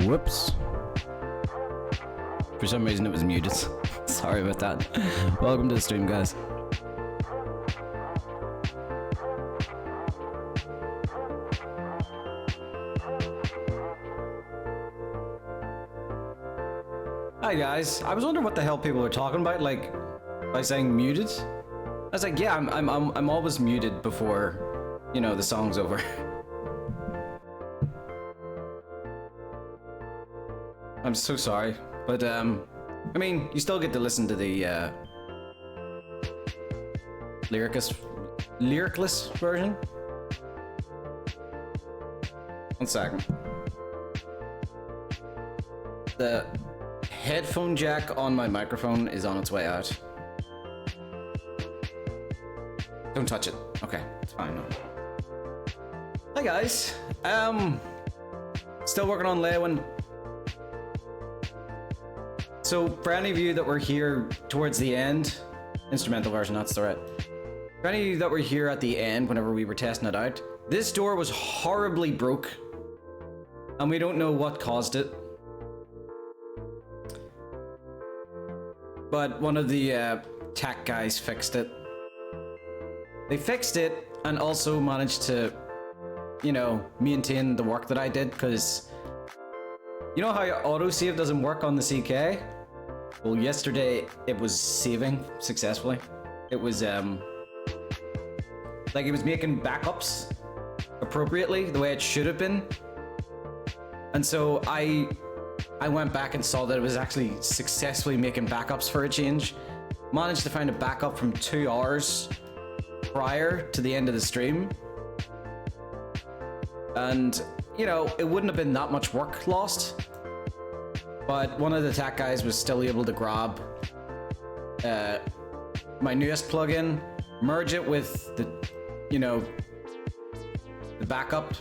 Whoops. For some reason it was muted. Sorry about that. Welcome to the stream, guys. Hi guys. I was wondering what the hell people are talking about, like by saying muted. I was like, yeah, I'm always muted before, you know, the song's over. I'm so sorry, but I mean, you still get to listen to the lyricless version. One second. The headphone jack on my microphone is on its way out. Don't touch it. Okay, it's fine now. Hi guys. Still working on Leyawiin. So for any of you that were here towards the end, instrumental version, that's the right. For any of you that were here at the end whenever we were testing it out, this door was horribly broke, and we don't know what caused it. But one of the tech guys fixed it. They fixed it and also managed to, you know, maintain the work that I did, because you know how your autosave doesn't work on the CK? Well, yesterday it was saving successfully. It was like it was making backups appropriately, the way it should have been. And so I went back and saw that it was actually successfully making backups for a change. Managed to find a backup from 2 hours prior to the end of the stream. And, you know, it wouldn't have been that much work lost. But one of the tech guys was still able to grab my newest plugin, merge it with the, you know, the backup,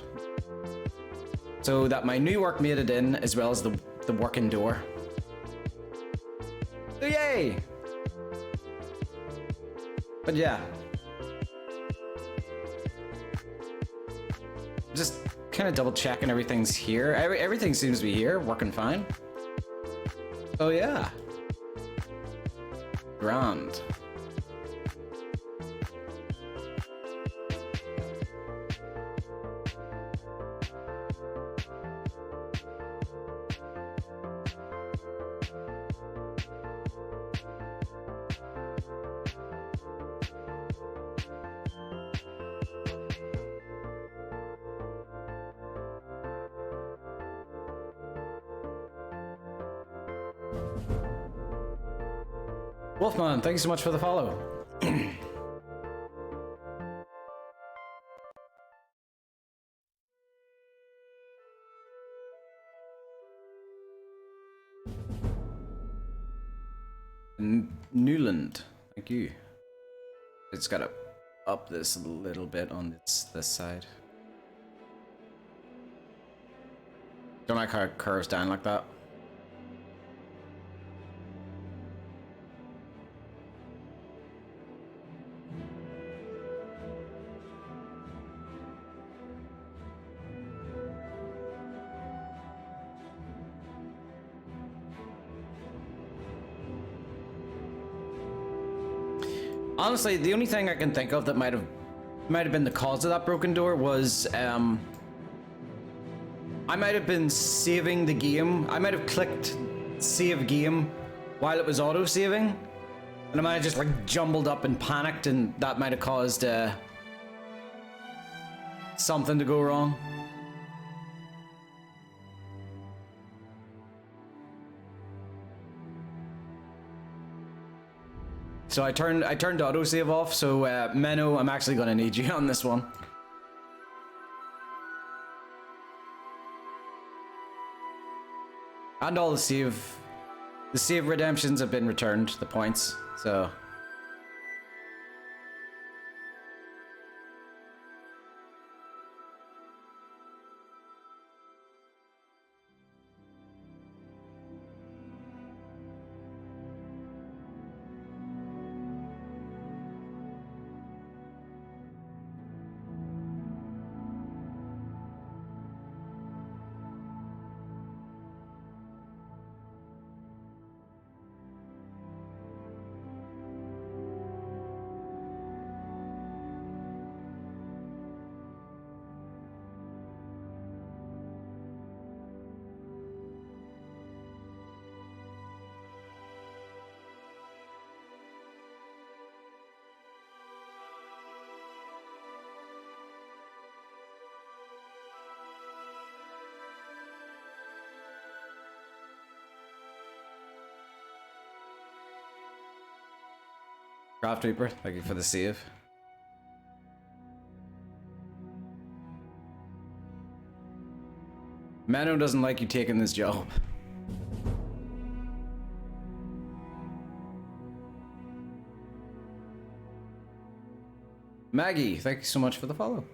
so that my new work made it in as well as the working door. So yay! But yeah. Just kind of double checking everything's here. Everything seems to be here, working fine. Oh yeah. Grand. Wolfman, thank you so much for the follow. Newland, thank you. It's got to up this a little bit on this side. Don't like how it curves down like that. Honestly, the only thing I can think of that might have been the cause of that broken door was I might have been saving the game. I might have clicked save game while it was auto saving, and I might have just like jumbled up and panicked, and that might have caused something to go wrong. So I turned autosave off, so Menno, I'm actually gonna need you on this one. And all the save redemptions have been returned, the points, so. Craft Reaper, thank you for the save. Mano doesn't like you taking this job. Maggie, thank you so much for the follow.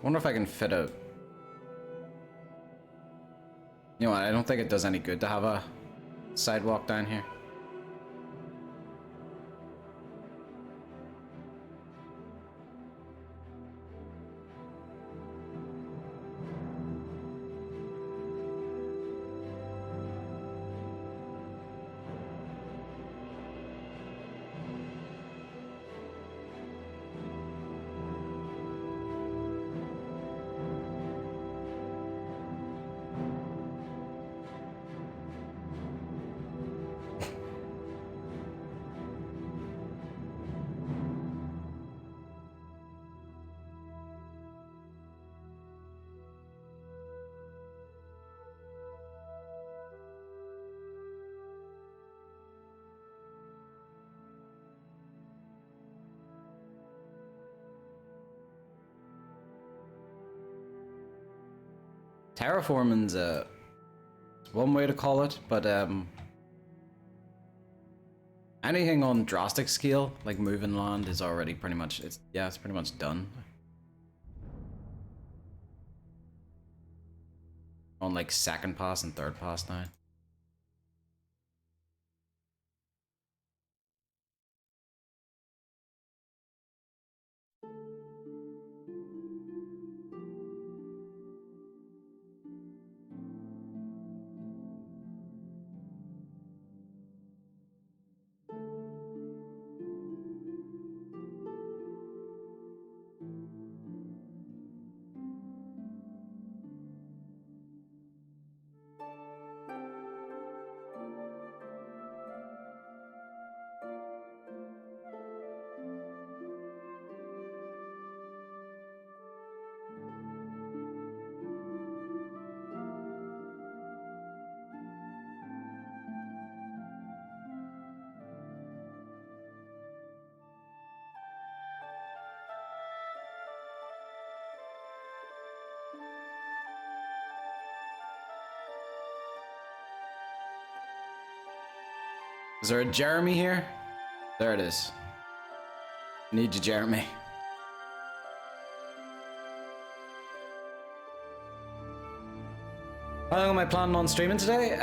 Wonder if I can fit a... You know what, I don't think it does any good to have a sidewalk down here. Terraforming's one way to call it, but anything on drastic scale, like moving land, is already pretty much it's pretty much done. On like second pass and third pass now. Is there a Jeremy here? There it is. Need you, Jeremy. How long am I planning on streaming today?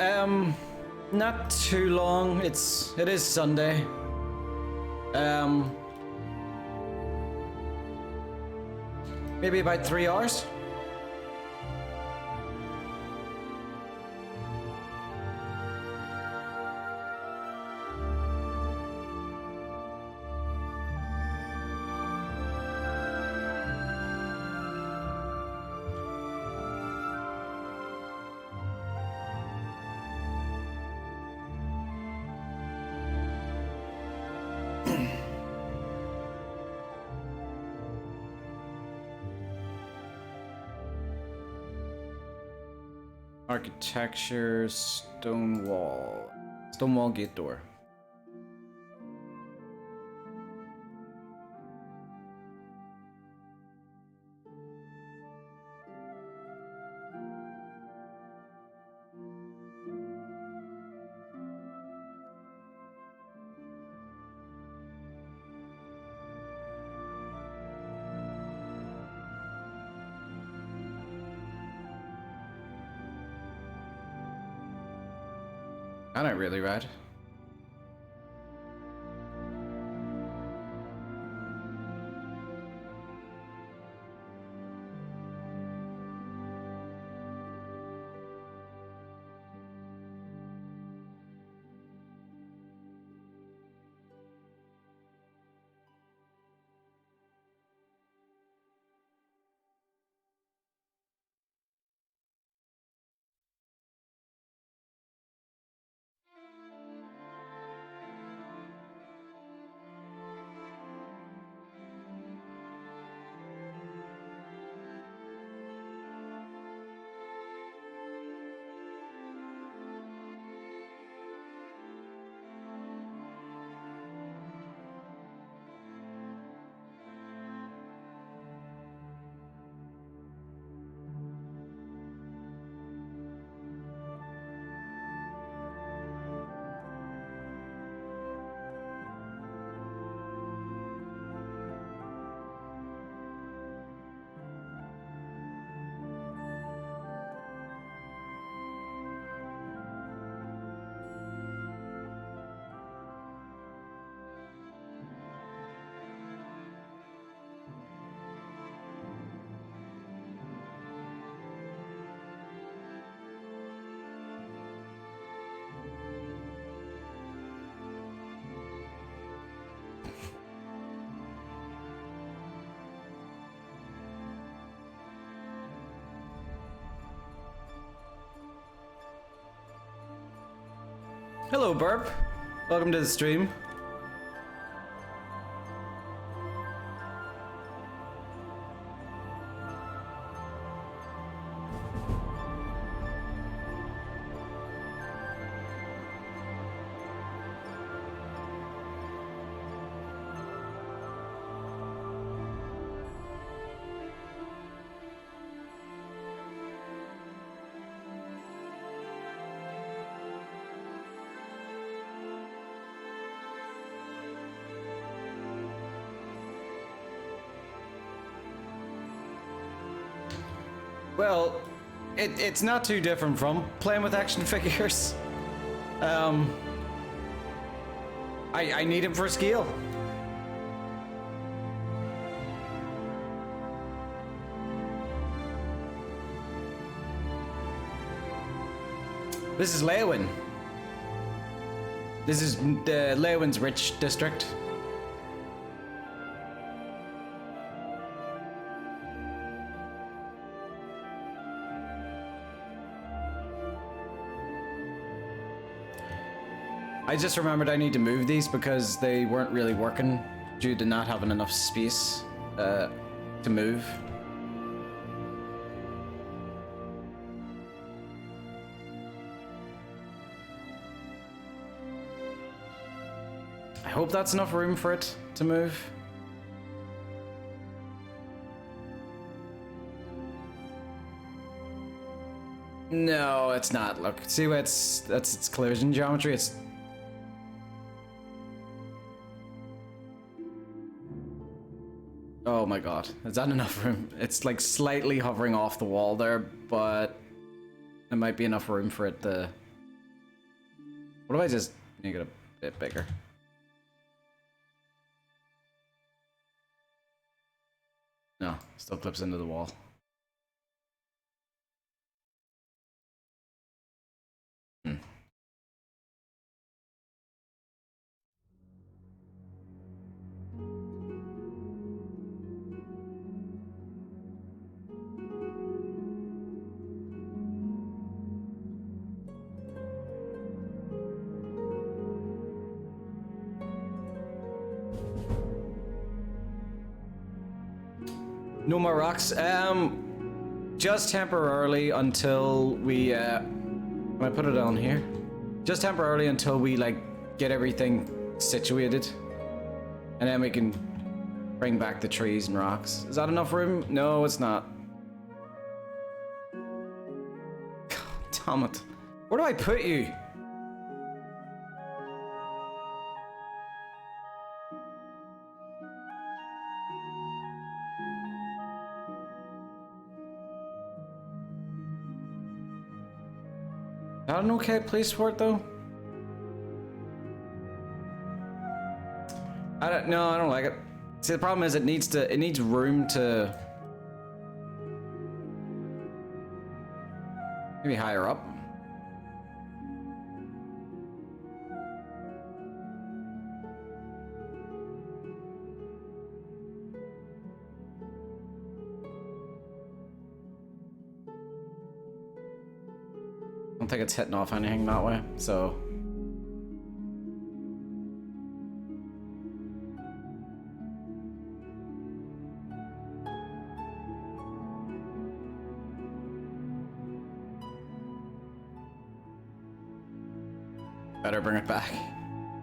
Not too long. It is Sunday. Maybe about 3 hours. Architecture, stone wall gate door. I don't really ride. Hello, Burp. Welcome to the stream. Well, it's not too different from playing with action figures. I need him for scale. This is Leyawiin. This is the Leyawiin's rich district. I just remembered I need to move these because they weren't really working due to not having enough space to move. I hope that's enough room for it to move. No, it's not. Look, see what that's its collision geometry. It's oh my god, is that enough room? It's like slightly hovering off the wall there, but it might be enough room for it to... What if I just make it a bit bigger? No, still clips into the wall. No more rocks. Just temporarily until we can I put it on here? Just temporarily until we like get everything situated, and then we can bring back the trees and rocks. Is that enough room? No, it's not. God damn it! Where do I put you? Not an okay place for it though. I don't like it. See, the problem is it needs room to maybe higher up. I don't think it's hitting off anything that way, so. Better bring it back.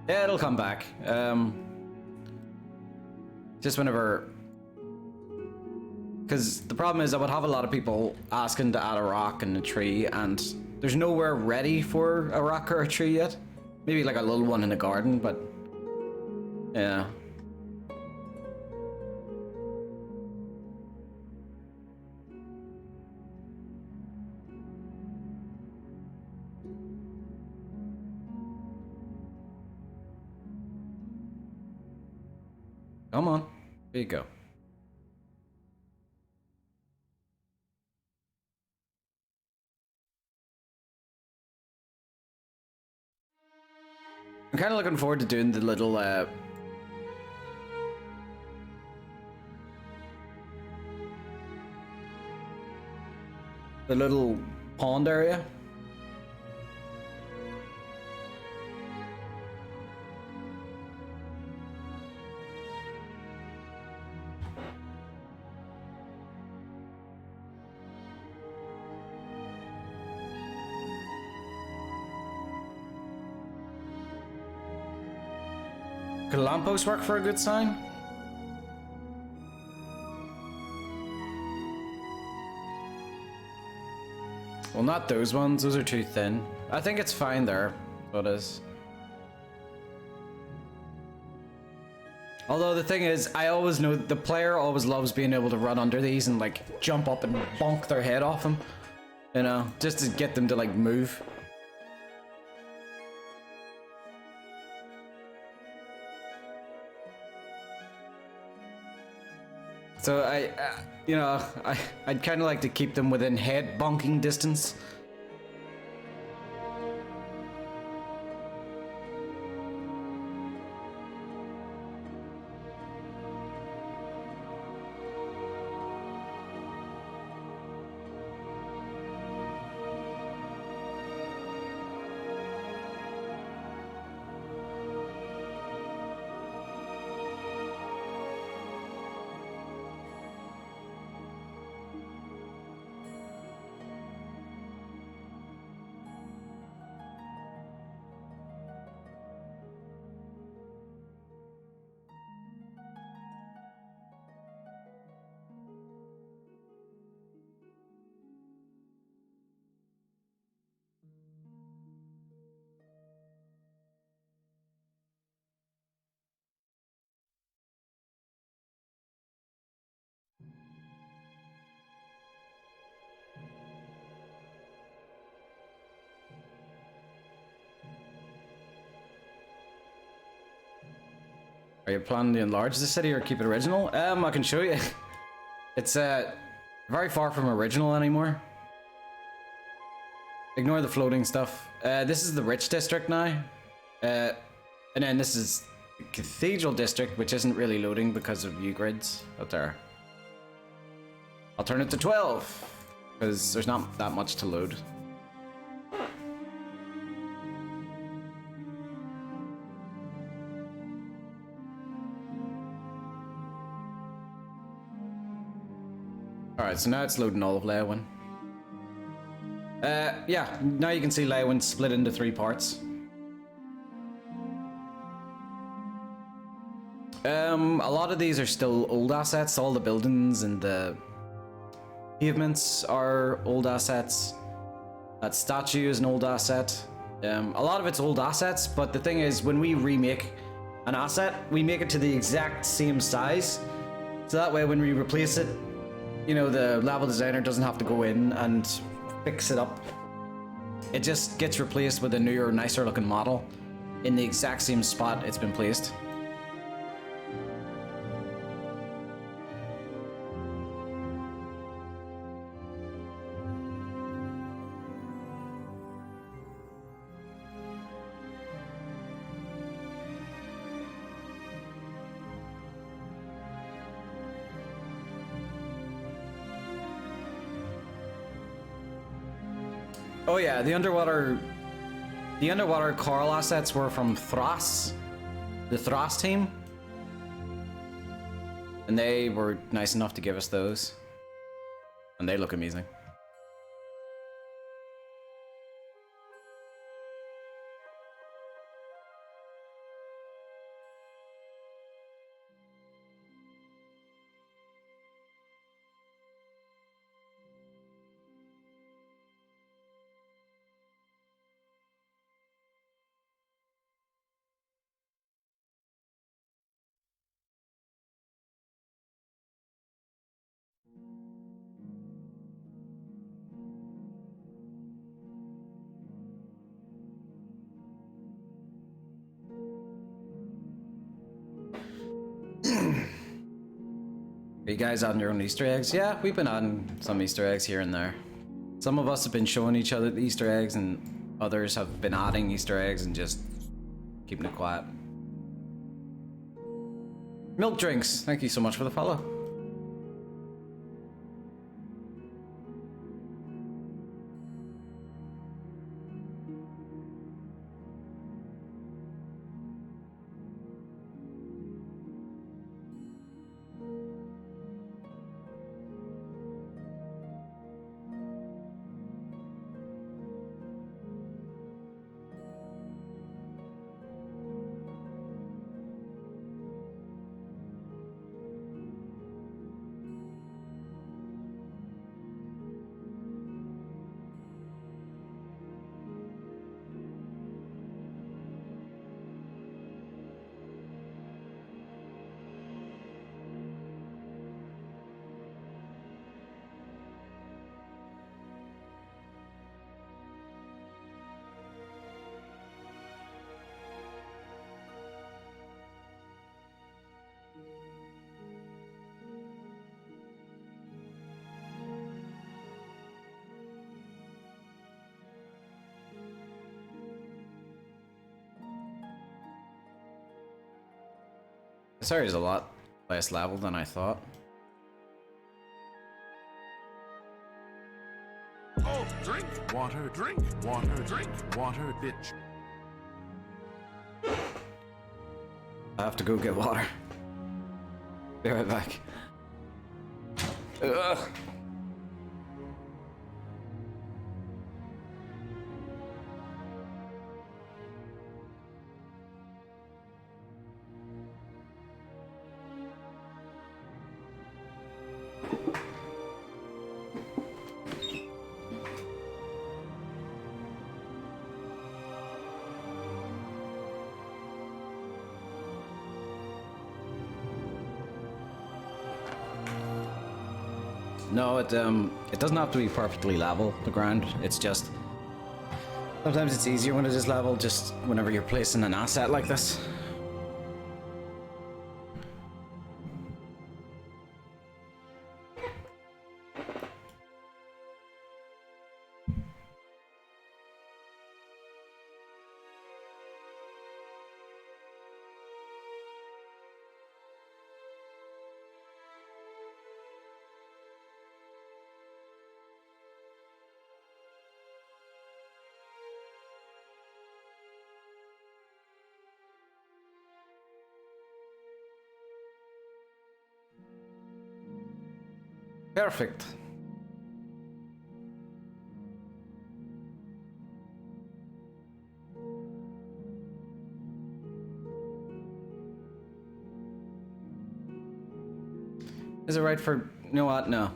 Yeah, it'll come back. Just whenever. Because the problem is I would have a lot of people asking to add a rock and a tree, and there's nowhere ready for a rock or a tree yet. Maybe like a little one in the garden, but yeah. Come on, there you go. I'm kind of looking forward to doing the little pond area. Could lampposts work for a good sign? Well, not those ones. Those are too thin. I think it's fine there. So it is. Although the thing is, I always know the player always loves being able to run under these and like jump up and bonk their head off them. You know, just to get them to like move. So I'd kind of like to keep them within head bonking distance. Are you planning to enlarge the city or keep it original? I can show you. It's very far from original anymore. Ignore the floating stuff. This is the rich district now. And then this is the cathedral district, which isn't really loading because of U-grids up there. I'll turn it to 12, because there's not that much to load. Alright, so now it's loading all of Leyawiin. Yeah, now you can see Leyawiin split into 3 parts. A lot of these are still old assets. All the buildings and the pavements are old assets. That statue is an old asset. A lot of it's old assets, but the thing is, when we remake an asset, we make it to the exact same size. So that way when we replace it, you know, the level designer doesn't have to go in and fix it up. It just gets replaced with a newer, nicer looking model in the exact same spot it's been placed. Oh yeah, the underwater coral assets were from Thras, the Thras team, and they were nice enough to give us those, and they look amazing. Are you guys adding your own Easter eggs? Yeah, we've been adding some Easter eggs here and there. Some of us have been showing each other the Easter eggs, and others have been adding Easter eggs and just keeping it quiet. Milk Drinks, thank you so much for the follow. This area is a lot less level than I thought. Oh, drink water, drink water, bitch. I have to go get water. Be right back. Ugh. No, it doesn't have to be perfectly level, the ground. It's just sometimes it's easier when it is level, just whenever you're placing an asset like this. Perfect. Is it right for, you know what? No.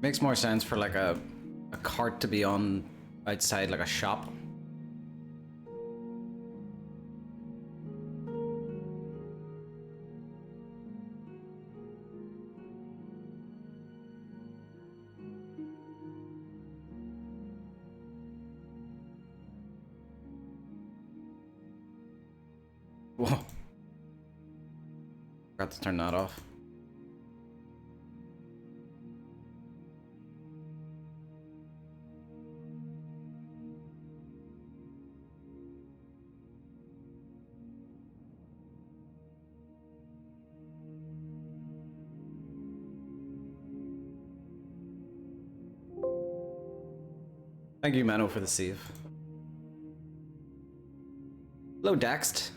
Makes more sense for like a cart to be on outside like a shop. Whoa. Forgot to turn that off. Thank you, Mano, for the save. Hello, Daxt.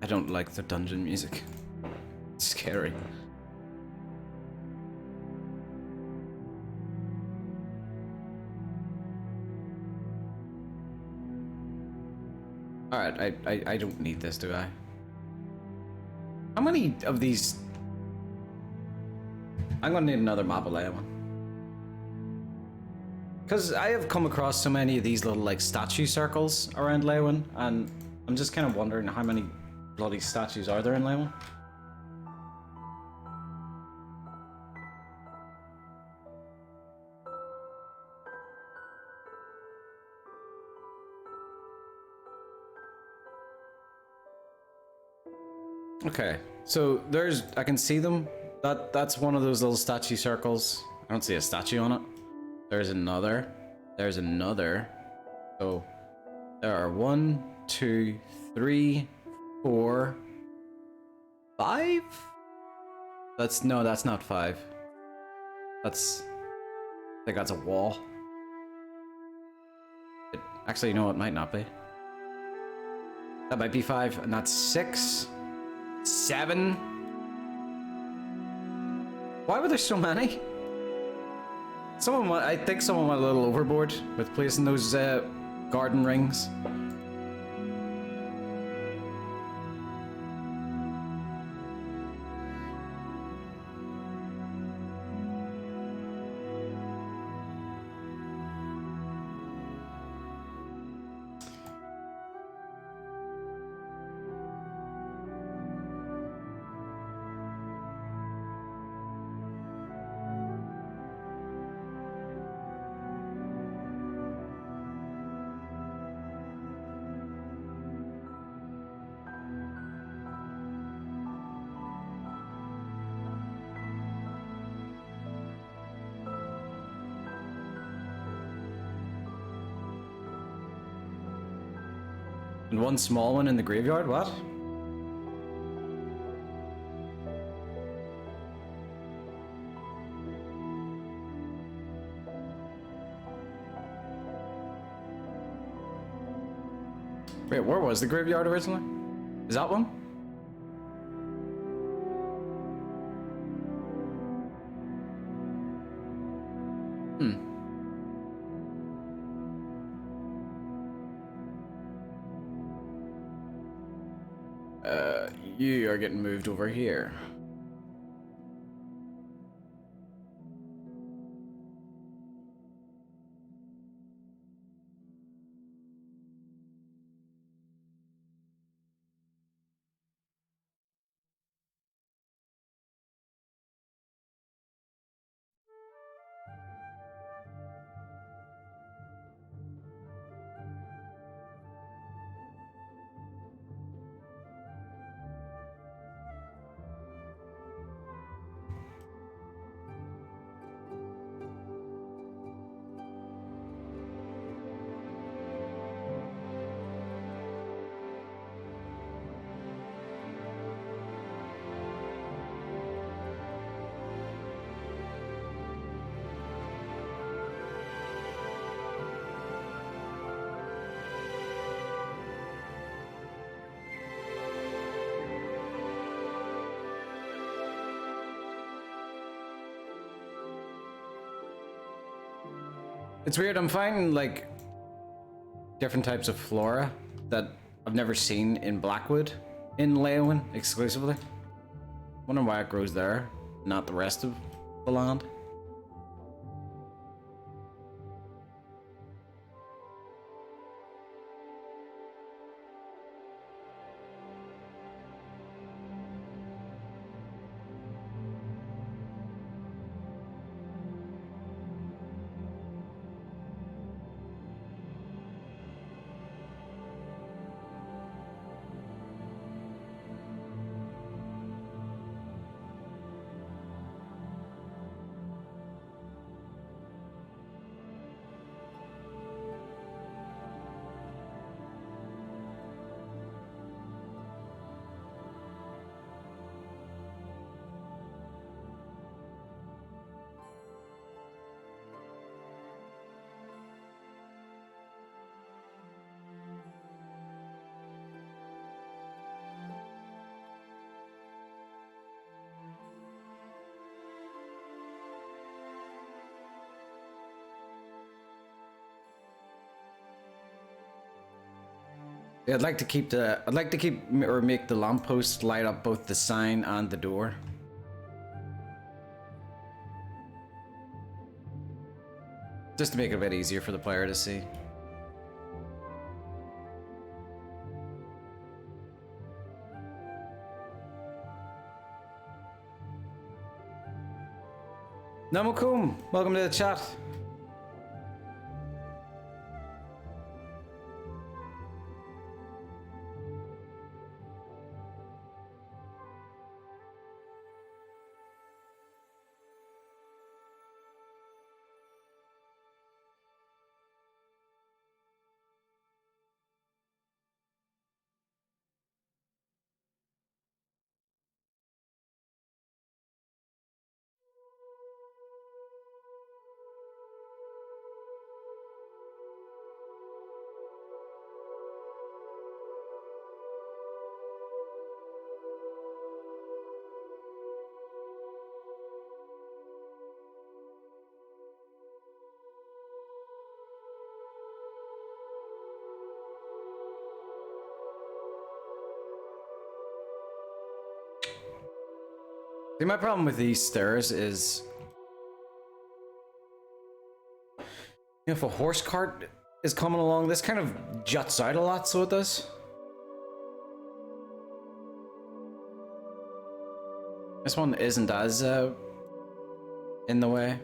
I don't like the dungeon music. It's scary. Alright, I don't need this, do I? How many of these? I'm gonna need another map of Leyawiin. Because I have come across so many of these little like statue circles around Leyawiin, and I'm just kind of wondering how many bloody statues are there in Leyawiin? Okay, so I can see them. That's one of those little statue circles. I don't see a statue on it. There's another. So there are 1, 2, 3, 4, 5. That's not 5. I think that's a wall. Actually, you know what? Might not be. That might be 5, and that's 6. 7. Why were there so many? I think someone went a little overboard with placing those garden rings. And one small one in the graveyard? What? Wait, where was the graveyard originally? Is that one? You are getting moved over here. It's weird, I'm finding like different types of flora that I've never seen in Blackwood in Leyawiin exclusively. Wonder why it grows there, not the rest of the land. Yeah, I'd like to keep or make the lamppost light up both the sign and the door. Just to make it a bit easier for the player to see. Namokum, welcome to the chat. See, my problem with these stairs is, if a horse cart is coming along, this kind of juts out a lot, so it does. This one isn't as in the way.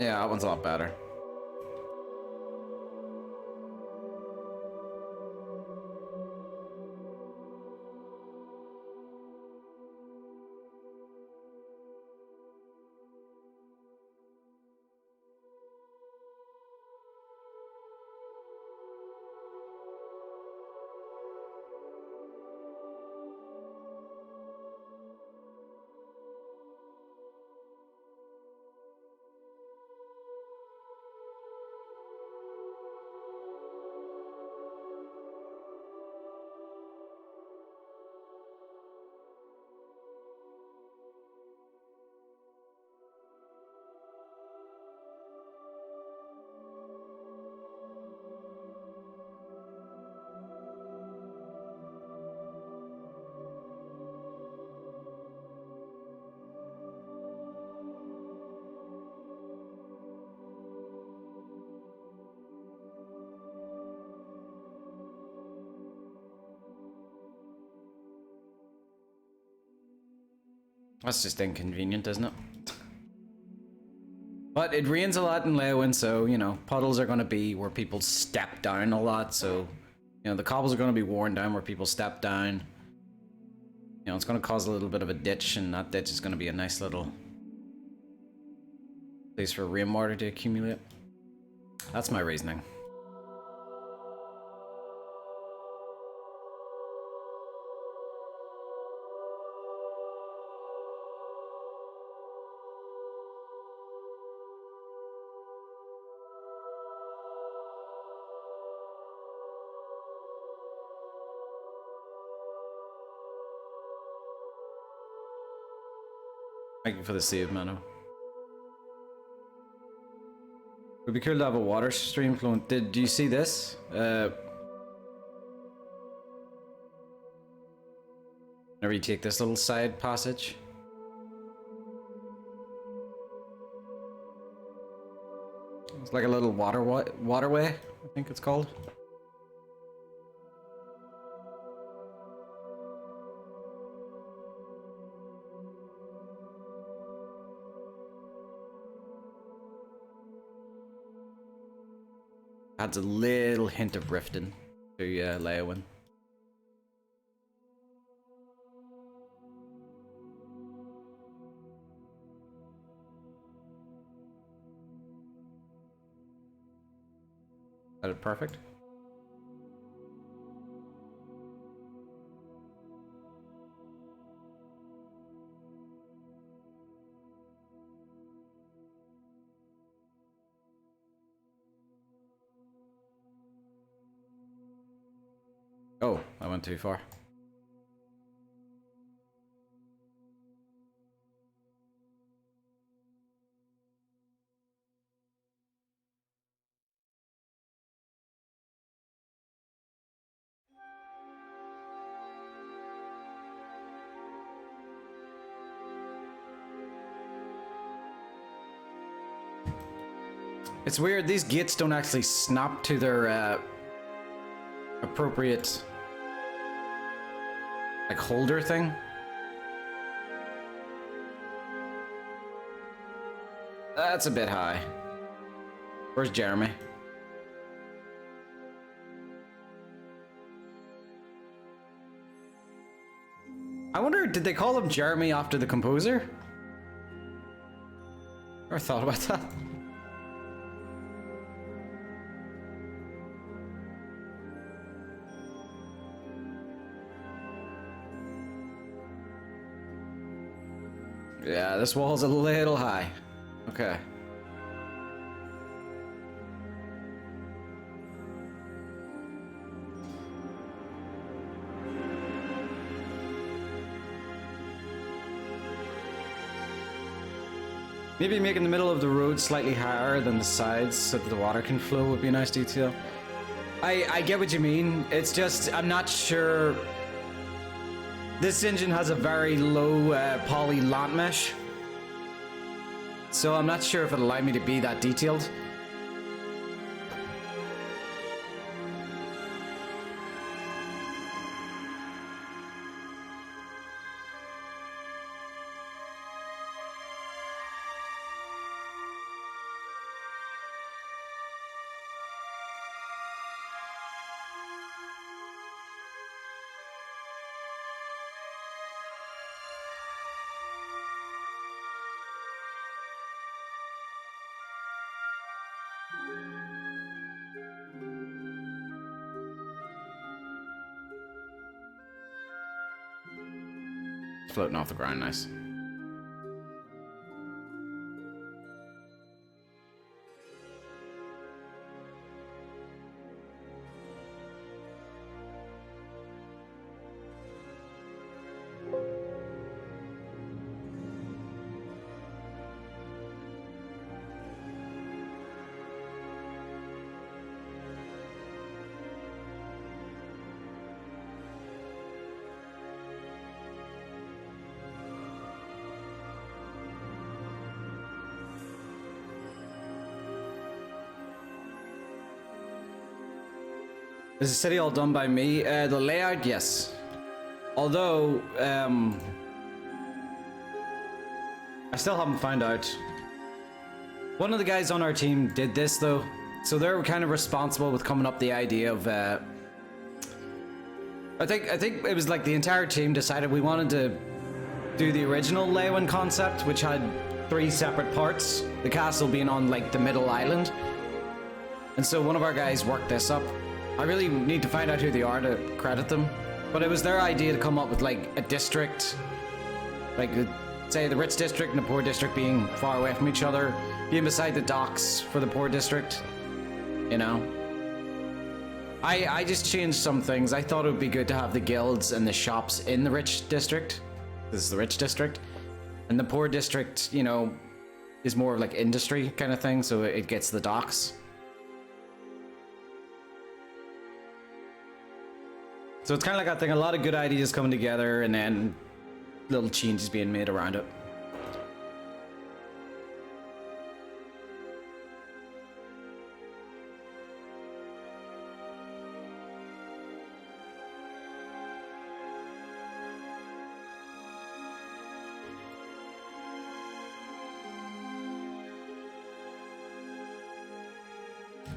Yeah, that one's a lot better. That's just inconvenient, isn't it? But it rains a lot in Leyawiin, so, you know, puddles are going to be where people step down a lot, so, you know, the cobbles are going to be worn down where people step down. You know, it's going to cause a little bit of a ditch, and that ditch is going to be a nice little place for rainwater to accumulate. That's my reasoning. Thank you for the save, Mano. It would be cool to have a water stream flowing. Do you see this? Whenever you take this little side passage. It's like a little waterway, I think it's called. Adds a little hint of rifting to Leyawiin. Is that it perfect? Oh, I went too far. It's weird, these gates don't actually snap to their appropriate like holder thing. That's a bit high. Where's Jeremy? I wonder, did they call him Jeremy after the composer? Never thought about that. Yeah, this wall's a little high. Okay. Maybe making the middle of the road slightly higher than the sides so that the water can flow would be a nice detail. I get what you mean. It's just, I'm not sure. This engine has a very low poly lant mesh, so I'm not sure if it'll allow me to be that detailed. Floating off the ground, nice. Is the city all done by me? The layout, yes. Although, I still haven't found out. One of the guys on our team did this though, so they're kind of responsible with coming up the idea of. I think it was like the entire team decided we wanted to do the original Leyawiin concept, which had 3 separate parts. The castle being on like the middle island, and so one of our guys worked this up. I really need to find out who they are to credit them, but it was their idea to come up with like a district, like say the rich district and the poor district being far away from each other, being beside the docks for the poor district, you know. I just changed some things. I thought it would be good to have the guilds and the shops in the rich district. This is the rich district. And the poor district, you know, is more of like industry kind of thing, so it gets the docks. So it's kind of like that thing, a lot of good ideas coming together and then little changes being made around it.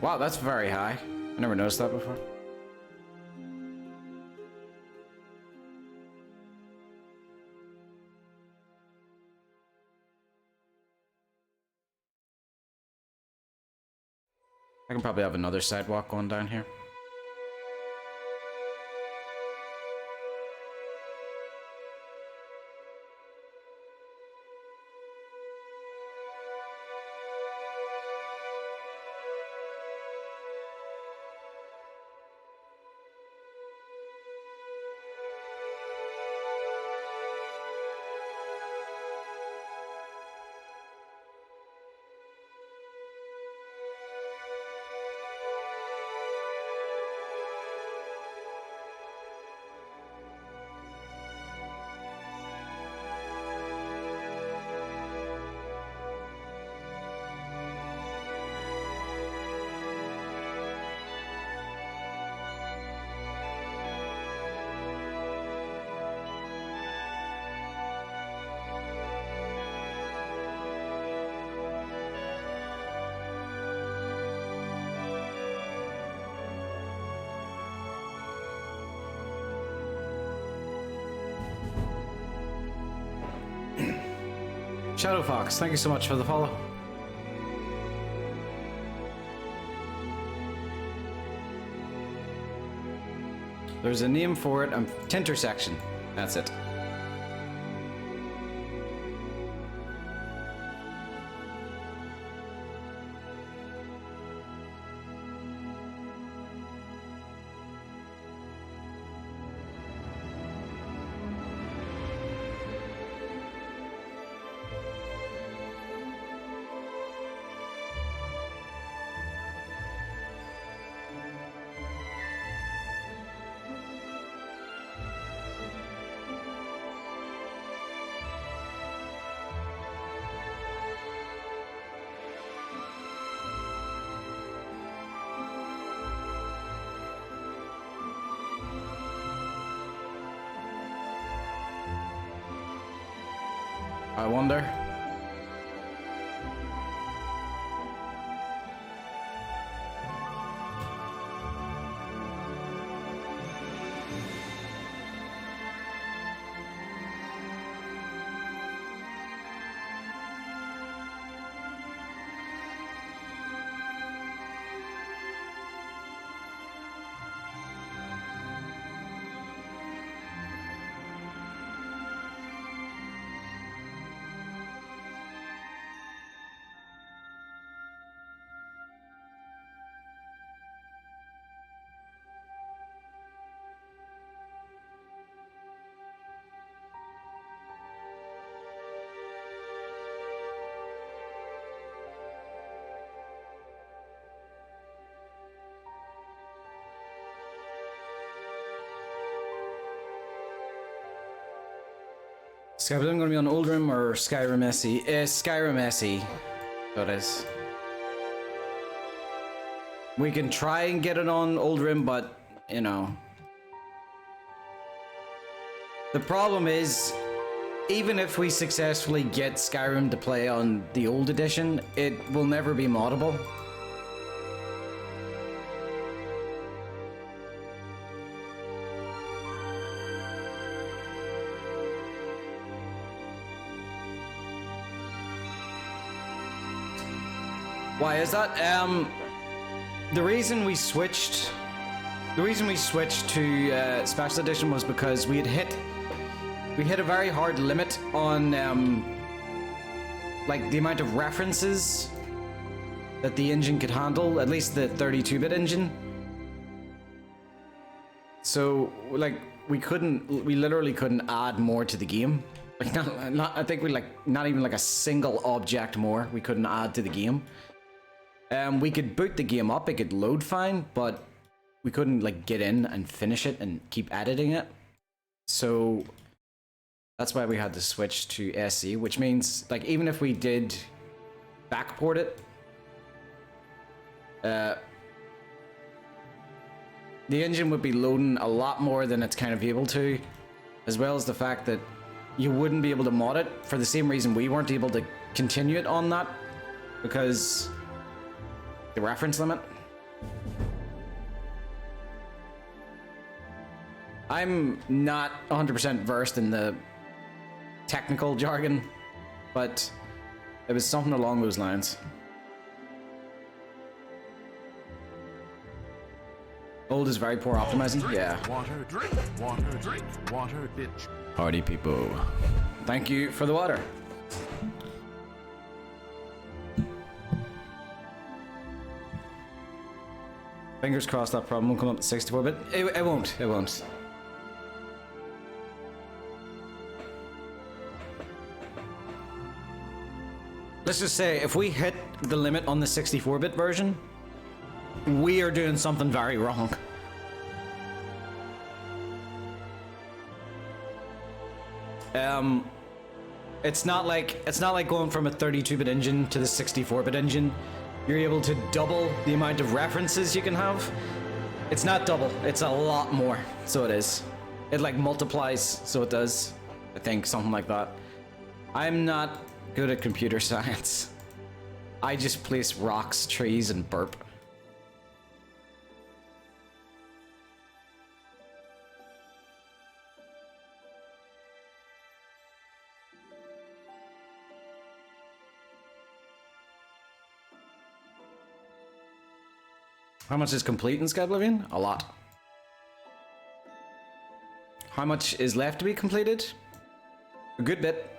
Wow, that's very high. I never noticed that before. I can probably have another sidewalk going down here. Shadow Fox, thank you so much for the follow. There's a name for it, Tintersection. That's it. I wonder. Skyblivion gonna be on Oldrim or Skyrim SE? Skyrim SE. So it is. We can try and get it on Oldrim, but, you know. The problem is, even if we successfully get Skyrim to play on the old edition, it will never be moddable. Why is that? The reason we switched to Special Edition was because we hit a very hard limit on like the amount of references that the engine could handle, at least the 32-bit engine. So like we literally couldn't add more to the game. Like I think not even like a single object more we couldn't add to the game. We could boot the game up, it could load fine, but we couldn't like get in and finish it and keep editing it. So that's why we had to switch to SE, which means like even if we did backport it, the engine would be loading a lot more than it's kind of able to, as well as the fact that you wouldn't be able to mod it for the same reason we weren't able to continue it on that, because the reference limit. I'm not 100% versed in the technical jargon, but it was something along those lines. Old is very poor optimizing. Drink, Yeah. Water, drink, water, bitch. Party people. Thank you for the water. Fingers crossed that problem won't come up to 64-bit. It won't. It won't. Let's just say, if we hit the limit on the 64-bit version, we are doing something very wrong. It's not like going from a 32-bit engine to the 64-bit engine. You're able to double the amount of references you can have. It's not double, it's a lot more. So it is. It like multiplies, so it does. I think, something like that. I'm not good at computer science. I just place rocks, trees, and burp. How much is complete in Skyblivion? A lot. How much is left to be completed? A good bit.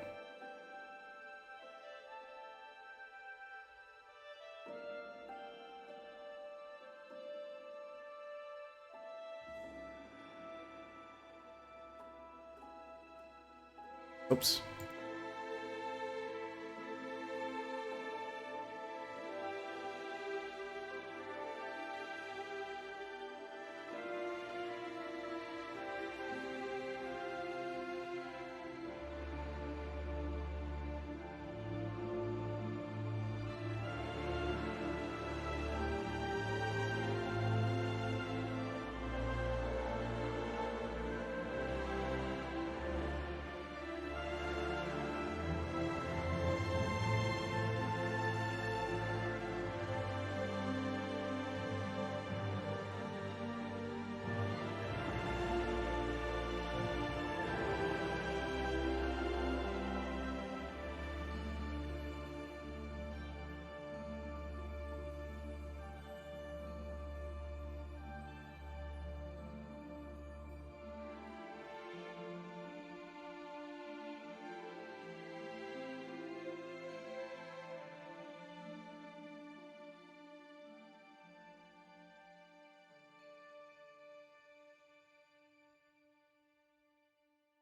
Oops.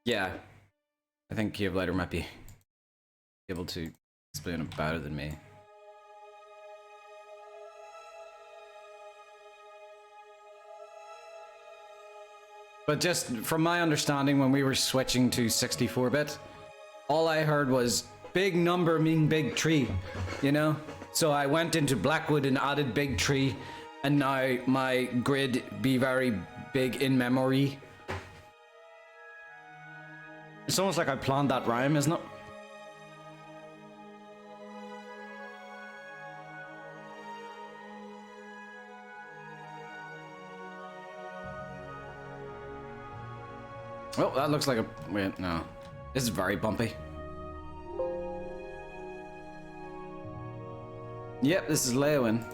Yeah, I think Cave Lighter might be able to explain it better than me. But just from my understanding, when we were switching to 64-bit, all I heard was big number mean big tree, you know? So I went into Blackwood and added big tree, and now my grid be very big in memory. It's almost like I planned that rhyme, isn't it? Oh, that looks like a... Wait, no. This is very bumpy. Yep, this is Leyawiin.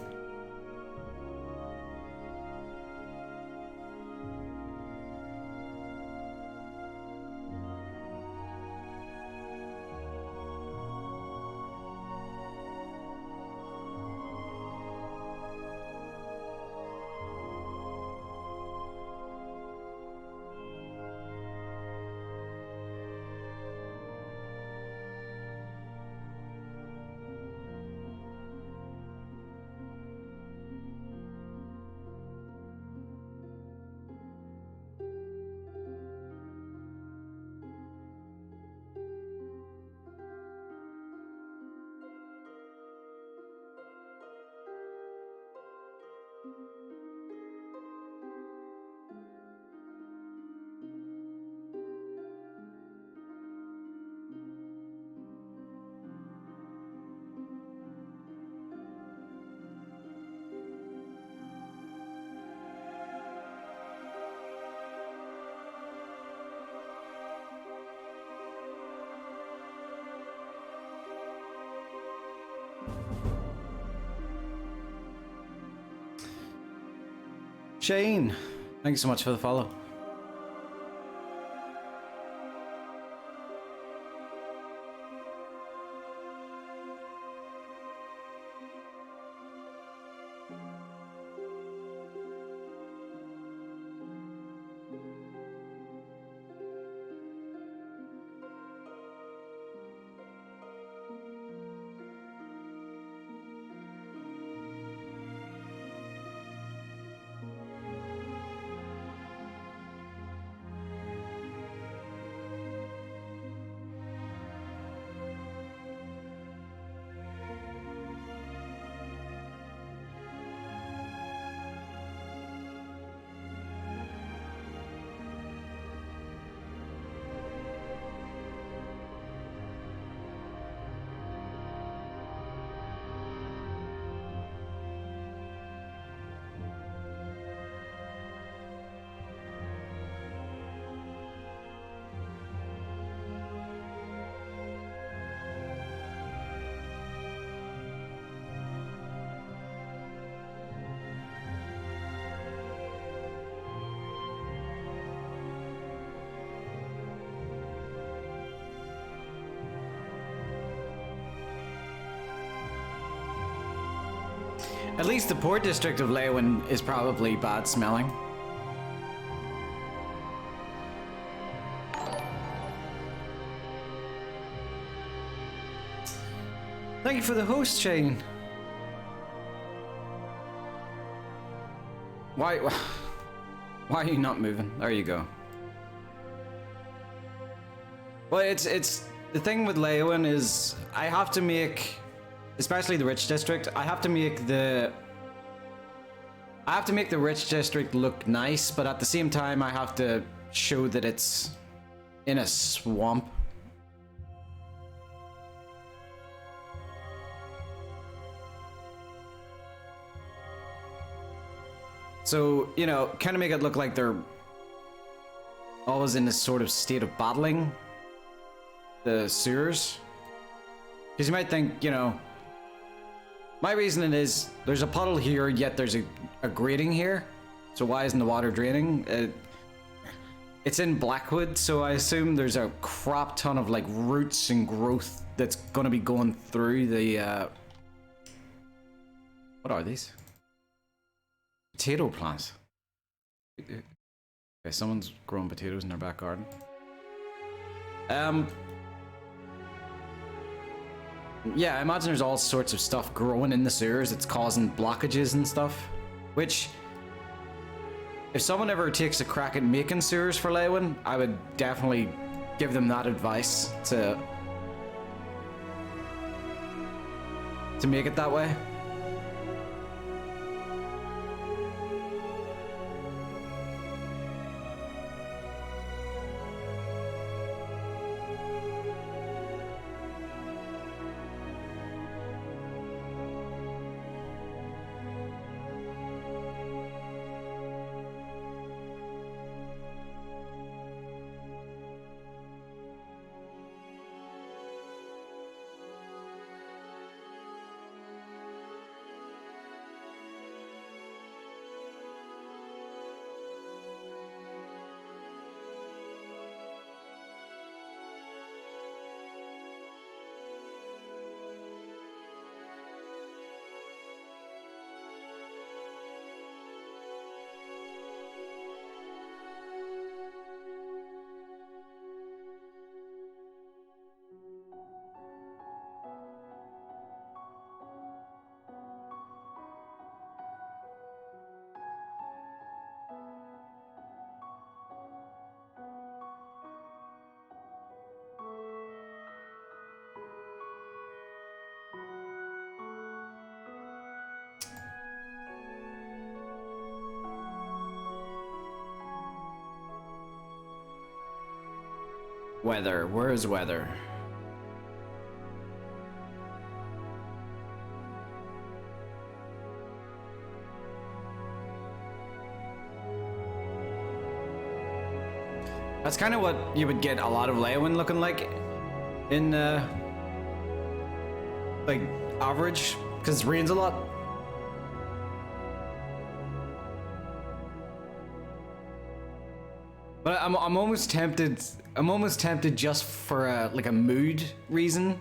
Shane, thank you so much for the follow. At least the port district of Leyawiin is probably bad smelling. Thank you for the host, Shane. Why are you not moving? There you go. Well, it's the thing with Leyawiin is I have to make, especially the rich district, I have to make the rich district look nice, but at the same time I have to show that it's in a swamp. So, you know, kind of make it look like they're always in this sort of state of battling the sewers. Because you might think, you know, my reasoning is there's a puddle here, yet there's a grating here. So why isn't the water draining? It's in Blackwood, so I assume there's a crap ton of like roots and growth that's going to be going through the... What are these? Potato plants. Okay, someone's growing potatoes in their back garden. Yeah, I imagine there's all sorts of stuff growing in the sewers that's causing blockages and stuff. Which, if someone ever takes a crack at making sewers for Leyawiin, I would definitely give them that advice to make it that way. Weather. Where is weather? That's kind of what you would get a lot of Leyawiin looking like in like average, because it rains a lot. But I'm almost tempted. I'm almost tempted just for like a mood reason.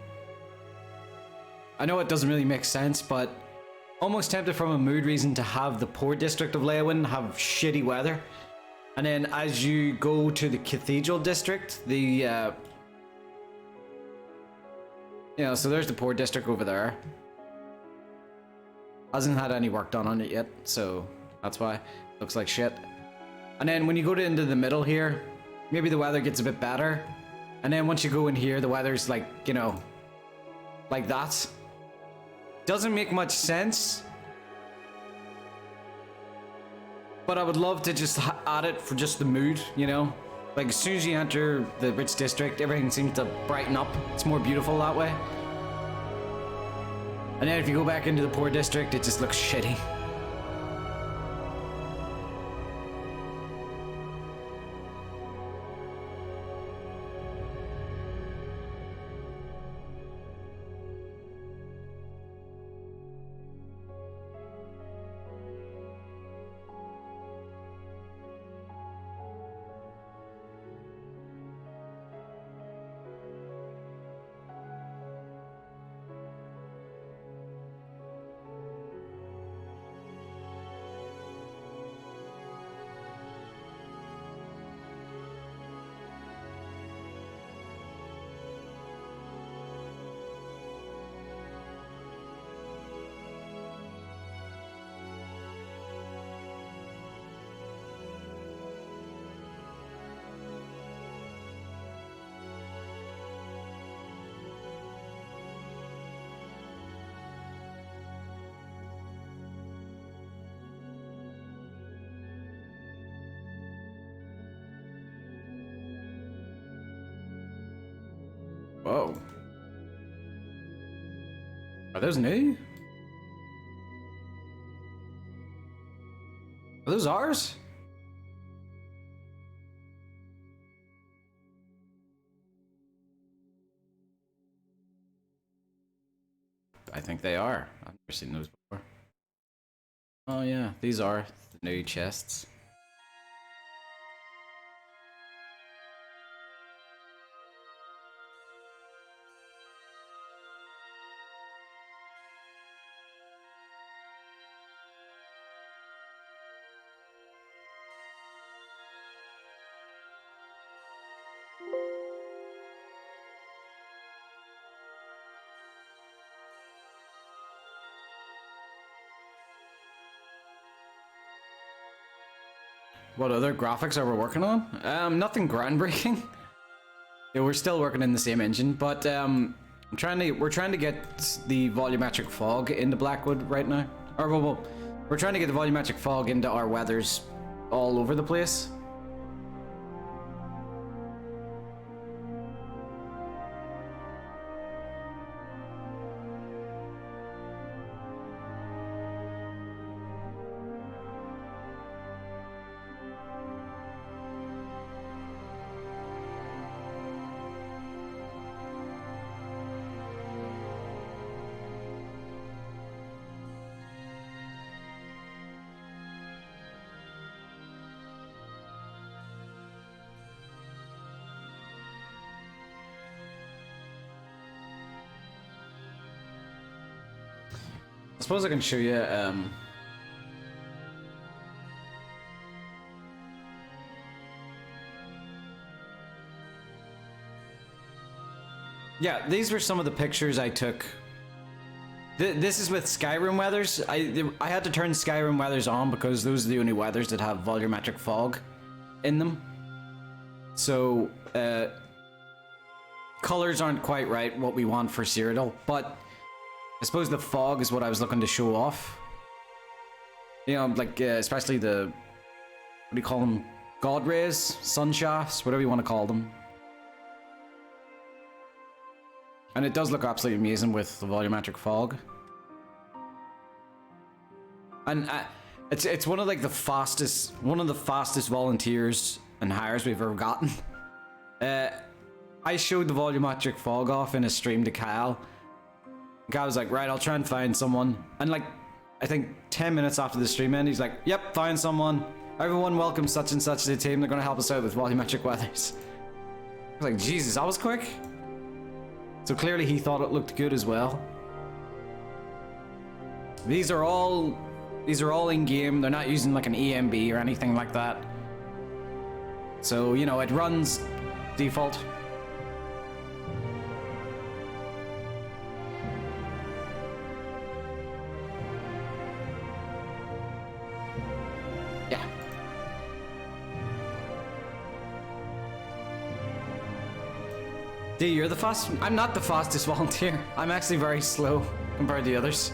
I know it doesn't really make sense, but almost tempted from a mood reason to have the poor district of Leyawiin have shitty weather. And then as you go to the cathedral district, the you know, so there's the poor district over there. Hasn't had any work done on it yet, so that's why. Looks like shit. And then when you go into the middle here, maybe the weather gets a bit better. And then once you go in here, the weather's like, you know, like that. Doesn't make much sense. But I would love to just add it for just the mood, you know? Like as soon as you enter the rich district, everything seems to brighten up. It's more beautiful that way. And then if you go back into the poor district, it just looks shitty. Whoa. Are those new? Are those ours? I think they are. I've never seen those before. Oh yeah, these are the new chests. What other graphics are we working on? Nothing groundbreaking. Yeah, we're still working in the same engine, but we're trying to get the volumetric fog into Blackwood right now. Or well, we're trying to get the volumetric fog into our weathers all over the place. I suppose I can show you, yeah, these were some of the pictures I took. This is with Skyrim weathers. I had to turn Skyrim weathers on because those are the only weathers that have volumetric fog in them. So, colors aren't quite right what we want for Cyrodiil, but I suppose the fog is what I was looking to show off. You know, like, especially the, what do you call them? God rays? Sun shafts? Whatever you want to call them. And it does look absolutely amazing with the volumetric fog. And it's one of like the fastest volunteers and hires we've ever gotten. I showed the volumetric fog off in a stream to Kyle. The guy was like, right, I'll try and find someone. And like, I think 10 minutes after the stream ended, he's like, yep, find someone. Everyone welcome such and such to the team. They're gonna help us out with volumetric weathers. I was like, Jesus, that was quick. So clearly he thought it looked good as well. These are all in game. They're not using like an EMB or anything like that. So, you know, it runs default. Yeah. D, you're the fast. I'm not the fastest volunteer. I'm actually very slow compared to the others.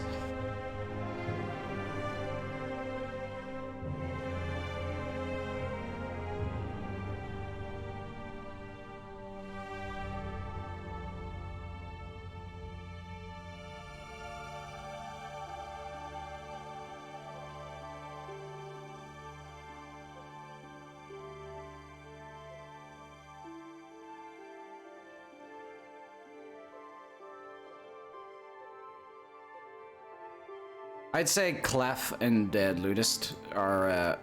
I'd say Clef and Ludist are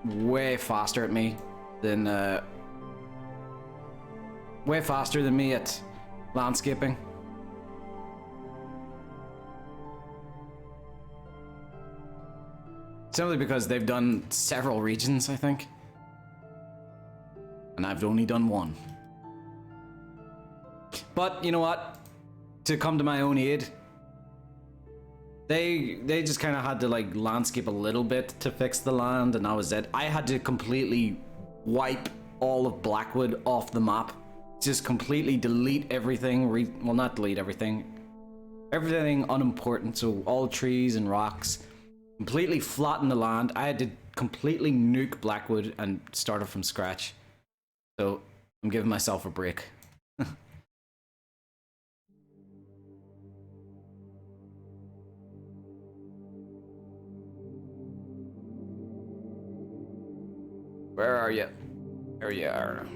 way faster at me than at landscaping. Simply because they've done several regions, I think, and I've only done one. But you know what? To come to my own aid, They just kind of had to like landscape a little bit to fix the land, and that was it. I had to completely wipe all of Blackwood off the map. Just completely delete everything. Well, not delete everything. Everything unimportant, so all trees and rocks. Completely flatten the land. I had to completely nuke Blackwood and start it from scratch. So I'm giving myself a break. Where are you? There you are.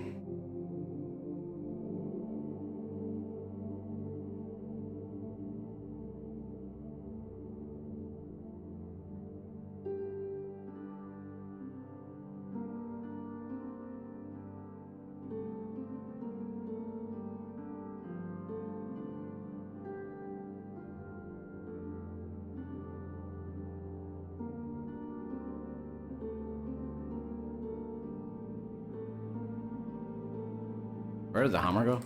Where did the hammer go?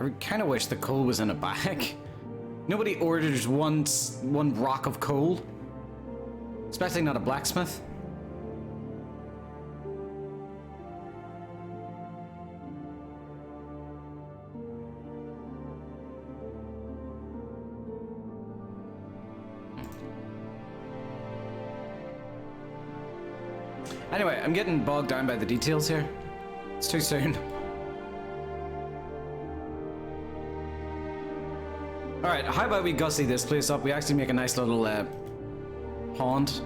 I kind of wish the coal was in a bag. Nobody orders one rock of coal. Especially not a blacksmith. Anyway, I'm getting bogged down by the details here. It's too soon. Alright, how about we gussy this place up? We actually make a nice little pond.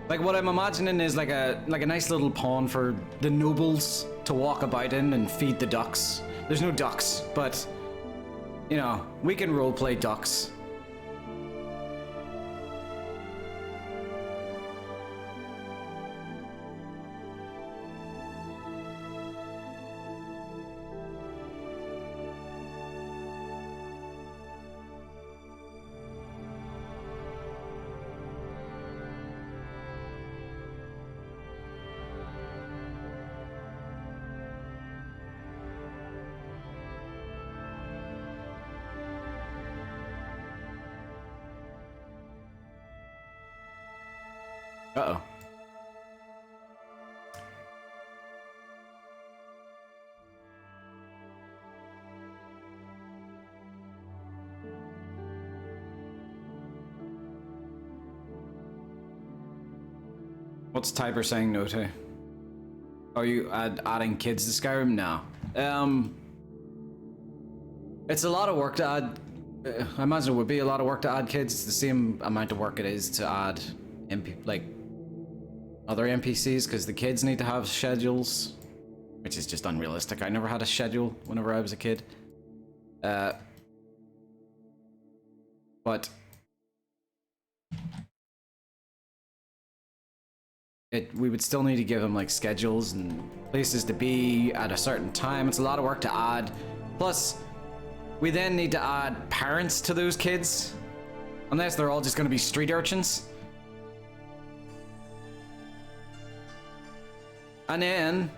Like what I'm imagining is like a nice little pond for the nobles to walk about in and feed the ducks. There's no ducks, but you know, we can roleplay ducks. Uh-oh. What's Tiber saying no to? Are you adding kids to Skyrim? No. It's a lot of work to add. I imagine it would be a lot of work to add kids. It's the same amount of work it is to add other NPCs, because the kids need to have schedules, which is just unrealistic. I never had a schedule whenever I was a kid. But we would still need to give them like schedules and places to be at a certain time. It's a lot of work to add. Plus, we then need to add parents to those kids, unless they're all just going to be street urchins. And then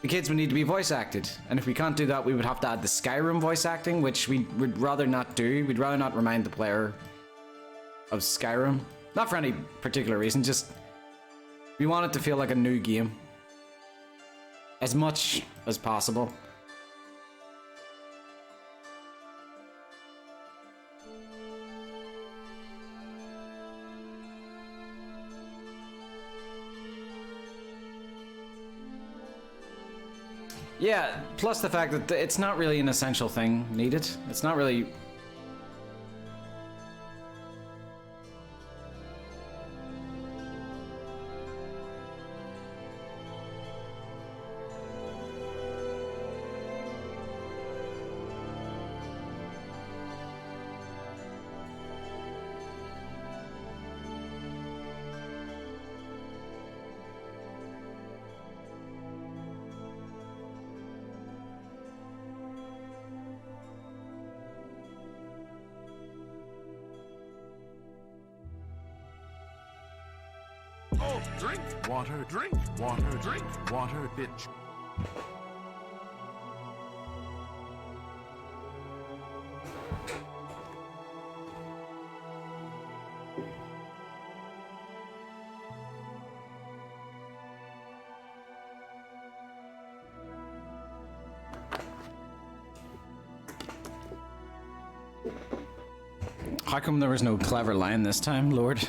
the kids would need to be voice acted. And if we can't do that, we would have to add the Skyrim voice acting, which we would rather not do. We'd rather not remind the player of Skyrim. Not for any particular reason, just we want it to feel like a new game as much as possible. Yeah, plus the fact that it's not really an essential thing needed. It's not really... Oh, drink water, drink water, bitch. How come there was no clever line this time, Lord?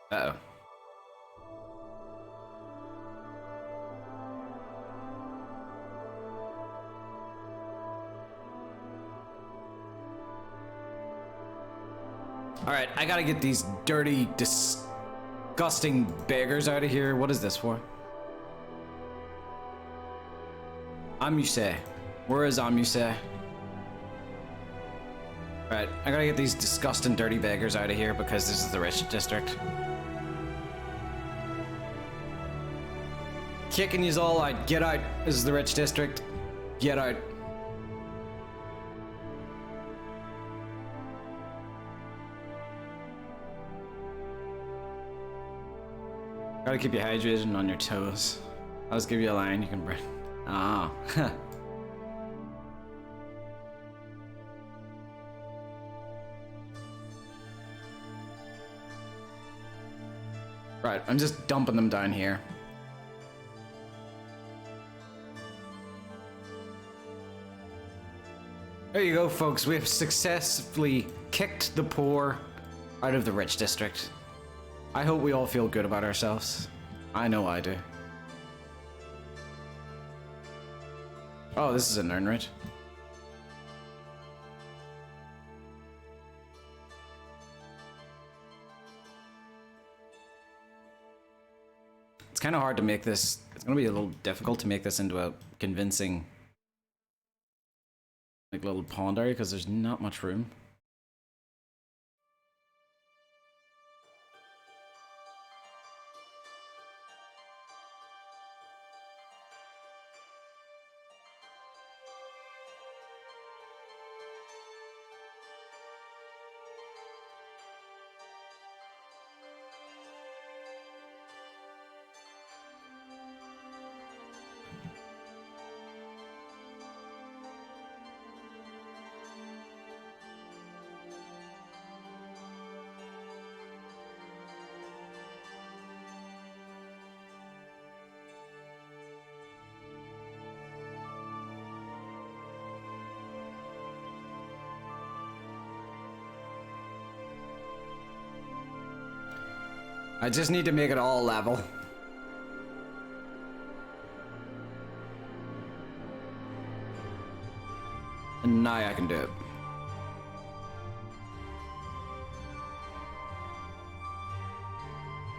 Uh-oh. Alright, I gotta get these dirty, disgusting beggars out of here. What is this for? Amuse. Where is Amuse? Right, I gotta get these disgusting dirty beggars out of here because this is the rich district. Kicking yous all out. Get out. This is the rich district. Get out. Gotta keep you hydrated and on your toes. I'll just give you a line you can bring. Ah. Right, I'm just dumping them down here. There you go, folks. We have successfully kicked the poor out of the rich district. I hope we all feel good about ourselves. I know I do. Oh, this is an earn rate. It's kind of hard to make this. It's going to be a little difficult to make this into a convincing, like, little pond area because there's not much room. I just need to make it all level. And now I can do it.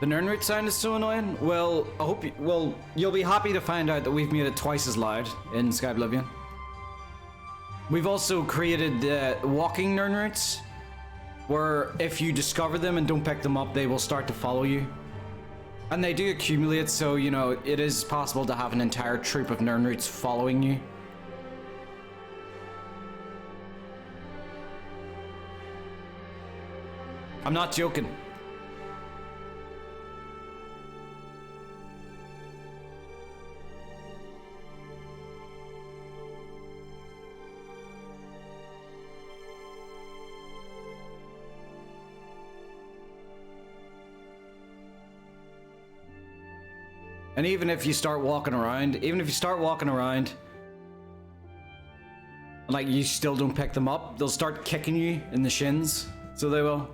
The earn rate sound is so annoying. Well, I hope you'll be happy to find out that we've made it twice as loud in Skyblivion. We've also created walking earn rates, where if you discover them and don't pick them up, they will start to follow you. And they do accumulate, so, you know, it is possible to have an entire troop of earn roots following you. I'm not joking. And even if you start walking around, like you still don't pick them up, they'll start kicking you in the shins. So they will.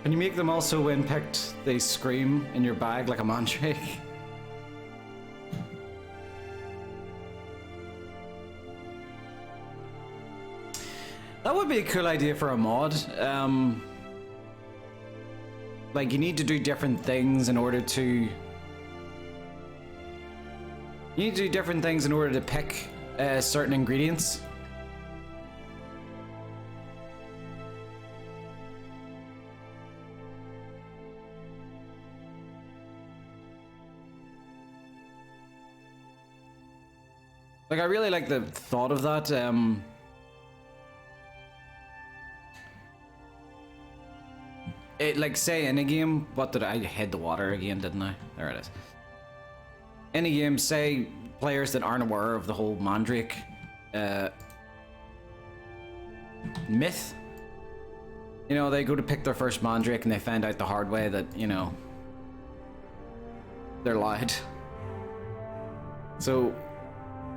Can you make them also, when picked, they scream in your bag like a mandrake? That would be a cool idea for a mod. Like, you need to do different things in order to... You need to do different things in order to pick certain ingredients. Like, I really like the thought of that. Like, say in a game, what did I hid the water again, didn't I? There it is. In a game, say players that aren't aware of the whole mandrake myth. You know, they go to pick their first mandrake and they find out the hard way that, you know, they're lied. So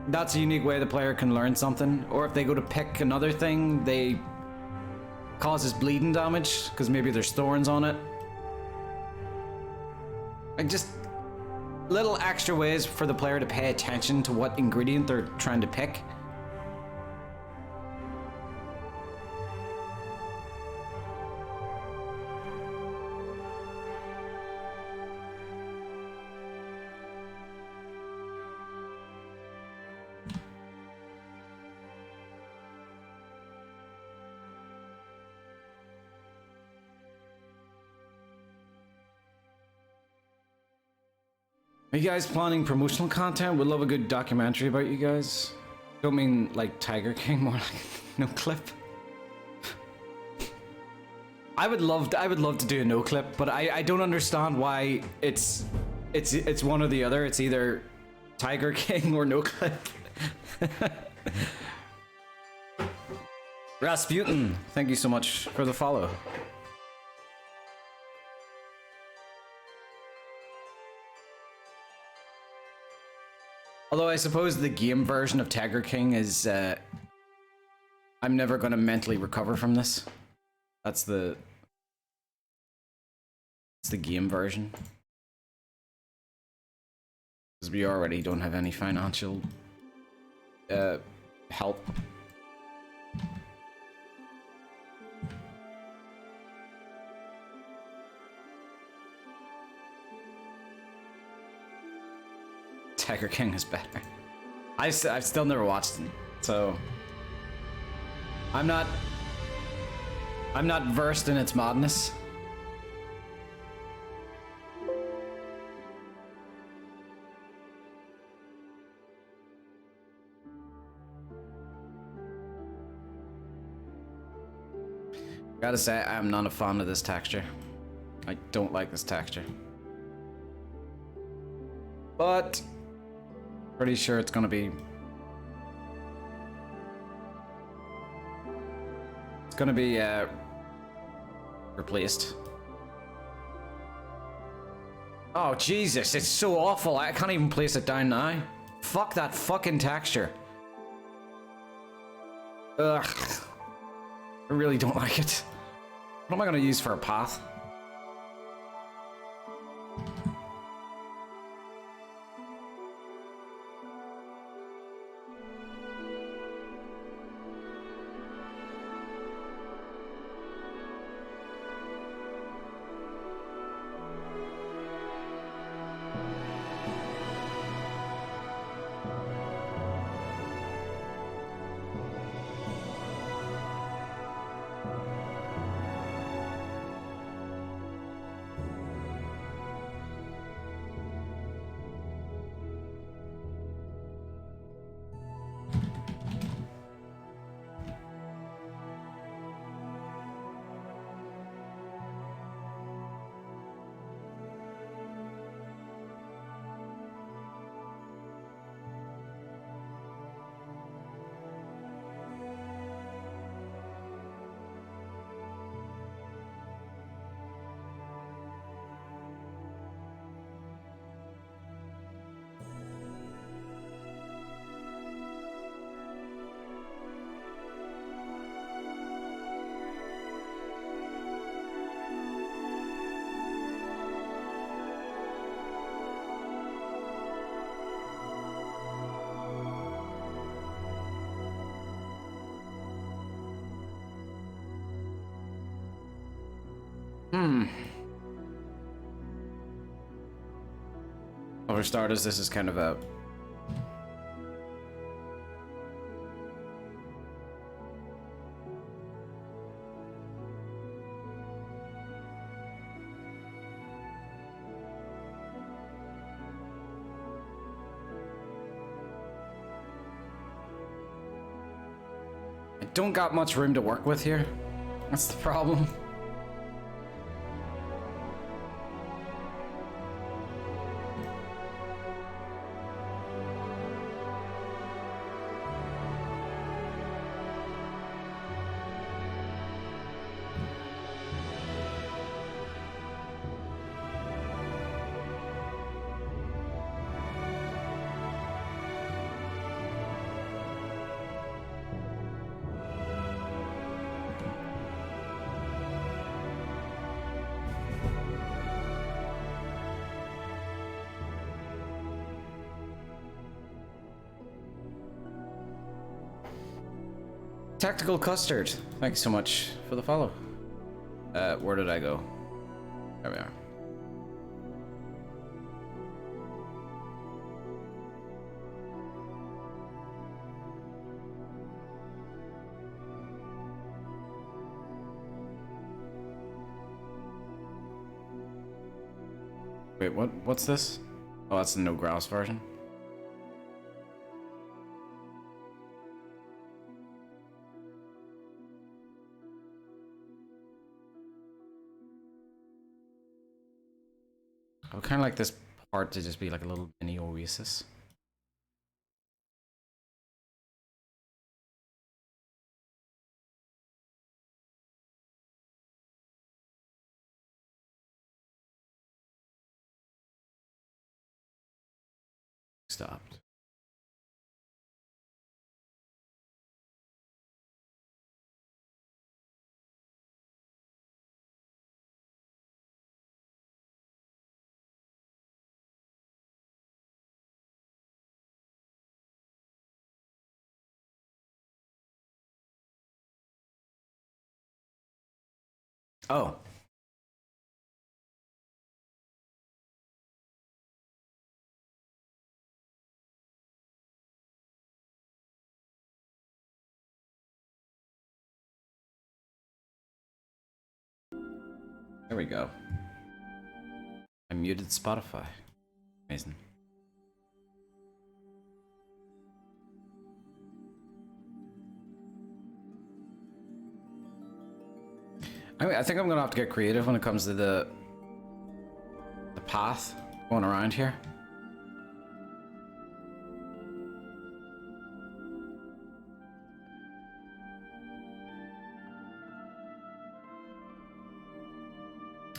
that's a unique way the player can learn something. Or if they go to pick another thing, they causes bleeding damage because maybe there's thorns on it. Like, just little extra ways for the player to pay attention to what ingredient they're trying to pick. Are you guys planning promotional content? Would love a good documentary about you guys. Don't mean like Tiger King, more like no clip. I would love to do a no clip, but I don't understand why it's one or the other. It's either Tiger King or no clip. Rasputin, thank you so much for the follow. Although I suppose the game version of Tiger King is, I'm never going to mentally recover from this. It's the game version. Because we already don't have any financial help. Tiger King is better. I've still never watched it, so I'm not versed in its madness. Gotta say, I'm not a fan of this texture. I don't like this texture. But pretty sure it's gonna be replaced. Oh Jesus, it's so awful. I can't even place it down now. Fuck that fucking texture. Ugh. I really don't like it. What am I gonna use for a path? Well, for starters, this is kind of a... I don't got much room to work with here. That's the problem. Tactical Custard, thank you so much for the follow. Where did I go? There we are. Wait, what's this? Oh, that's the no grouse version. I would kind of like this part to just be like a little mini oasis. Stopped. Oh. There we go. I muted Spotify. Amazing. I think I'm gonna have to get creative when it comes to the path going around here.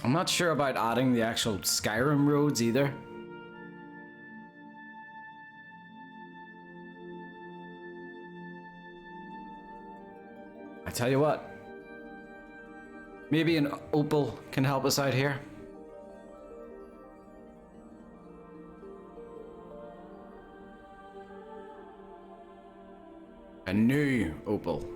I'm not sure about adding the actual Skyrim roads either. I tell you what. Maybe an opal can help us out here. A new opal.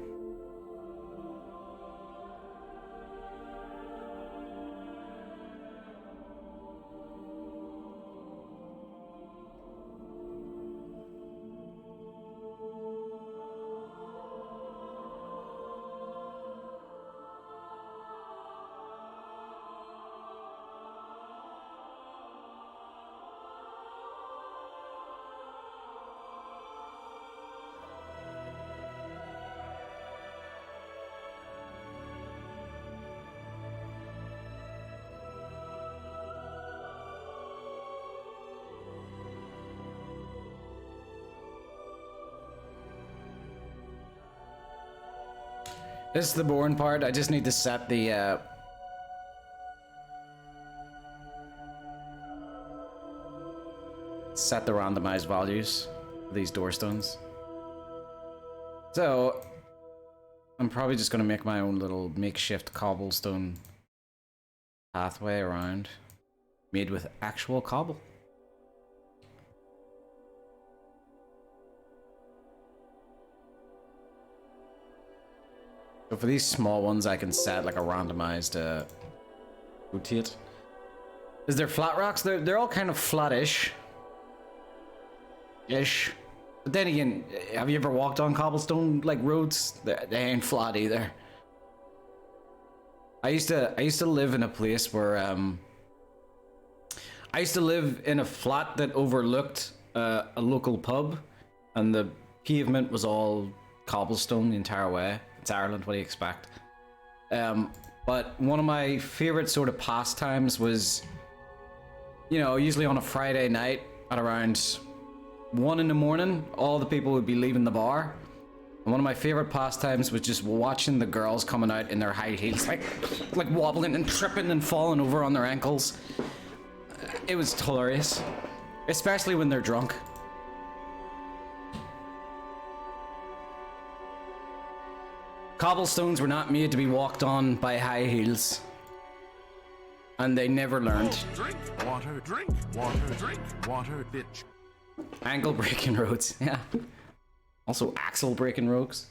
This is the boring part. I just need to set the randomized values for these doorstones. So I'm probably just gonna make my own little makeshift cobblestone pathway around, made with actual cobble. So for these small ones, I can set like a randomized rotate. Is there flat rocks? They're all kind of flattish. Ish. But then again, have you ever walked on cobblestone like roads? They ain't flat either. I used to live in a place where I used to live in a flat that overlooked a local pub, and the pavement was all cobblestone the entire way. It's Ireland, what do you expect? But one of my favorite sort of pastimes was, you know, usually on a Friday night at around 1 in the morning, all the people would be leaving the bar. And one of my favorite pastimes was just watching the girls coming out in their high heels, like wobbling and tripping and falling over on their ankles. It was hilarious, especially when they're drunk. Cobblestones were not made to be walked on by high heels. And they never learned. Drink water, drink water, drink water, bitch. Ankle breaking roads, yeah. Also axle breaking roads.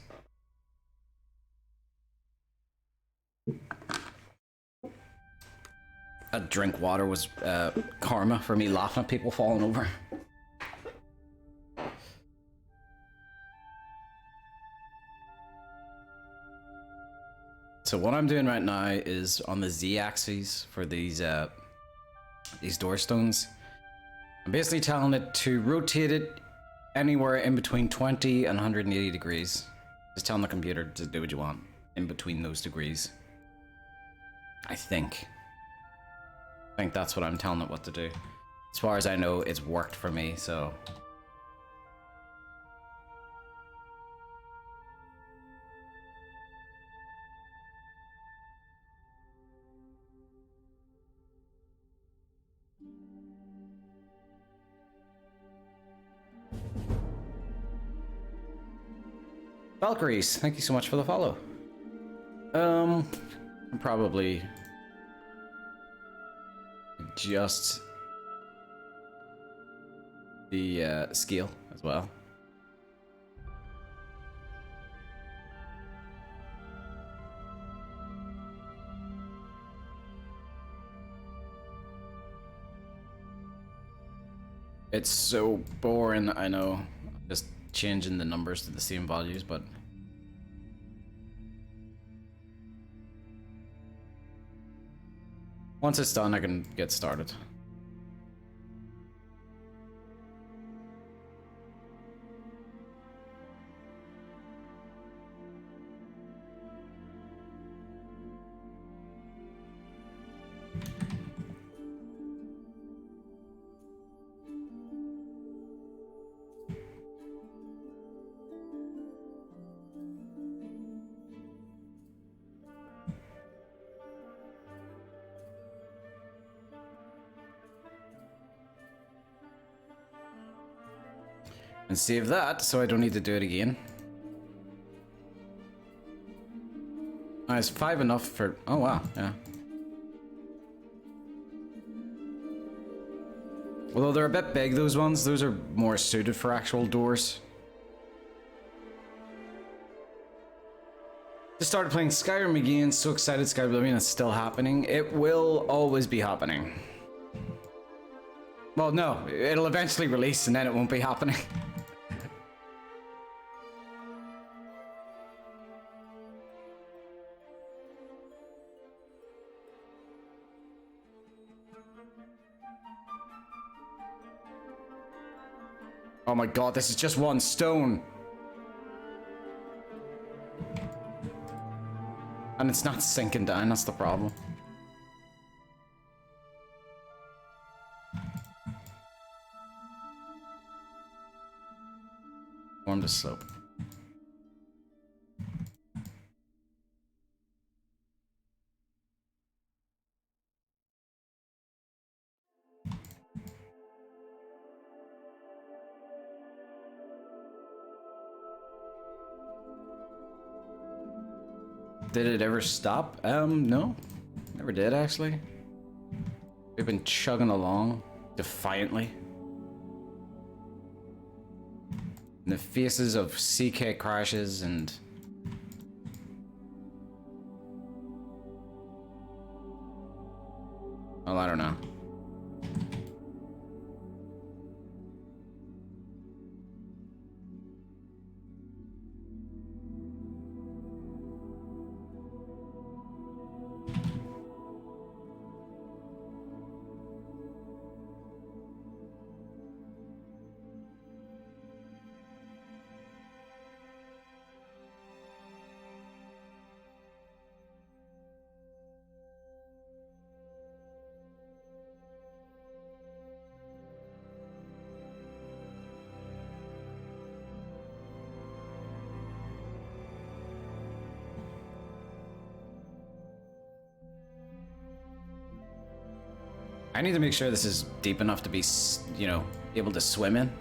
Drink water was karma for me laughing at people falling over. So what I'm doing right now is on the Z-axis for these doorstones. I'm basically telling it to rotate it anywhere in between 20 and 180 degrees. Just telling the computer to do what you want in between those degrees. I think. I think that's what I'm telling it what to do. As far as I know, it's worked for me, so... Valkyries, thank you so much for the follow. Probably adjust the scale as well. It's so boring, I know. Just changing the numbers to the same values, but once it's done, I can get started. And save that, so I don't need to do it again. Is 5 enough for... Oh wow, yeah. Although they're a bit big, those ones. Those are more suited for actual doors. Just started playing Skyrim again. So excited Skyblivion is still happening. It will always be happening. Well, no. It'll eventually release and then it won't be happening. Oh my god, this is just one stone. And it's not sinking down, that's the problem. Form the slope. Did it ever stop? No. Never did, actually. We've been chugging along, defiantly. In the faces of CK crashes and... Well, I don't know. I need to make sure this is deep enough to be, you know, able to swim in.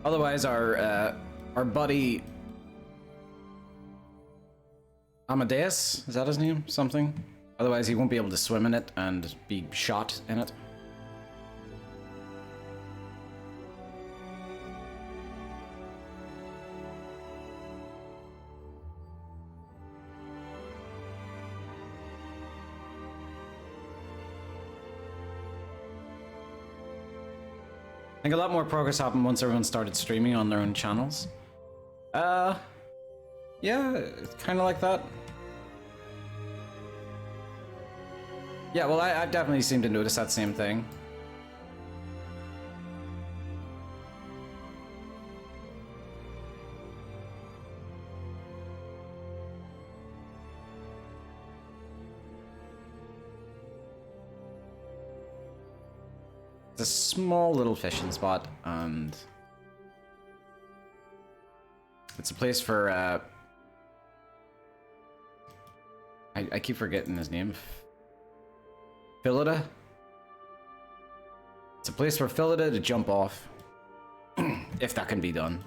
Otherwise, our buddy Amadeus, is that his name? Something? Otherwise, he won't be able to swim in it and be shot in it. I think a lot more progress happened once everyone started streaming on their own channels. Yeah, it's kind of like that. Yeah, well, I've definitely seemed to notice that same thing. It's a small little fishing spot, and it's a place for, I keep forgetting his name. Philida? It's a place for Philida to jump off, if that can be done.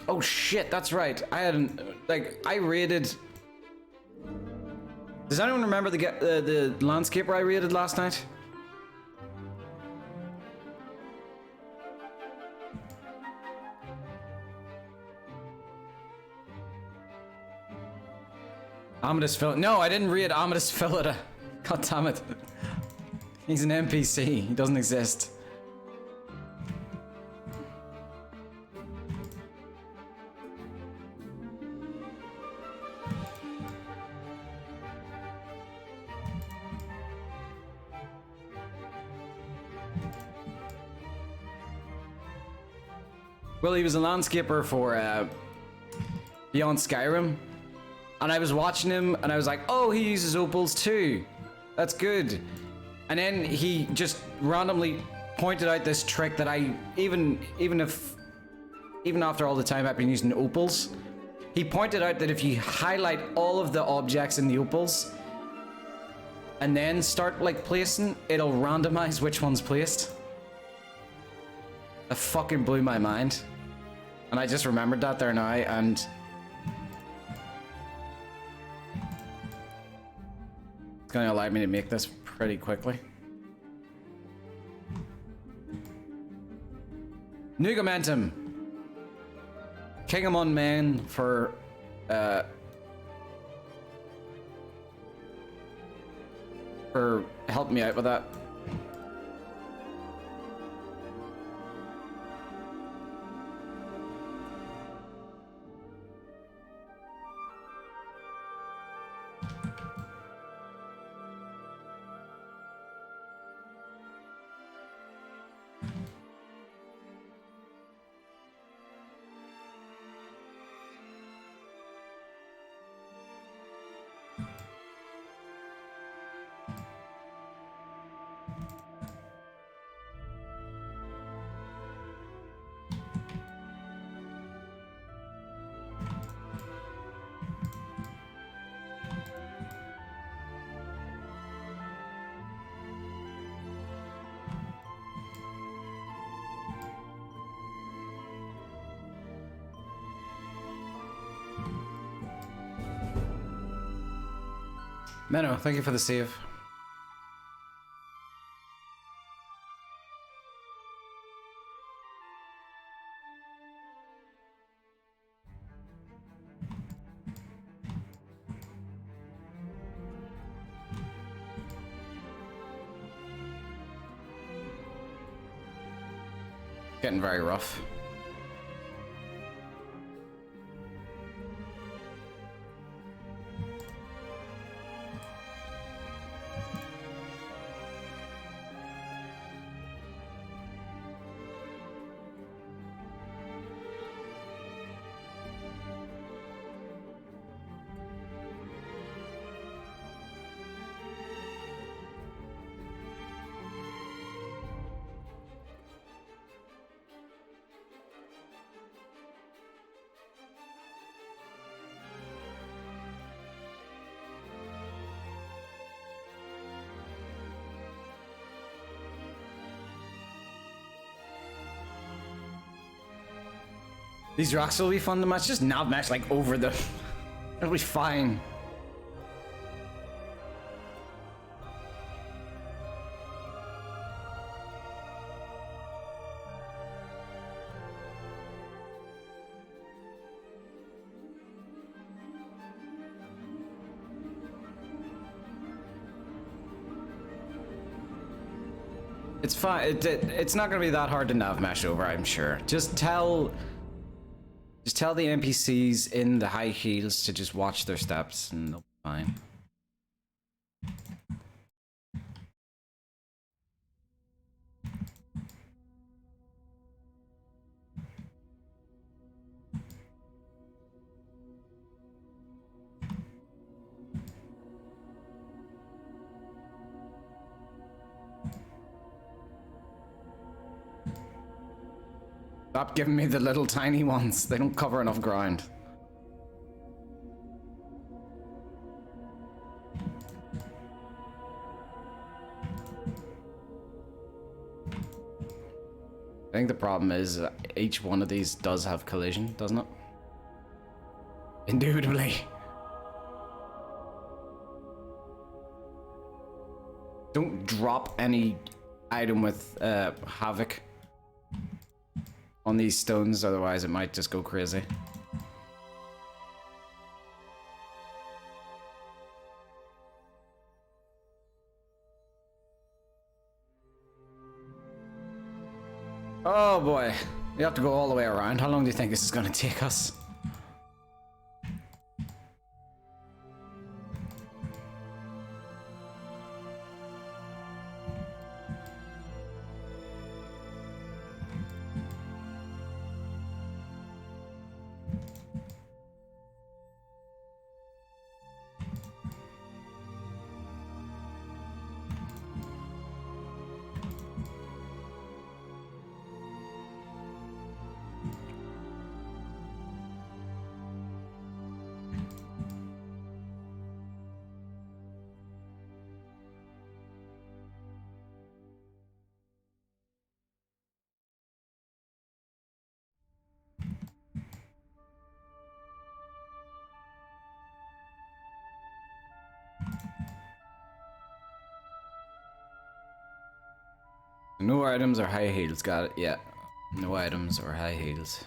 Oh shit, that's right. I hadn't, like, I raided... Does anyone remember the landscaper I raided last night? Amadeus Philida. No, I didn't raid Amadeus Philida. God damn it. He's an NPC. He doesn't exist. Well, he was a landscaper for Beyond Skyrim, and I was watching him, and I was like, "Oh, he uses opals too. That's good." And then he just randomly pointed out this trick that I even after all the time I've been using opals, he pointed out that if you highlight all of the objects in the opals and then start like placing, it'll randomize which one's placed. That fucking blew my mind. And I just remembered that there now, and it's going to allow me to make this pretty quickly. Nugamentum. King among men for helping me out with that. Menno, thank you for the save. Getting very rough. These rocks will be fun to match. Just knob match like over them. It'll be fine. It's fine. It's not gonna be that hard to nav mesh over, I'm sure. Just tell the NPCs in the high heels to just watch their steps, and they'll be fine. Stop giving me the little tiny ones. They don't cover enough ground. I think the problem is each one of these does have collision, doesn't it? Indubitably. Don't drop any item with havoc on these stones, otherwise it might just go crazy. Oh boy, we have to go all the way around. How long do you think this is going to take us? No items or high heels, got it, yeah. No items or high heels.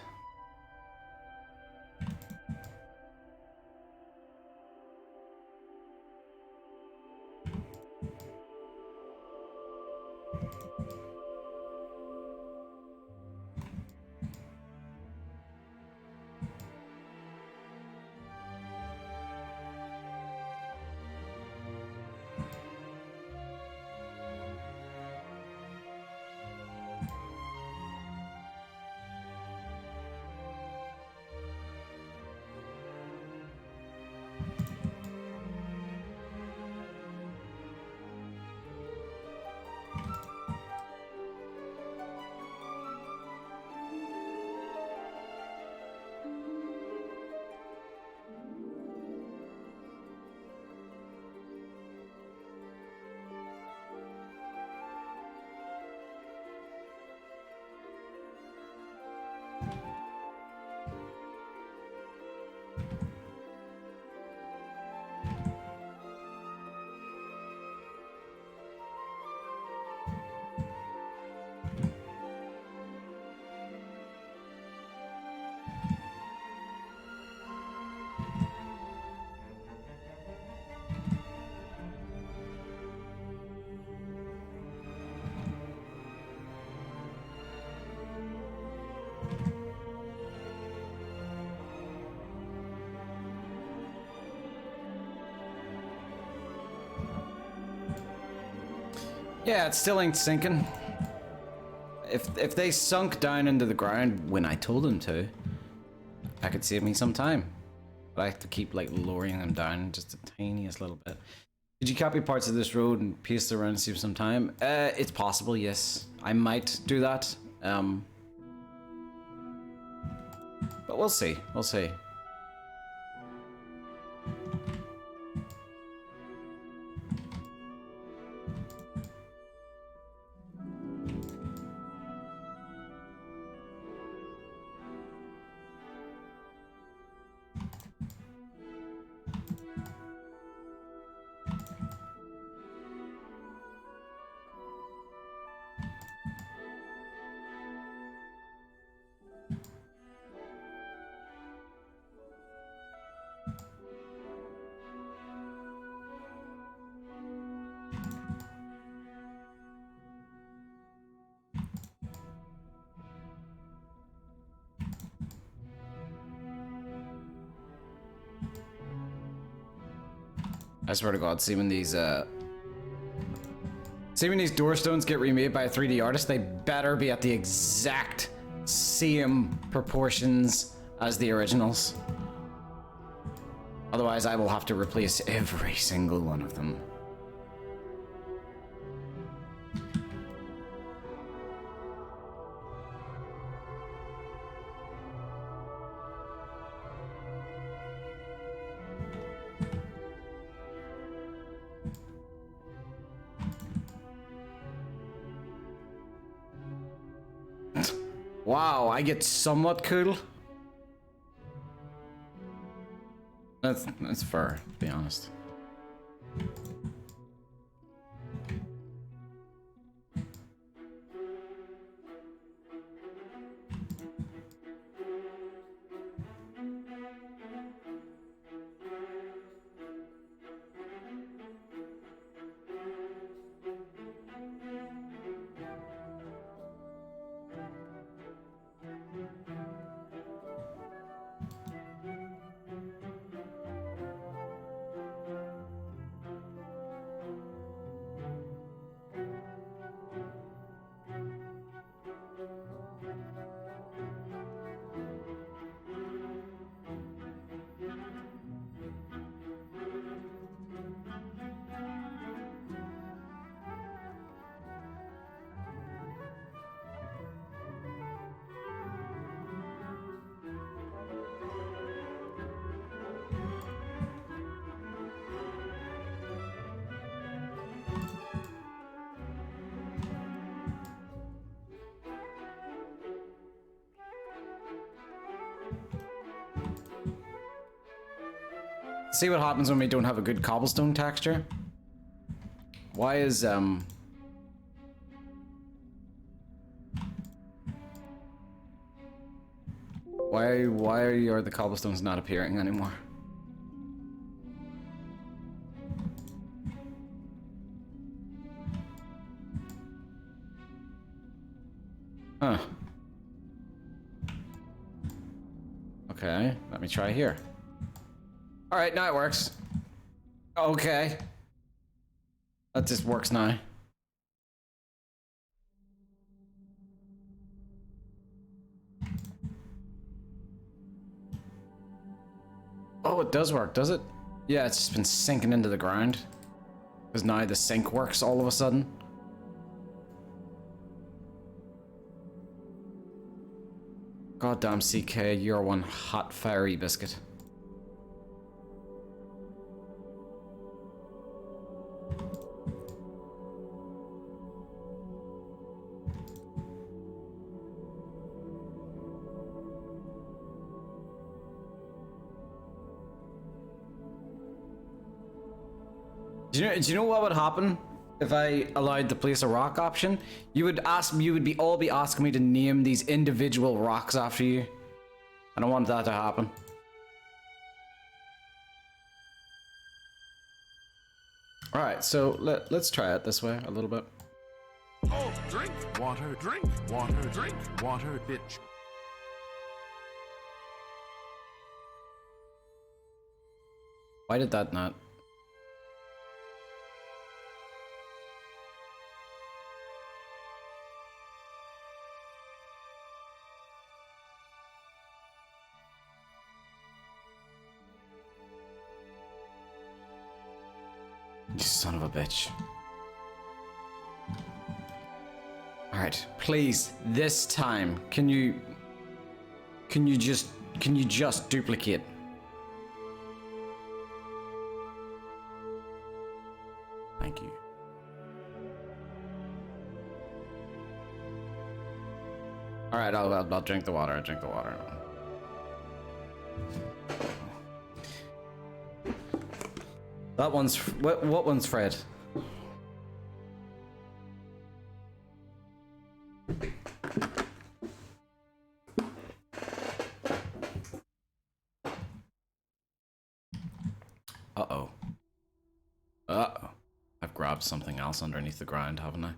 Yeah, it still ain't sinking. If they sunk down into the ground when I told them to, that could save me some time. But I have to keep like lowering them down just the tiniest little bit. Did you copy parts of this road and paste it around and save some time? It's possible, yes. I might do that. But we'll see. We'll see. I swear to God, see when these doorstones get remade by a 3D artist, they better be at the exact same proportions as the originals. Otherwise, I will have to replace every single one of them. Wow, I get somewhat cool. That's fair, to be honest. See what happens when we don't have a good cobblestone texture? Why is why are the cobblestones not appearing anymore? Huh. Okay, let me try here. Alright, now it works. Okay. That just works now. Oh, it does work, does it? Yeah, it's just been sinking into the ground. Because now the sink works all of a sudden. Goddamn CK, you're one hot fiery biscuit. Do you know what would happen if I allowed the place a rock option? You would all be asking me to name these individual rocks after you. I don't want that to happen. Alright, so let's try it this way a little bit. Oh, drink water, drink water, drink water, bitch. Why did that not? You son of a bitch. Alright, please, this time, can you just duplicate? Thank you. Alright, I'll drink the water, That one's... What one's Fred? Uh-oh. Uh-oh. I've grabbed something else underneath the ground, haven't I?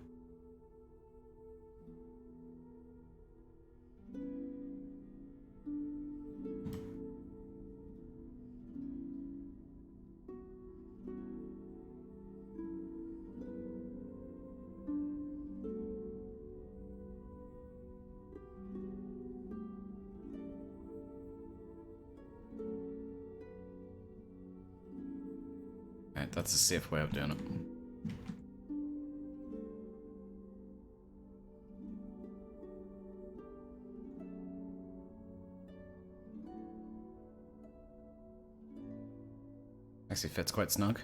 right, that's a safe way of doing it. Actually fits quite snug.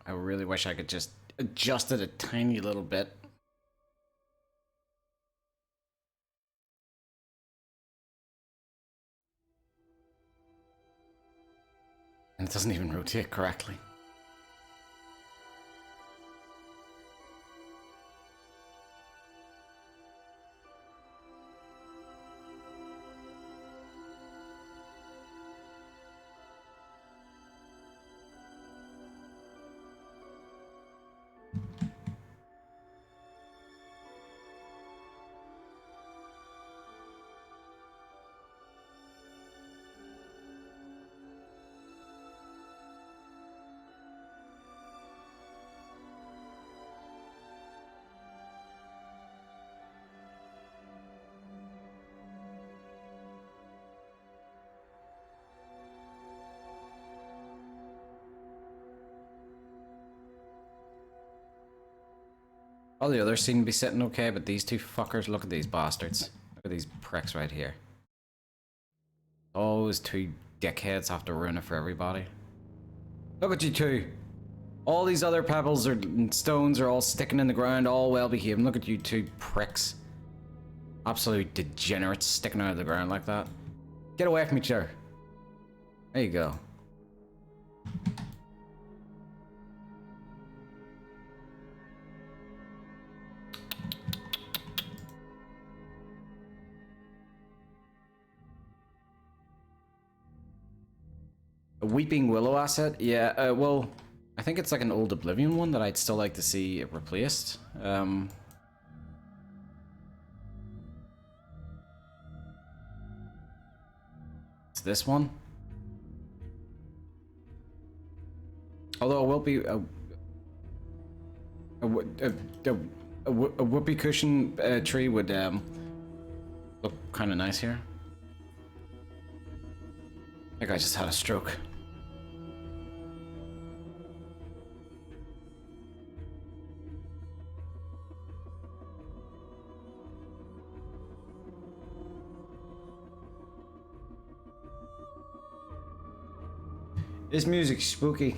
I really wish I could just adjust it a tiny little bit. And it doesn't even rotate correctly. All the others seem to be sitting okay, but these two fuckers, look at these bastards. Look at these pricks right here. Those two dickheads have to ruin it for everybody. Look at you two. All these other pebbles and stones are all sticking in the ground, all well behaved. Look at you two pricks. Absolute degenerates sticking out of the ground like that. Get away from each other. There you go. Weeping Willow asset? Yeah, well, I think it's like an old Oblivion one that I'd still like to see it replaced. It's this one. Although it will be a whoopee cushion tree would look kind of nice here. That guy just had a stroke. This music's spooky.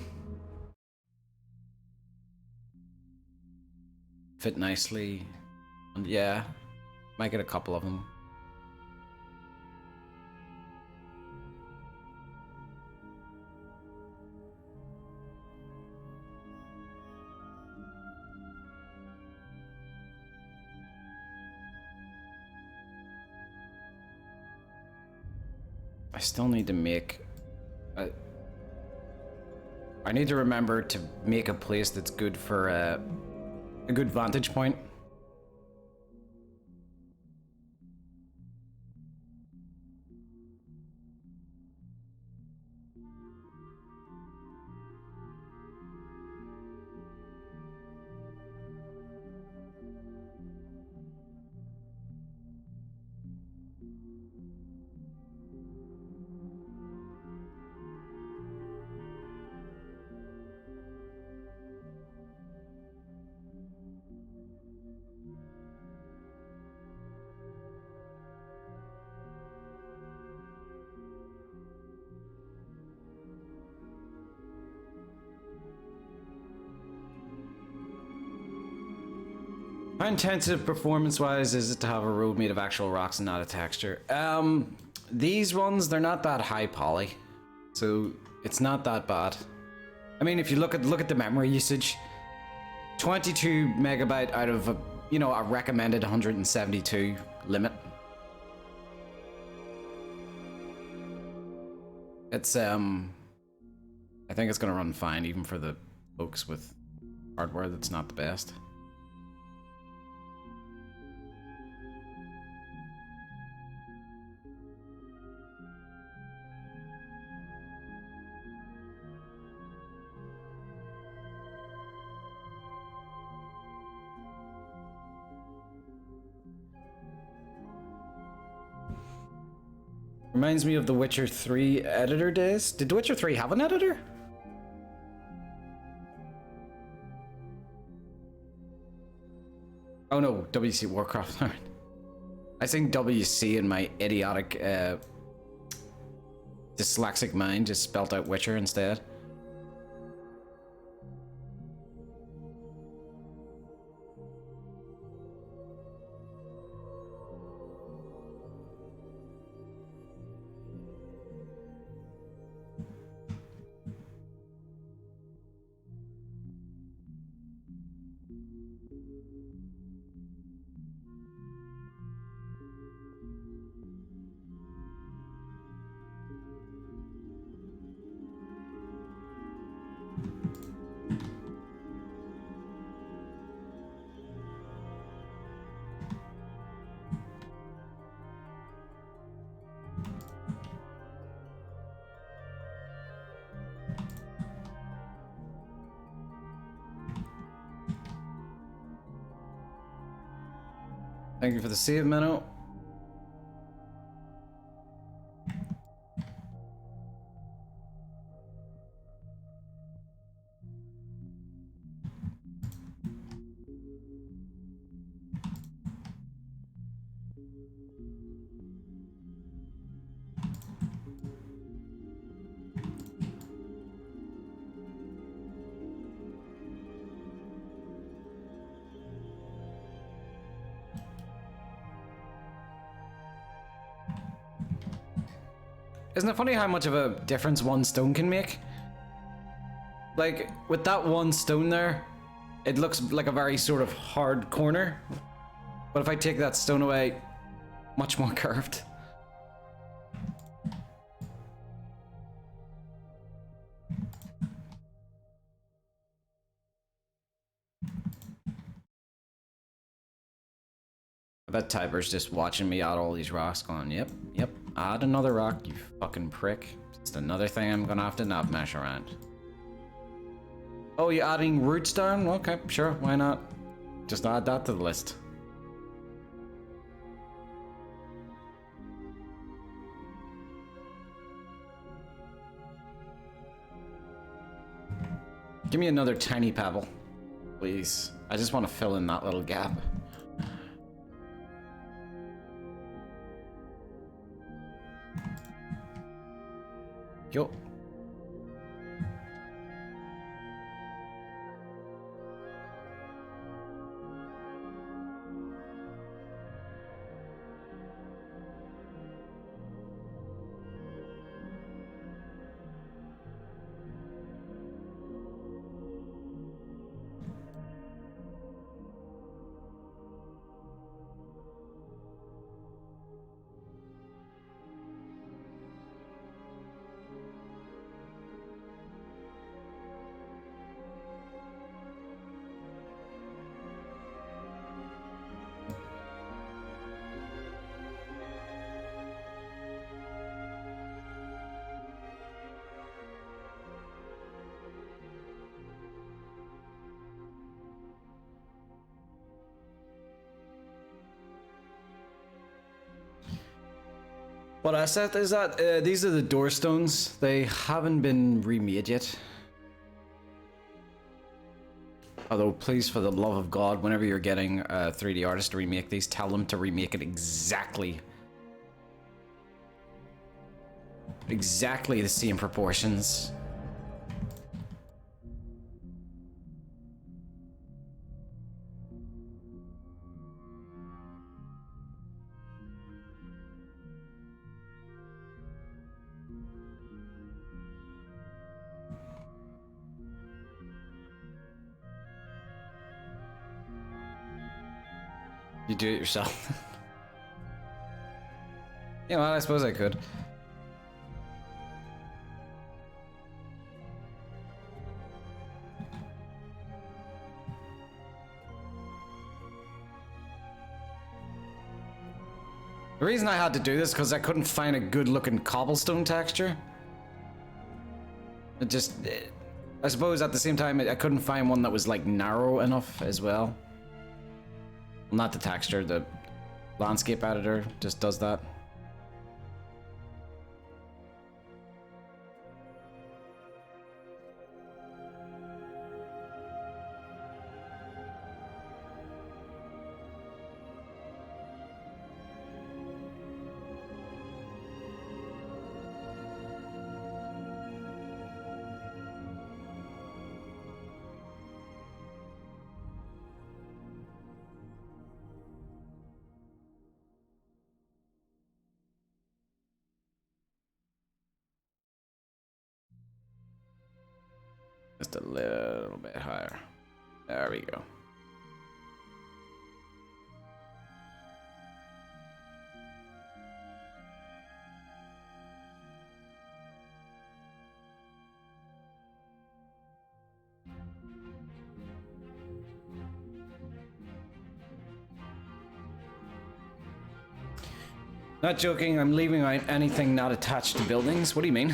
Fit nicely. And yeah, might get a couple of them. I still need to make I need to remember to make a place that's good for a good vantage point. How intensive performance-wise is it to have a road made of actual rocks and not a texture? These ones, they're not that high poly, so it's not that bad. I mean, if you look at the memory usage, 22 megabyte out of a recommended 172 limit. It's I think it's gonna run fine even for the folks with hardware that's not the best. Reminds me of the Witcher 3 editor days. Did The Witcher 3 have an editor? Oh no, WC Warcraft. I think WC in my idiotic dyslexic mind just spelt out Witcher instead. Thank you for the save, Menno. Isn't it funny how much of a difference one stone can make? Like, with that one stone there, it looks like a very sort of hard corner. But if I take that stone away, much more curved. I bet Tiber's just watching me add all these rocks going, yep, add another rock, you fucking prick. Just another thing I'm gonna have to not mess around. Oh, you're adding roots down? Okay, sure, why not? Just add that to the list. Give me another tiny pebble, please. I just want to fill in that little gap. Yo. What I said is that these are the door stones. They haven't been remade yet. Although, please, for the love of God, whenever you're getting a 3D artist to remake these, tell them to remake it exactly the same proportions. You do it yourself. You know what, I suppose I could. The reason I had to do this because I couldn't find a good looking cobblestone texture. It just... I suppose at the same time I couldn't find one that was like narrow enough as well. Not the texture, the landscape editor just does that. Just a little bit higher. There we go. Not joking, I'm leaving out anything not attached to buildings. What do you mean?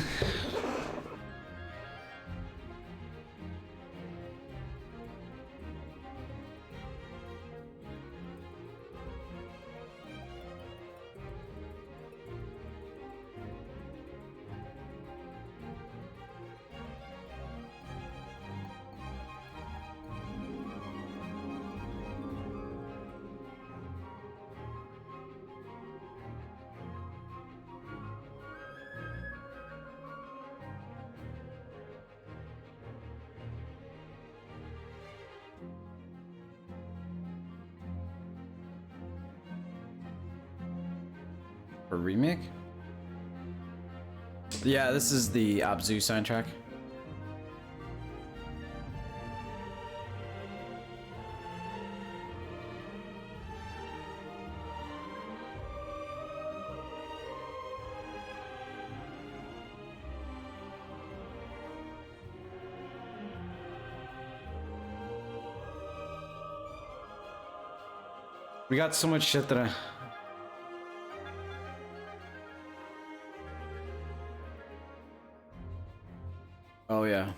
A remake? Yeah, this is the Abzu soundtrack. We got so much shit that I... Oh, yeah.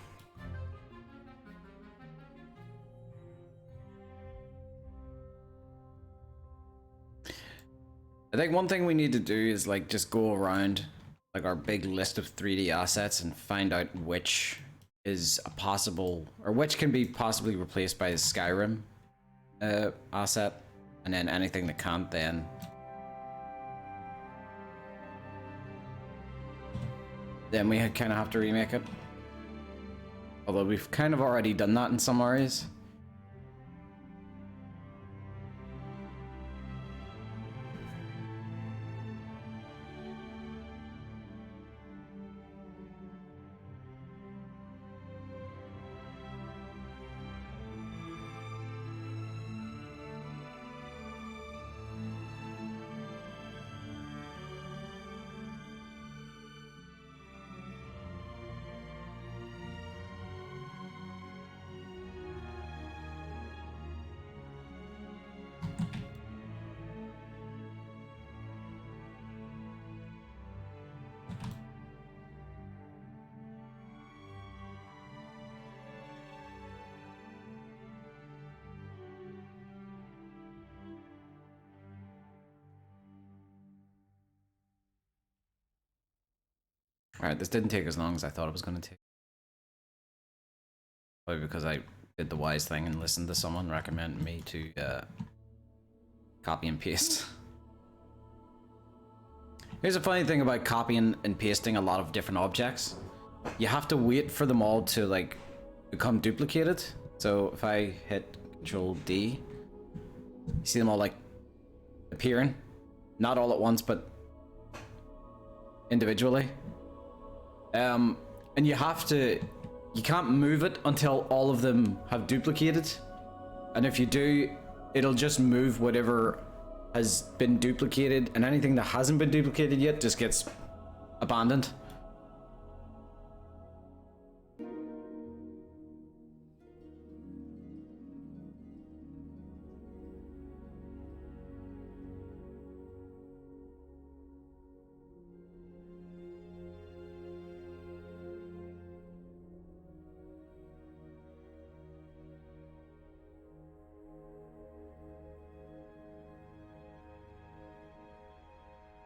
I think one thing we need to do is like just go around like our big list of 3D assets and find out which is a possible, or which can be possibly replaced by a Skyrim asset, and then anything that can't, then we kind of have to remake it. Although we've kind of already done that in some areas. Alright, this didn't take as long as I thought it was going to take. Probably because I did the wise thing and listened to someone recommend me to copy and paste. Here's a funny thing about copying and pasting a lot of different objects. You have to wait for them all to like become duplicated. So if I hit Control D, you see them all like appearing. Not all at once, but individually. And you can't move it until all of them have duplicated. And if you do, it'll just move whatever has been duplicated, and anything that hasn't been duplicated yet just gets abandoned.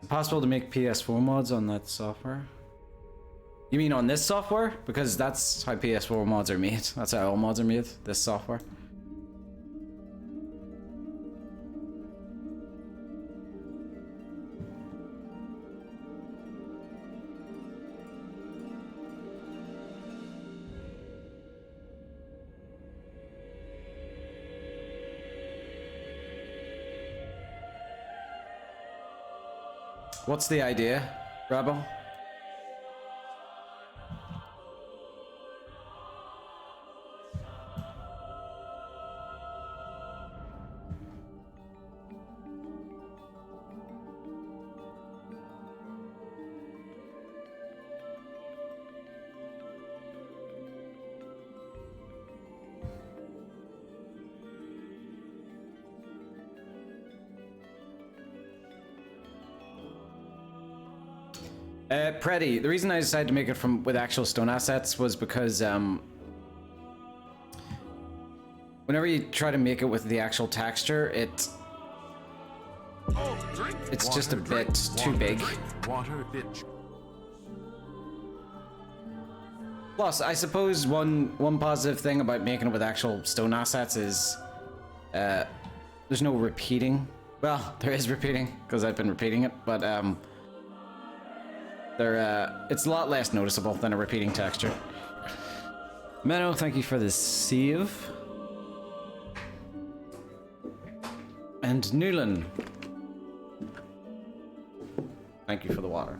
Possible to make PS4 mods on that software? You mean on this software? Because that's how PS4 mods are made. That's how all mods are made, this software. What's the idea, Rebel? Preddy, the reason I decided to make it with actual stone assets was because whenever you try to make it with the actual texture, it's just a bit too big. Plus, I suppose one positive thing about making it with actual stone assets is there's no repeating. Well, there is repeating because I've been repeating it, but it's a lot less noticeable than a repeating texture. Menno, thank you for the save. And Newland, thank you for the water.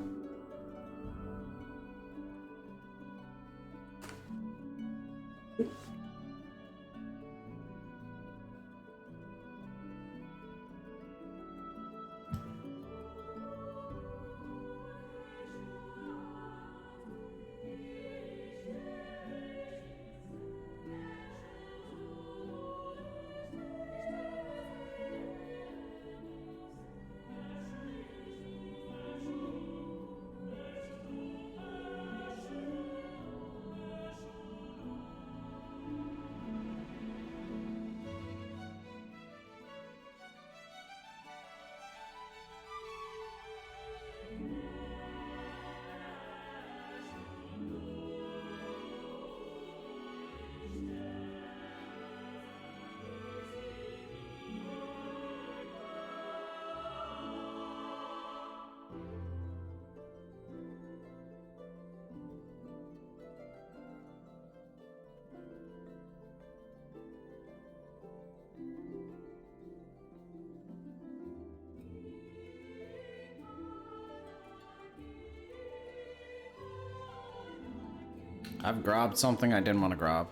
I've grabbed something I didn't want to grab.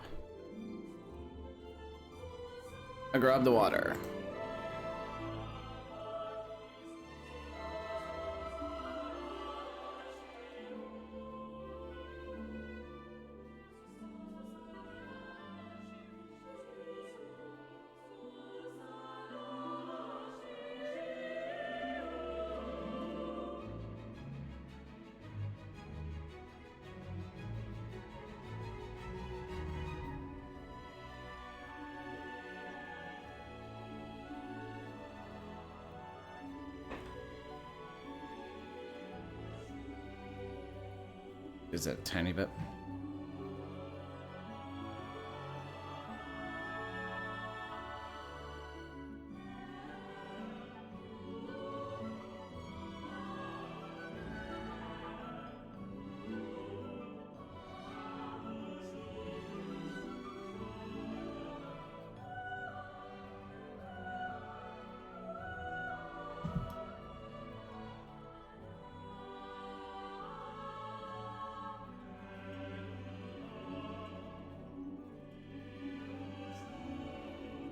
I grabbed the water. Is that a tiny bit?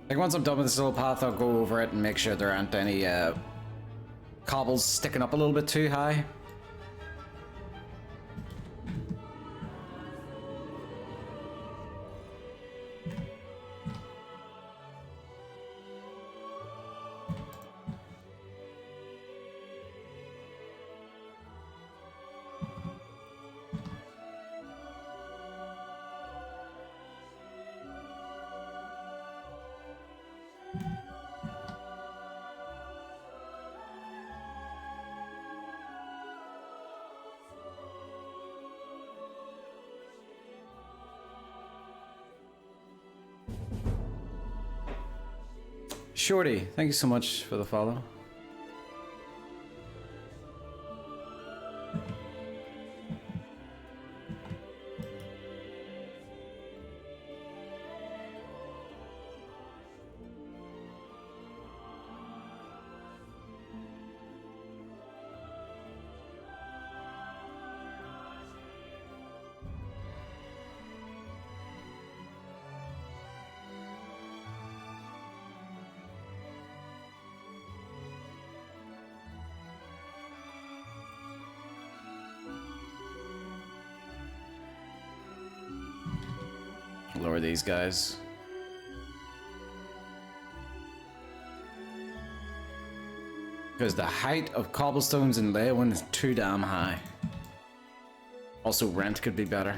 Like once I'm done with this little path, I'll go over it and make sure there aren't any cobbles sticking up a little bit too high. Shorty, thank you so much for the follow. Lower these guys. Because the height of cobblestones in Leyawiin is too damn high. Also, rent could be better.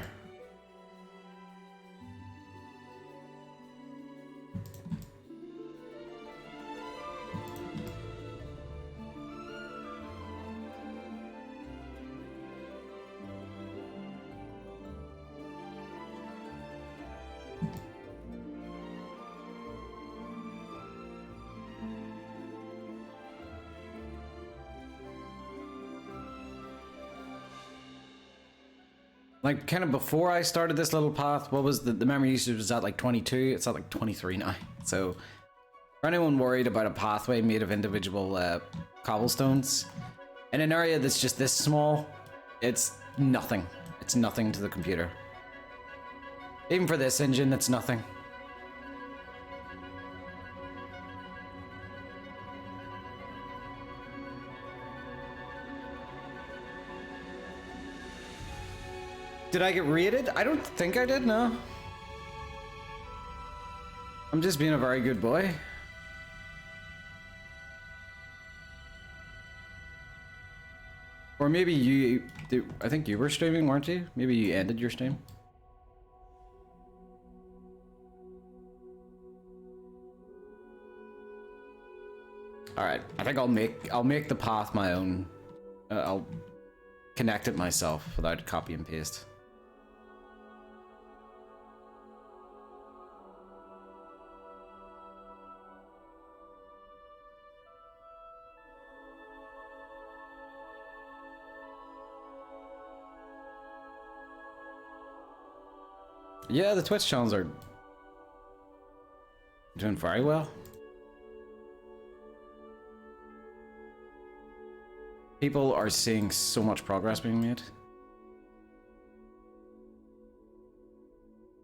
Like, kind of before I started this little path, what was the memory usage was at like 22? It's at like 23 now. So, for anyone worried about a pathway made of individual cobblestones, in an area that's just this small, it's nothing. It's nothing to the computer. Even for this engine, it's nothing. Did I get rated? I don't think I did, no. I'm just being a very good boy. Or maybe you... I think you were streaming, weren't you? Maybe you ended your stream. Alright, I think I'll make the path my own. I'll connect it myself without copy and paste. Yeah, the Twitch channels are doing very well. People are seeing so much progress being made.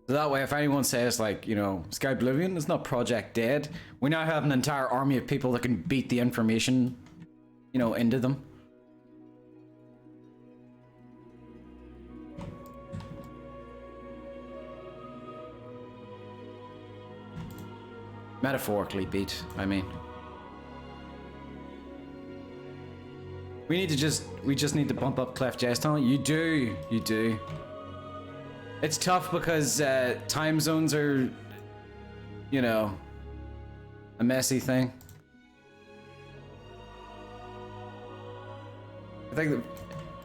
So that way, if anyone says, like, you know, Skyblivion is not Project Dead, we now have an entire army of people that can beat the information, you know, into them. Metaphorically beat, I mean. We just need to bump up Clef J's talent. You do. It's tough because time zones are, you know, a messy thing. I think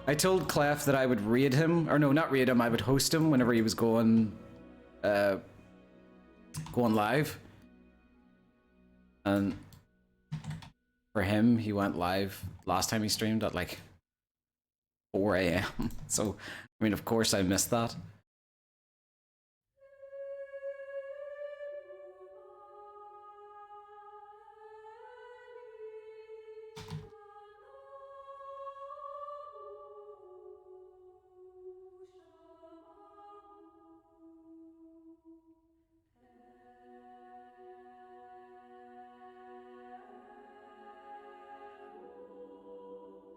I told Clef that I would raid him, or no, not raid him, I would host him whenever he was going live. And for him, he went live last time he streamed at like 4 AM. So, I mean, of course I missed that.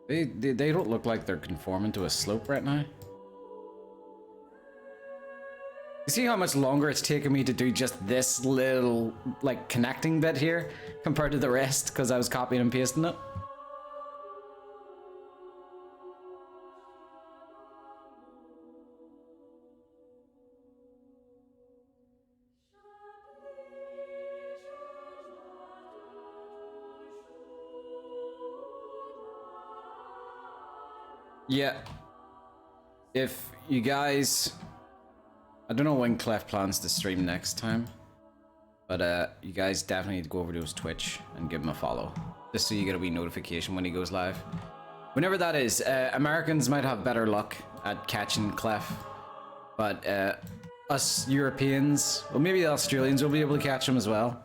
They don't look like they're conforming to a slope right now. You see how much longer it's taken me to do just this little, like, connecting bit here compared to the rest because I was copying and pasting it? Yeah. If you guys... I don't know when Clef plans to stream next time, but you guys definitely need to go over to his Twitch and give him a follow, just so you get a wee notification when he goes live. Whenever that is, Americans might have better luck at catching Clef, but us Europeans, well, maybe the Australians will be able to catch him as well,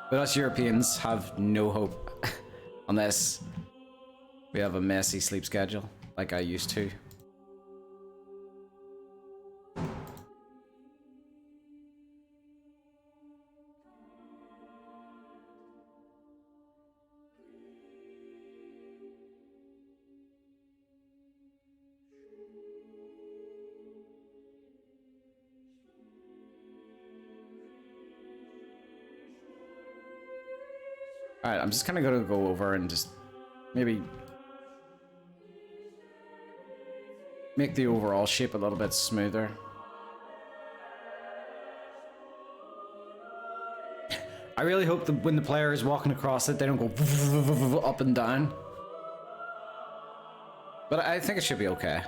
but us Europeans have no hope unless we have a messy sleep schedule like I used to. Alright, I'm just kind of gonna go over and just maybe make the overall shape a little bit smoother. I really hope that when the player is walking across it, they don't go up and down. But I think it should be okay.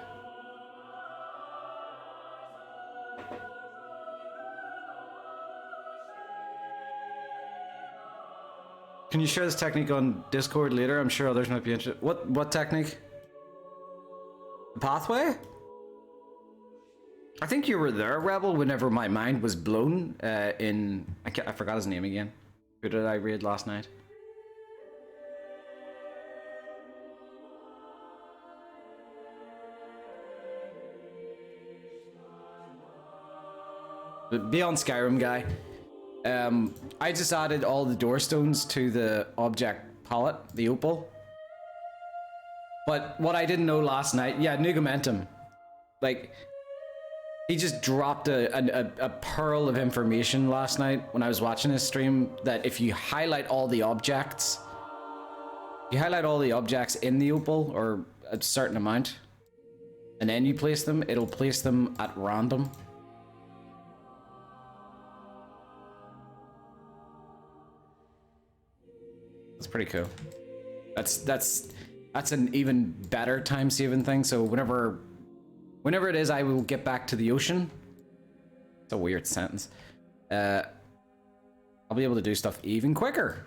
Can you share this technique on Discord later? I'm sure others might be interested. What technique? The pathway? I think you were there, Rebel, whenever my mind was blown in... I forgot his name again. Who did I raid last night? The Beyond Skyrim guy. I just added all the doorstones to the object palette, the opal. But what I didn't know last night, yeah, Nugamentum. Like, he just dropped a pearl of information last night when I was watching his stream, that if you highlight all the objects, in the opal, or a certain amount, and then you place them, it'll place them at random. That's pretty cool. That's an even better time-saving thing. So whenever it is, I will get back to the ocean. It's a weird sentence. I'll be able to do stuff even quicker.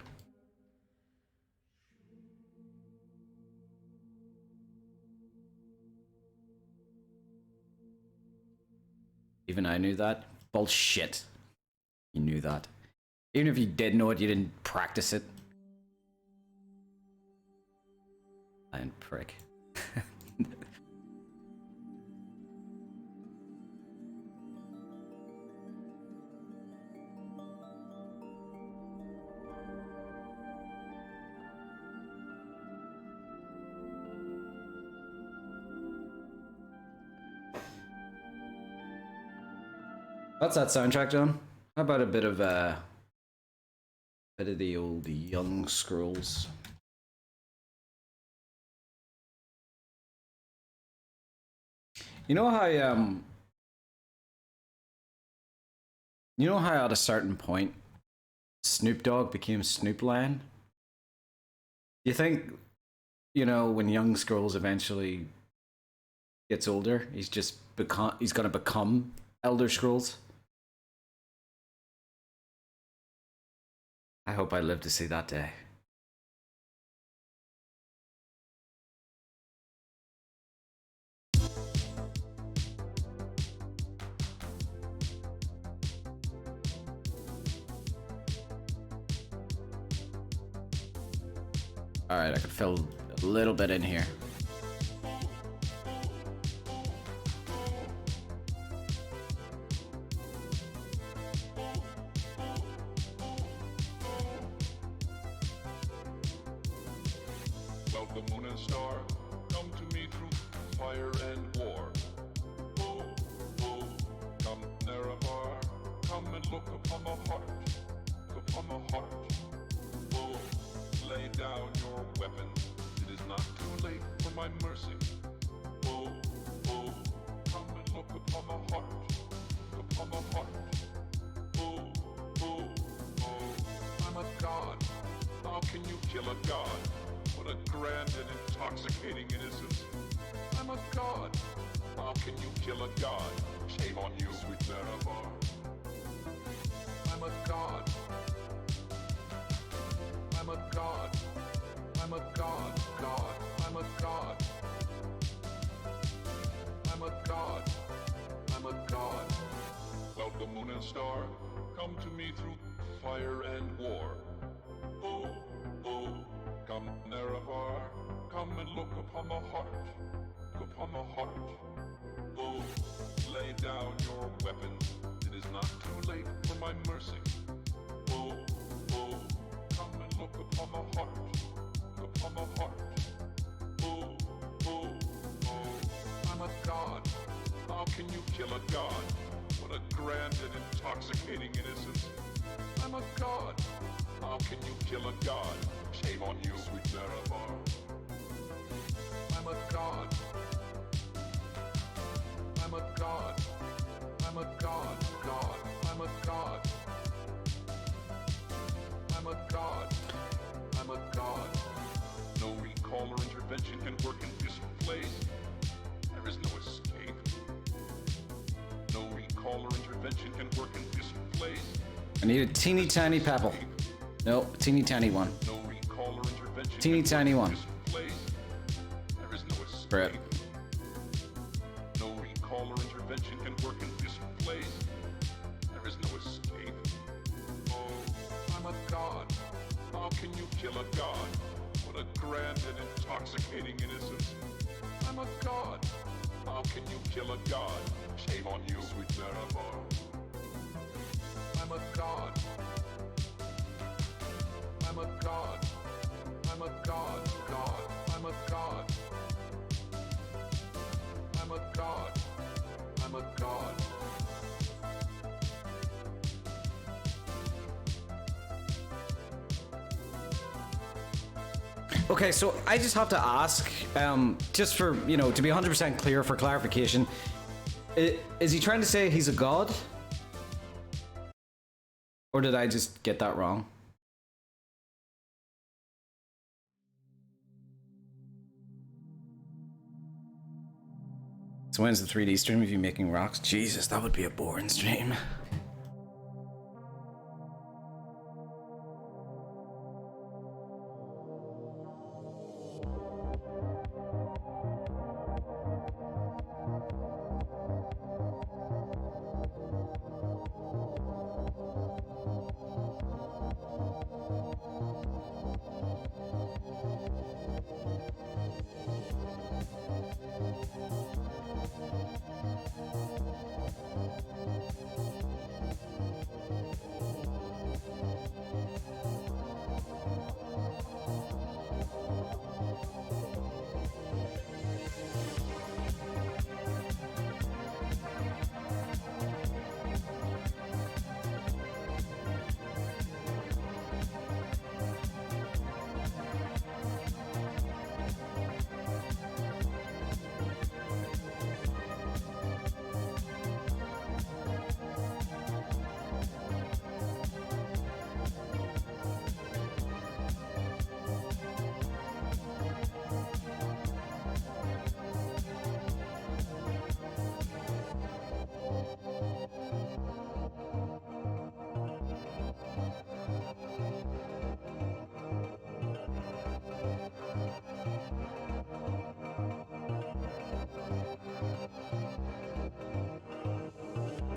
Even I knew that. Bullshit. You knew that. Even if you did know it, you didn't practice it. Lying prick. What's that soundtrack, John? How about a bit of the old Young Scrolls? You know how at a certain point Snoop Dogg became Snoop Lion? Do you think, you know, when Young Scrolls eventually gets older, he's gonna become Elder Scrolls? I hope I live to see that day. Alright, I could fill a little bit in here. Well, the moon and star come to me through fire and war. Oh, oh, come Nerevar, come and look upon the heart, upon the heart. Oh, lay down your weapons, it is not too late for my mercy. Oh, oh, come and look upon the heart, upon the heart. Oh, oh, oh, I'm a god, how can you kill a god? What a grand and intoxicating innocence. I'm a god, how can you kill a god? Shame on you, sweet Nerevar. I'm a god, I'm a god, I'm a god, god, I'm a god, I'm a god, I'm a god. Well, the moon and star come to me through fire and war. Oh, oh, come Nerevar, come and look upon the heart, upon the heart. Oh, lay down your weapons, it is not too late for my mercy. Oh, oh, come and look upon the heart, upon the heart. Oh, oh, oh, I'm a god, how can you kill a god? What a grand and intoxicating innocence. I'm a god, how can you kill a god? Shame on you, sweet Nerevar. I'm a god, I'm a god, I'm a god, god, I'm a god, I'm a god, I'm a god. No recall or intervention can work in this place. There is no escape. No recall or intervention can work in this place. I need a teeny tiny pebble. Nope, teeny tiny one. No recall or intervention. Teeny tiny one. There is no escape. Brett. No recall or intervention can work in this place. There is no escape. Oh, I'm a god. How can you kill a god? What a grand and intoxicating innocence. I'm a god. How can you kill a god? Shame on you, sweet Nerevar. I'm a god. I'm a god. I'm a god, god. I'm a god. I'm a god. I'm a god. Okay, so I just have to ask, just for, you know, to be 100% clear for clarification, is he trying to say he's a god? Or did I just get that wrong? So when's the 3D stream of you making rocks? Jesus, that would be a boring stream.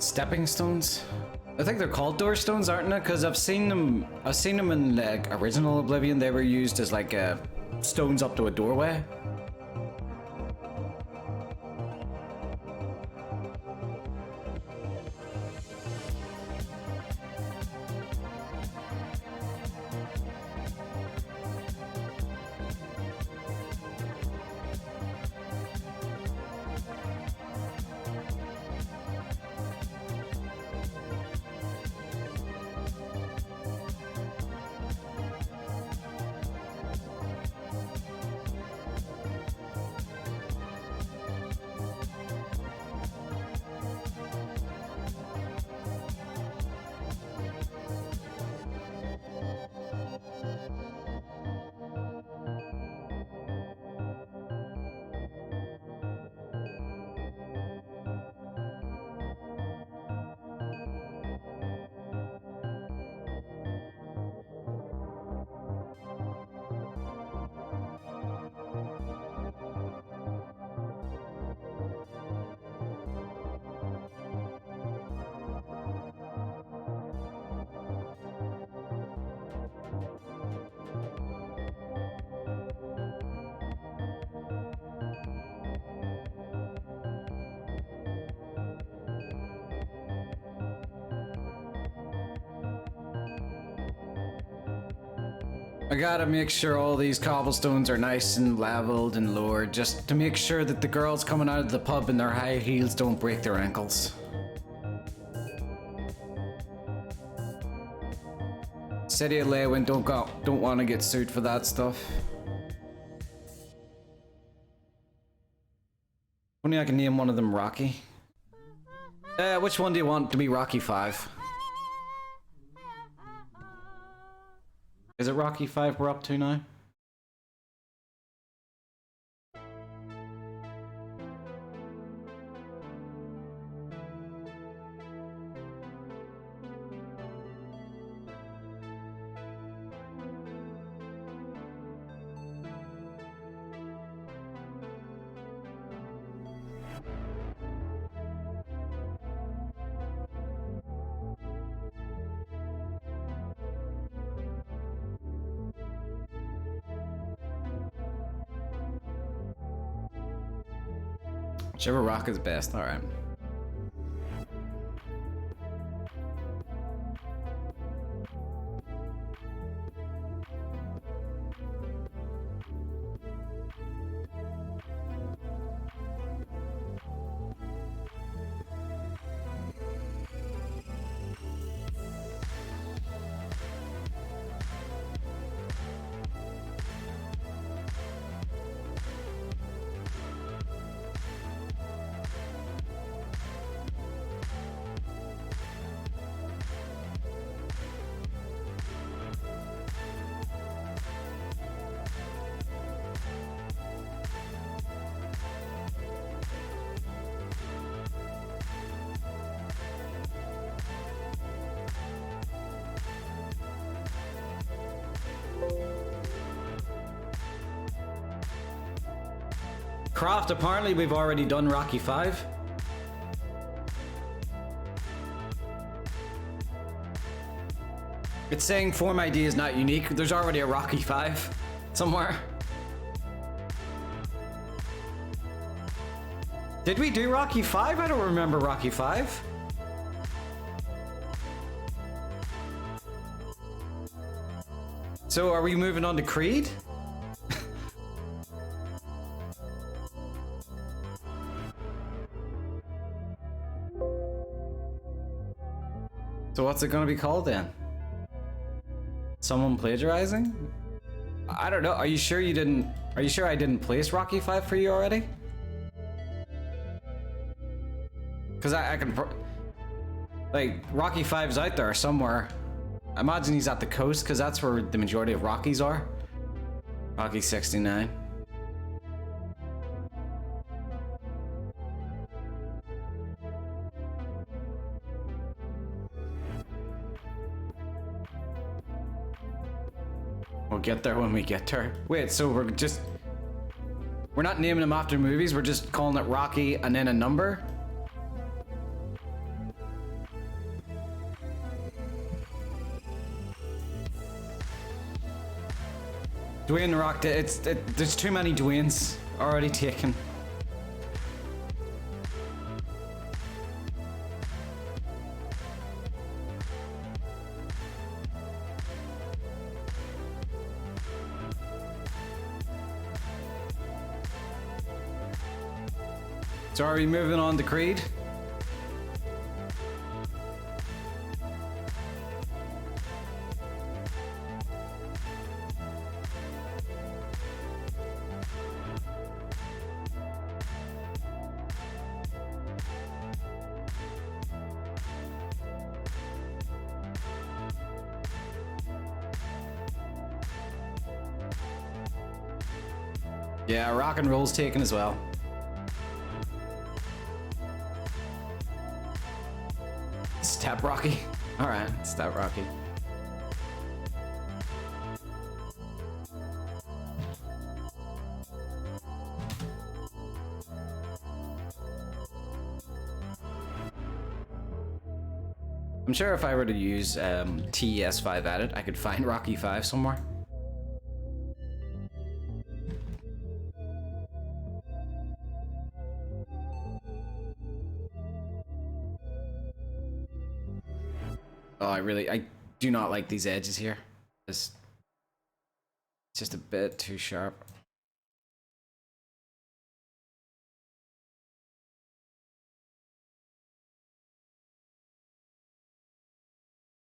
Stepping stones? I think they're called door stones, aren't they? Because I've seen them in like original Oblivion. They were used as like stones up to a doorway. I gotta make sure all these cobblestones are nice and leveled and lowered, just to make sure that the girls coming out of the pub in their high heels don't break their ankles. City of Leyawiin don't want to get sued for that stuff. Only I can name one of them Rocky. Which one do you want to be Rocky 5? Is it Rocky 5 we're up to now? Whichever rock is best, alright. Croft, apparently we've already done Rocky 5. It's saying form ID is not unique. There's already a Rocky 5 somewhere. Did we do Rocky 5? I don't remember Rocky 5. So are we moving on to Creed? So what's it gonna be called then? Someone plagiarizing? I don't know. Are you sure you didn't? Are you sure I didn't place Rocky 5 for you already? Because I can, like, Rocky 5's out there somewhere. I imagine he's at the coast because that's where the majority of Rockies are. Rocky 69. We'll get there when we get there. Wait, so we're not naming them after movies, we're just calling it Rocky and then a number? Dwayne rocked it. There's too many Dwaynes already taken. So are we moving on to Creed? Yeah, rock and roll's taken as well. Step Rocky. All right, Step Rocky. I'm sure if I were to use TES5 edit, I could find Rocky 5 somewhere. Oh, I do not like these edges here. It's just a bit too sharp.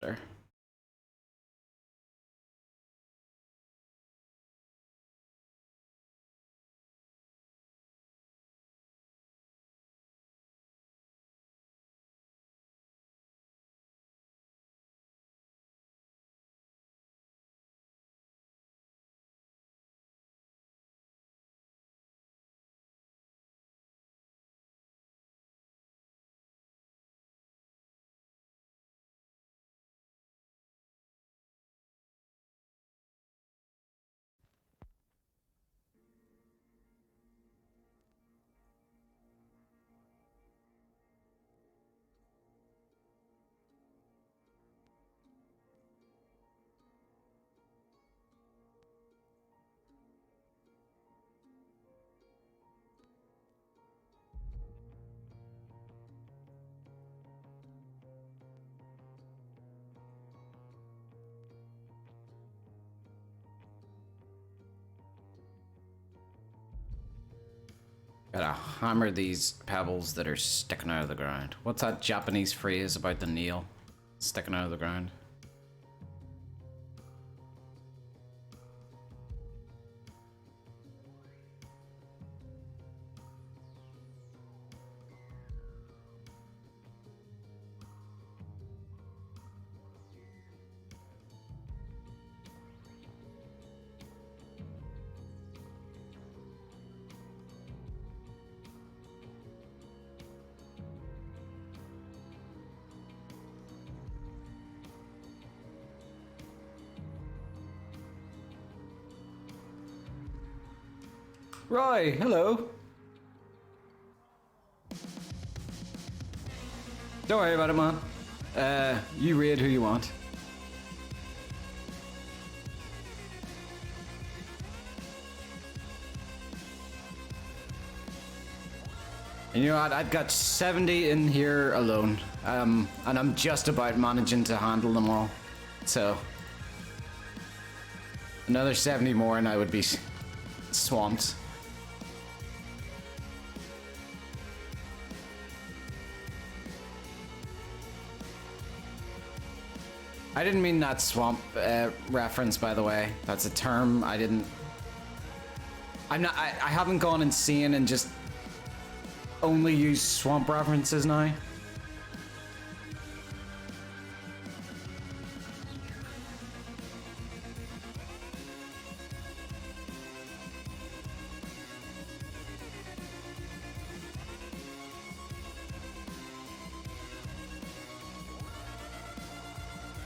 There. Gotta hammer these pebbles that are sticking out of the ground. What's that Japanese phrase about the nail sticking out of the ground? Roy, hello. Don't worry about it, man. You raid who you want. And you know what? I've got 70 in here alone. And I'm just about managing to handle them all. So another 70 more and I would be swamped. I didn't mean that swamp reference, by the way. That's a term I didn't... I haven't gone insane and just only use swamp references now.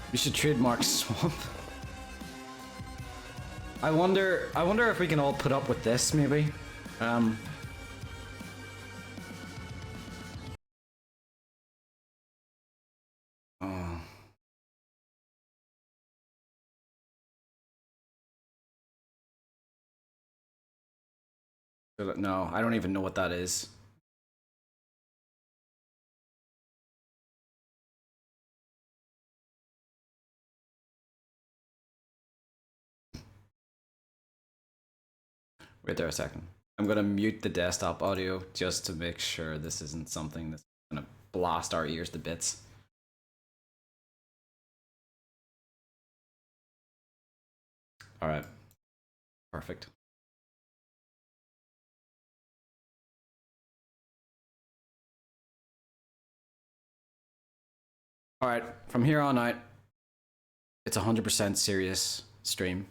We should trademark swamp. I wonder if we can all put up with this, maybe. No, I don't even know what that is. Wait there a second. I'm gonna mute the desktop audio just to make sure this isn't something that's gonna blast our ears to bits. All right, perfect. All right, from here on out, it's 100% serious stream.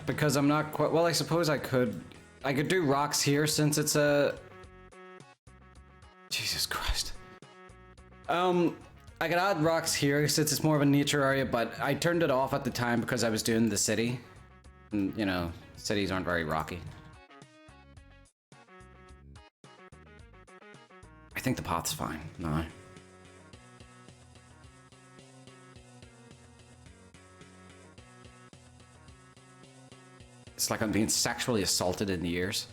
Because I'm not quite, well, I suppose I could do rocks here since it's a, Jesus Christ. I could add rocks here since it's more of a nature area, but I turned it off at the time because I was doing the city. And, you know, cities aren't very rocky. I think the path's fine. No. It's like I'm being sexually assaulted in the ears.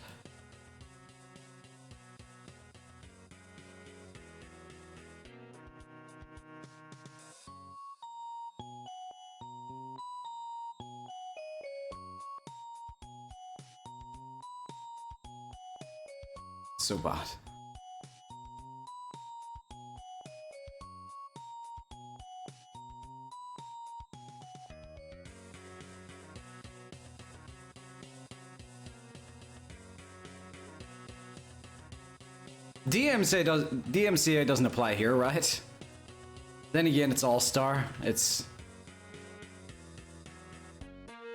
So bad. DMCA doesn't apply here, right? Then again, it's All-Star.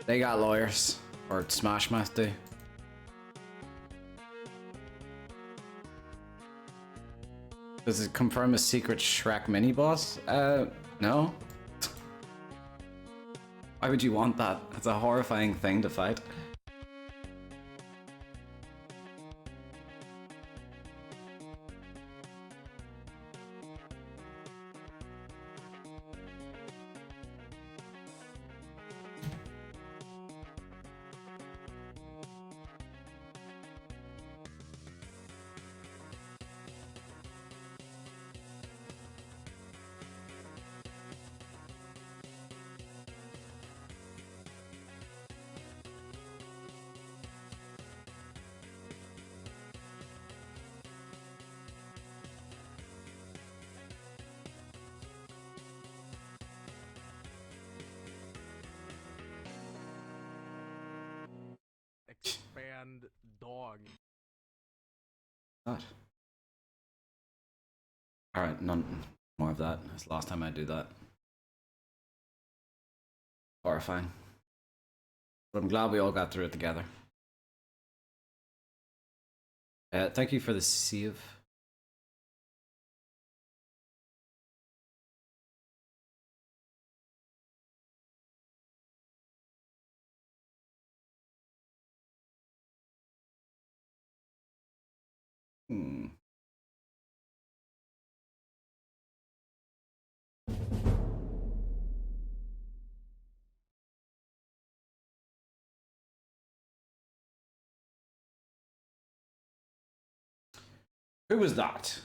They got lawyers. Or Smash Mouth do. Does it confirm a secret Shrek mini-boss? No. Why would you want that? It's a horrifying thing to fight. Expand dog. What? Alright, none more of that. It's the last time I do that. Horrifying. But I'm glad we all got through it together. Thank you for the save. Who was that?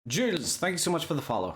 Jules, thank you so much for the follow.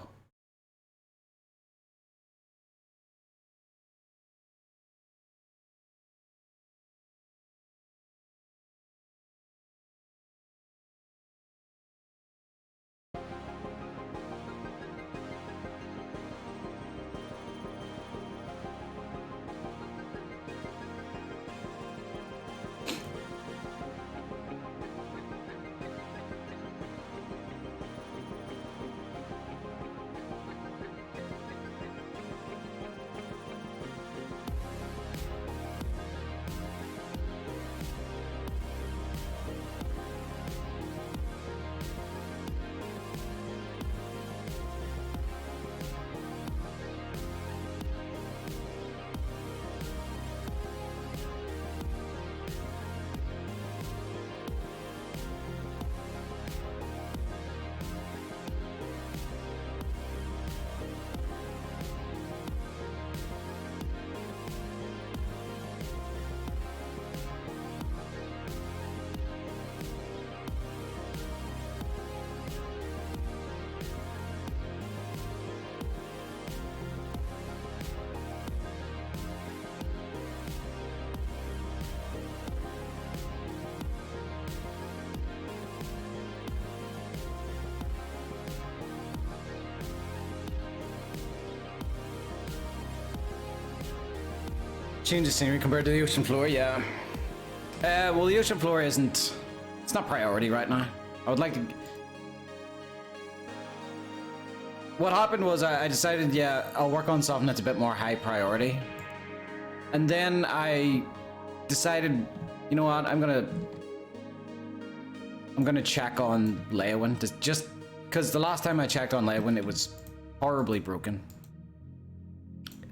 Change the scenery compared to the ocean floor, yeah. Well, the ocean floor isn't... It's not priority right now. I would like to... What happened was I decided, yeah, I'll work on something that's a bit more high priority. And then I decided, you know what, I'm gonna check on Leyawiin, just because the last time I checked on Leyawiin, it was horribly broken.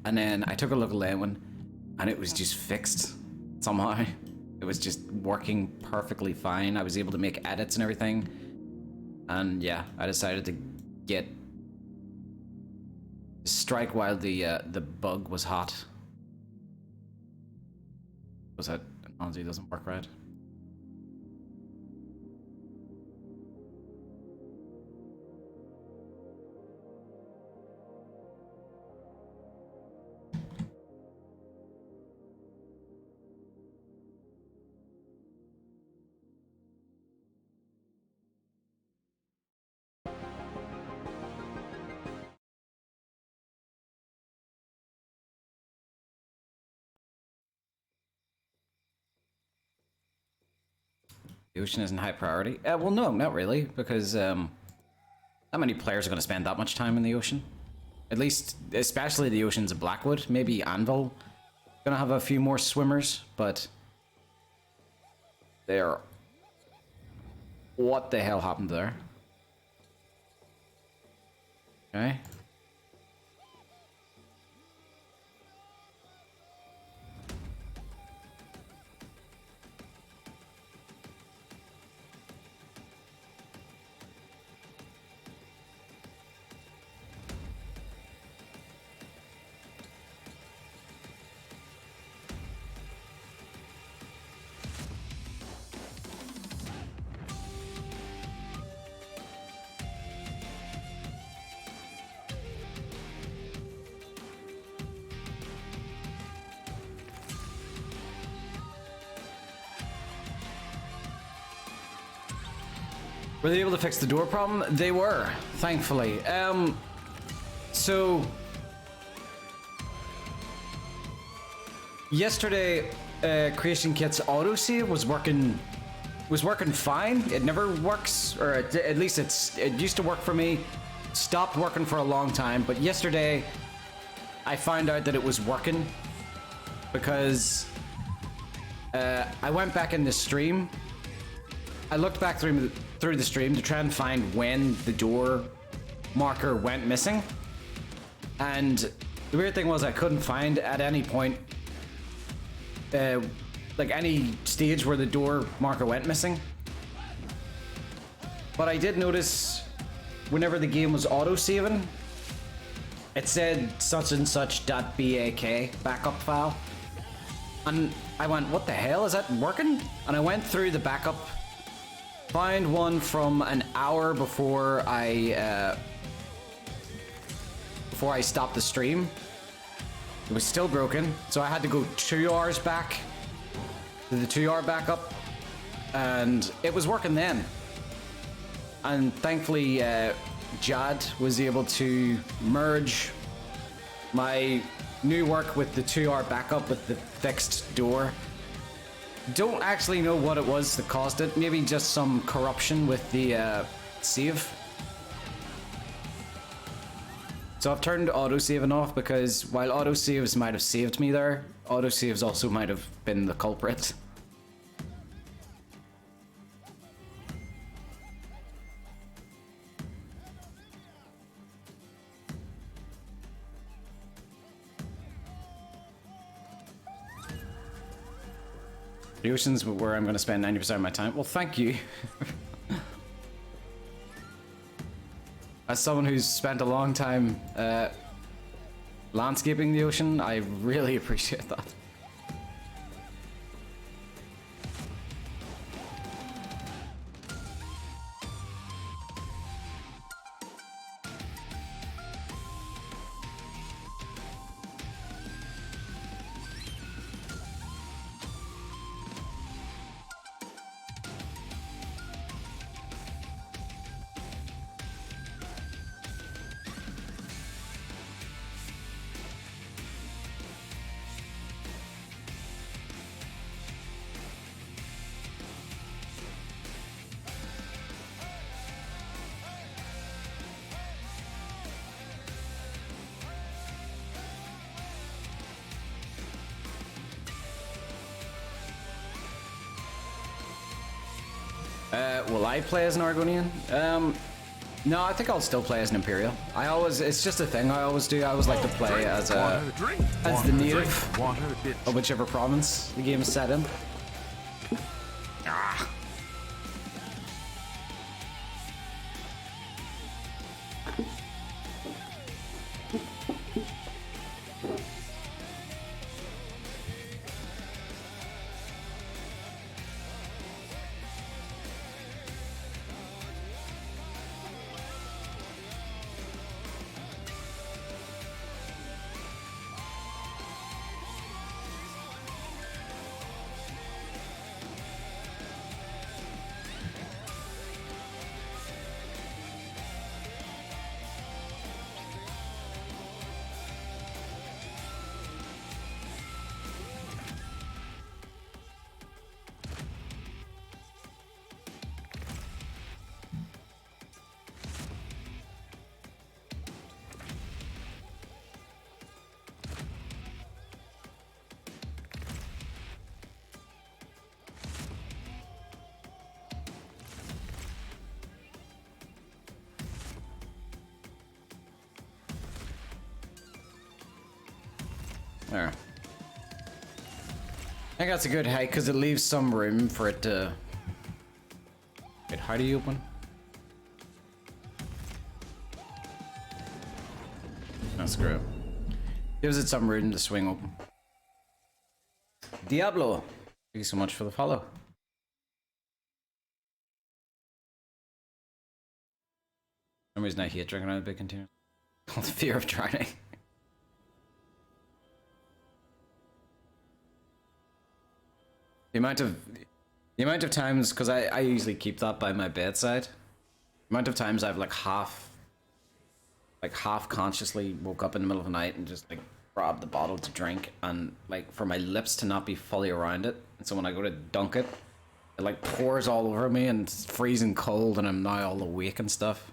And then I took a look at Leyawiin, and it was just fixed somehow. It was just working perfectly fine. I was able to make edits and everything. And yeah, I decided to strike while the bug was hot. Was that analogy doesn't work right? The ocean isn't high priority? Well, no, not really, because not many players are going to spend that much time in the ocean. At least, especially the oceans of Blackwood. Maybe Anvil gonna have a few more swimmers, but they're... What the hell happened there? Okay. Were they able to fix the door problem? They were, thankfully. So yesterday, Creation Kit's autosave was working fine. It never works, or at least it used to work for me. Stopped working for a long time, but yesterday I found out that it was working because I went back in the stream. I looked back through the stream to try and find when the door marker went missing, and the weird thing was I couldn't find at any point like any stage where the door marker went missing. But I did notice whenever the game was auto-saving, it said such and such .bak backup file, and I went, what the hell, is that working? And I went through the backup, find one from an hour before I stopped the stream. It was still broken, so I had to go 2 hours back to the 2 hour backup, and it was working then. And thankfully, Jad was able to merge my new work with the 2 hour backup with the fixed door. Don't actually know what it was that caused it. Maybe just some corruption with the save. So I've turned autosaving off because while autosaves might have saved me there, autosaves also might have been the culprit. The ocean's where I'm going to spend 90% of my time. Well, thank you. As someone who's spent a long time landscaping the ocean, I really appreciate that. Will I play as an Argonian? No, I think I'll still play as an Imperial. It's just a thing I always do. I always like to play as the native of whichever province the game is set in. Ah. There. I think that's a good height because it leaves some room for it to... Wait, how do you open? No, screw it. Gives it some room to swing open. Diablo! Thank you so much for the follow. For some reason I hate drinking out of big containers. The fear of drowning. The amount of times, because I usually keep that by my bedside. The amount of times I've like half consciously woke up in the middle of the night and just like grabbed the bottle to drink, and like for my lips to not be fully around it, and so when I go to dunk it, it like pours all over me and it's freezing cold and I'm now all awake and stuff.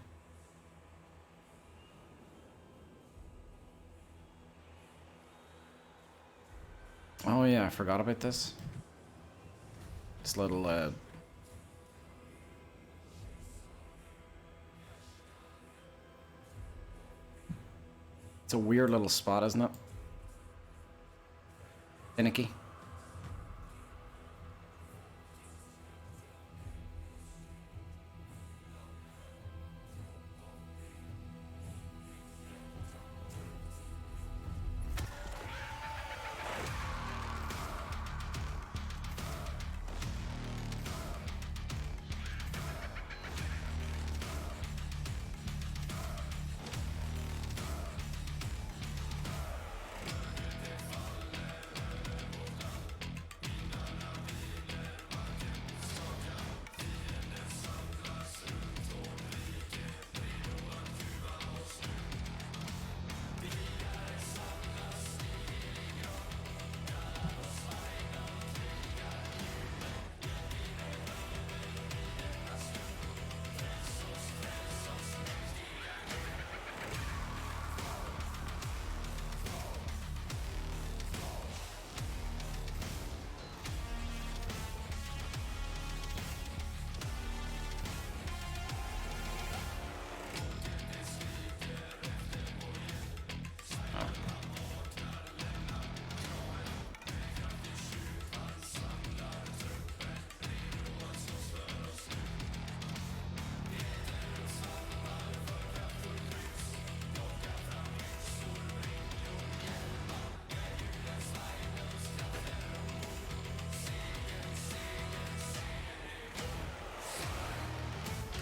Oh yeah, I forgot about this. This little, it's a weird little spot, isn't it? Finicky.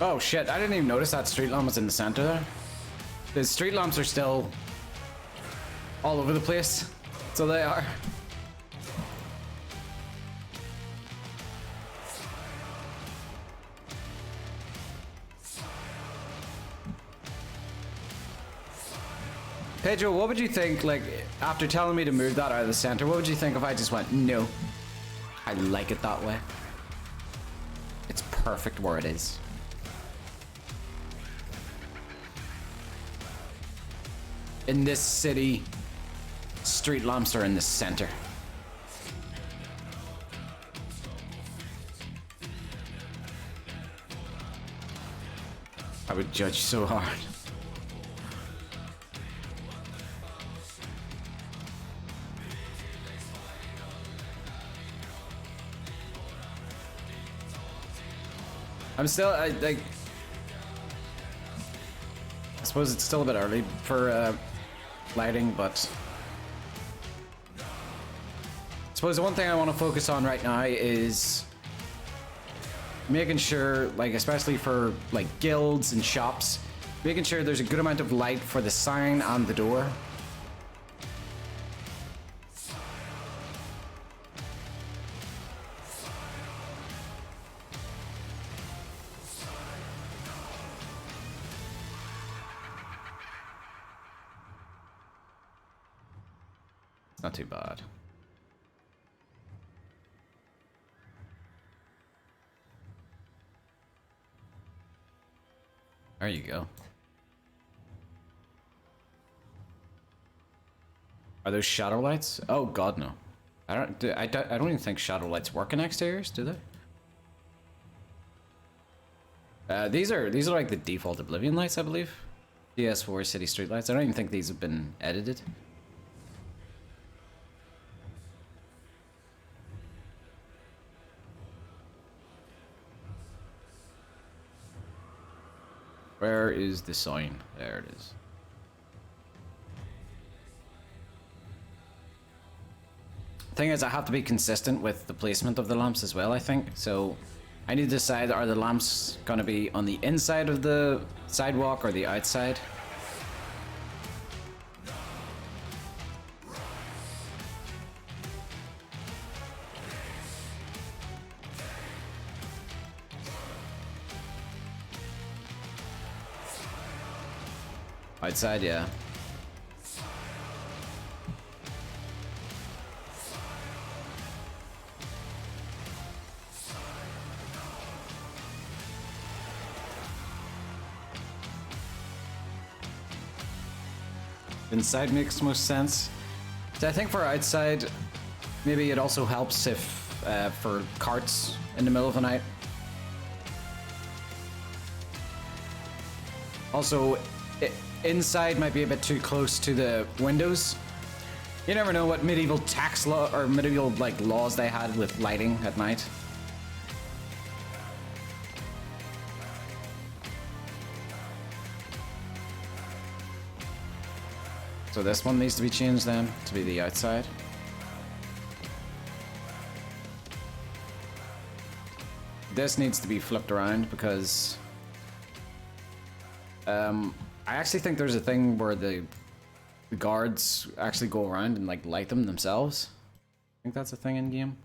Oh shit, I didn't even notice that street lamp was in the center there. The street lamps are still all over the place. So they are. Pedro, what would you think, like, after telling me to move that out of the center, what would you think if I just went, no, I like it that way? It's perfect where it is. In this city, street lamps are in the center. I would judge so hard. I'm still, I suppose it's still a bit early for lighting, but I suppose the one thing I want to focus on right now is making sure, like, especially for like guilds and shops, making sure there's a good amount of light for the sign and the door. Not too bad. There you go. Are those shadow lights? Oh god, no. I don't even think shadow lights work in exteriors, do they? These are like the default Oblivion lights, I believe. PS4 city street lights. I don't even think these have been edited. Where is the sign? There it is. Thing is, I have to be consistent with the placement of the lamps as well, I think. So I need to decide, are the lamps going to be on the inside of the sidewalk or the outside? Outside, yeah. Inside makes most sense. So I think for outside, maybe it also helps if for carts in the middle of the night. Also, inside might be a bit too close to the windows. You never know what medieval tax law or medieval like laws they had with lighting at night. So this one needs to be changed then to be the outside. This needs to be flipped around because I actually think there's a thing where the guards actually go around and like light them themselves. I think that's a thing in game.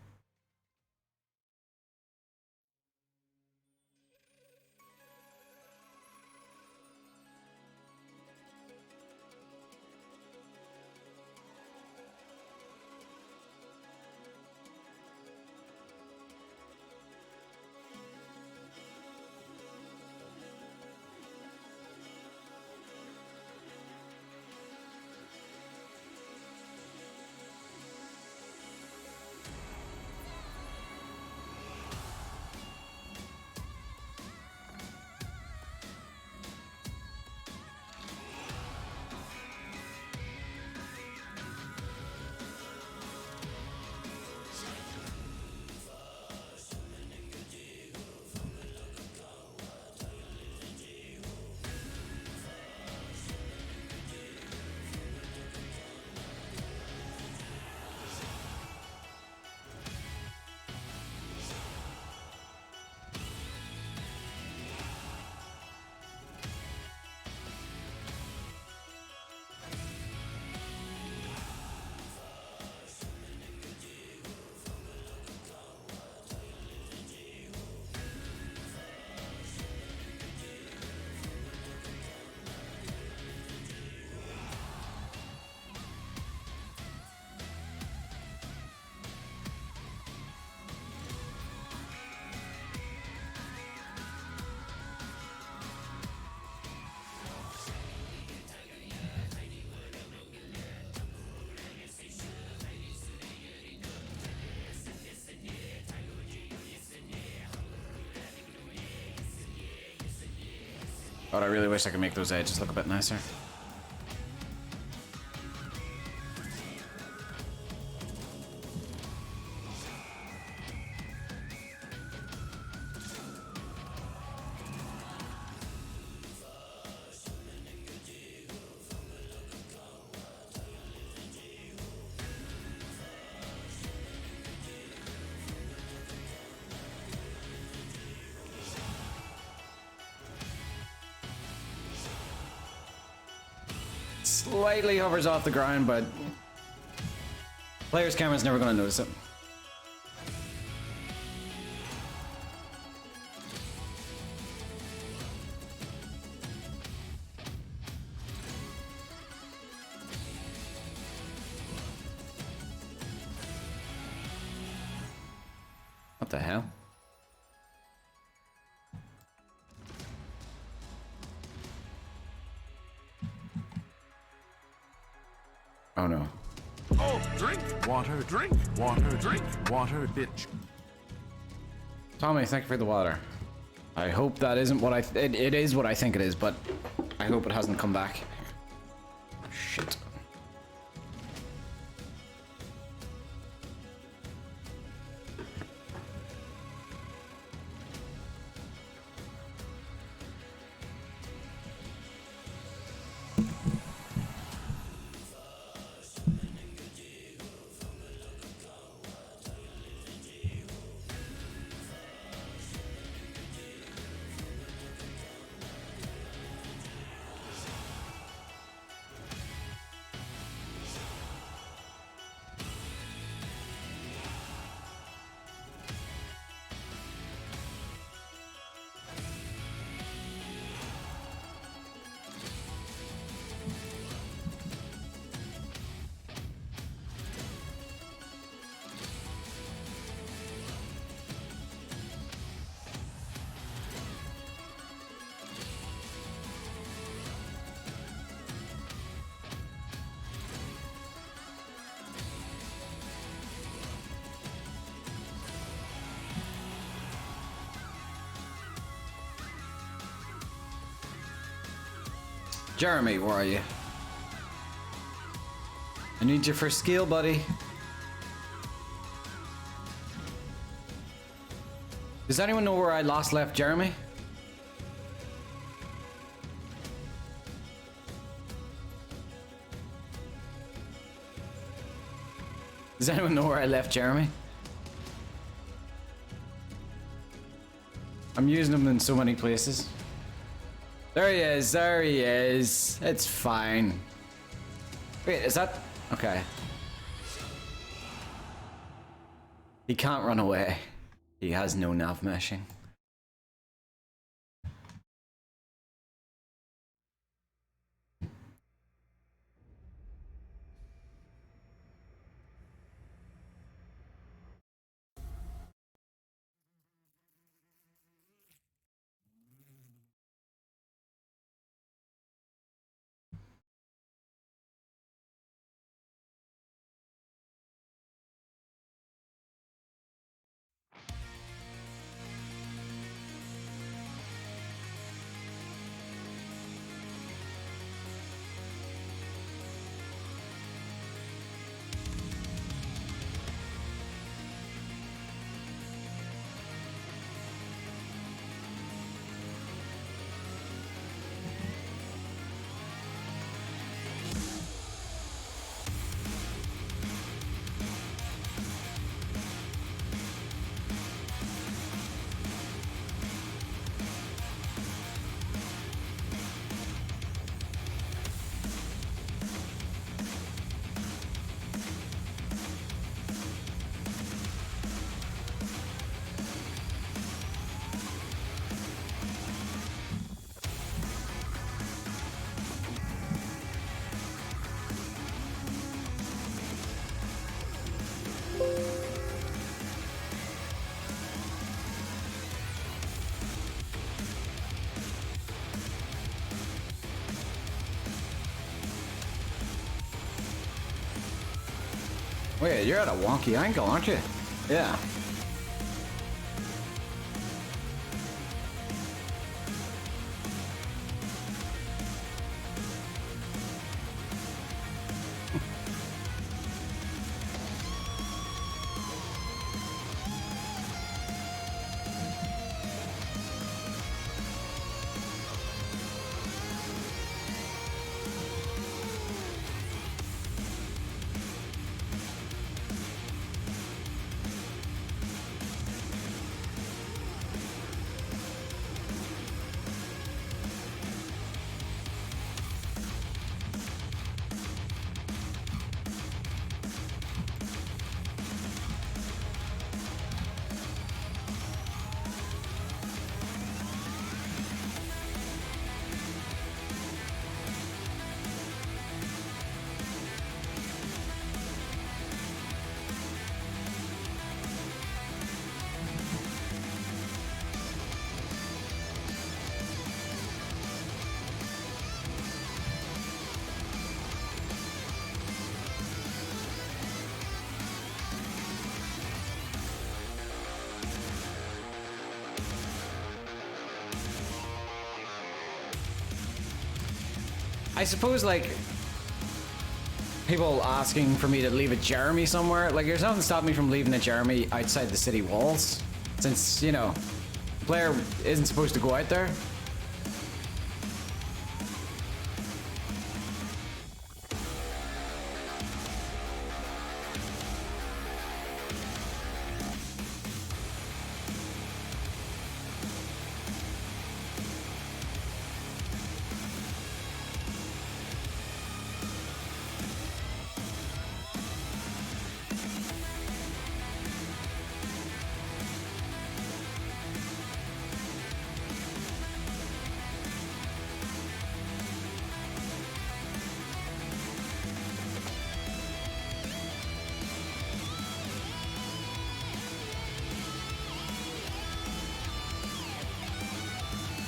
God, I really wish I could make those edges look a bit nicer. Slightly hovers off the ground, but player's camera's never gonna notice it. What the hell? Oh no. Oh, drink water, drink water, drink water, bitch. Tommy, thank you for the water. I hope that isn't what it is what I think it is, but I hope it hasn't come back. Shit. Jeremy, where are you? I need you for skill, buddy. Does anyone know where I last left Jeremy? Does anyone know where I left Jeremy? I'm using him in so many places. There he is, there he is. It's fine. Wait, is that... Okay. He can't run away. He has no nav meshing. Wait, you're at a wonky angle, aren't you? Yeah. I suppose, like, people asking for me to leave a Jeremy somewhere, like, there's nothing stopping me from leaving a Jeremy outside the city walls, since, you know, the player isn't supposed to go out there.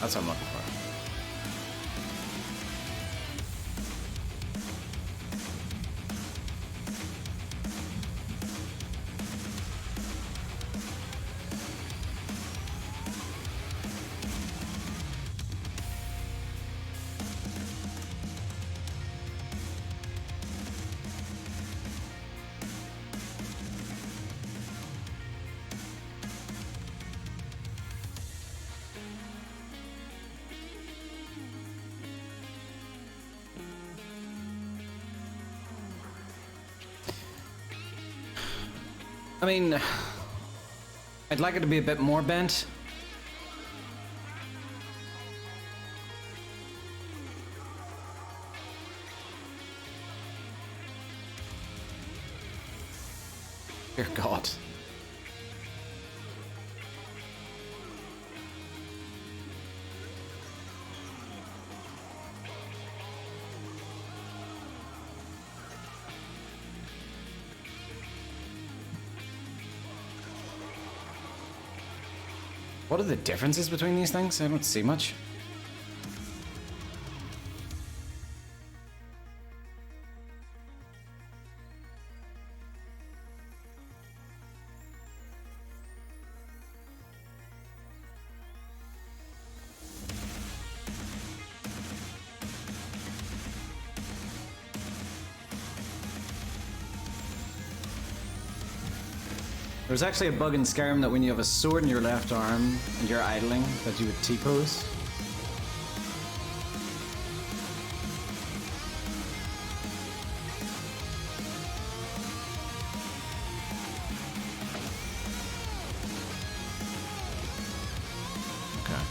That's what I'm looking for. I mean, I'd like it to be a bit more bent. Dear God. What are the differences between these things? I don't see much. There's actually a bug in Skyrim that when you have a sword in your left arm and you're idling, that you would T-pose. Okay.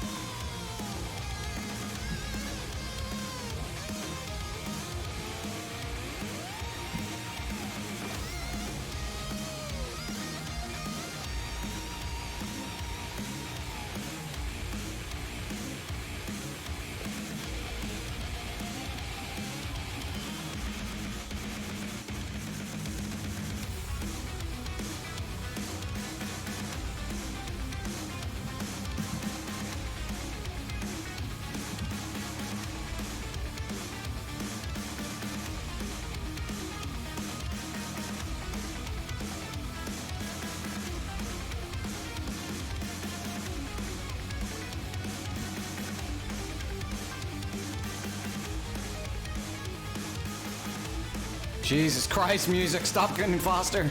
Jesus Christ, music, stop getting faster.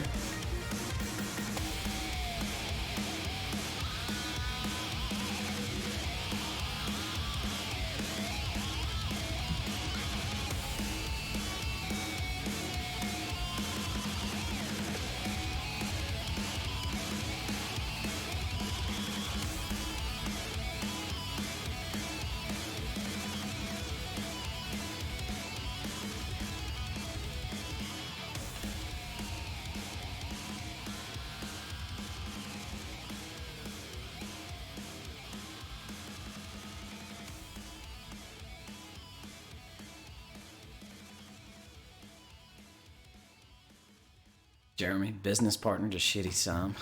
Jeremy, business partner to Shitty Sam.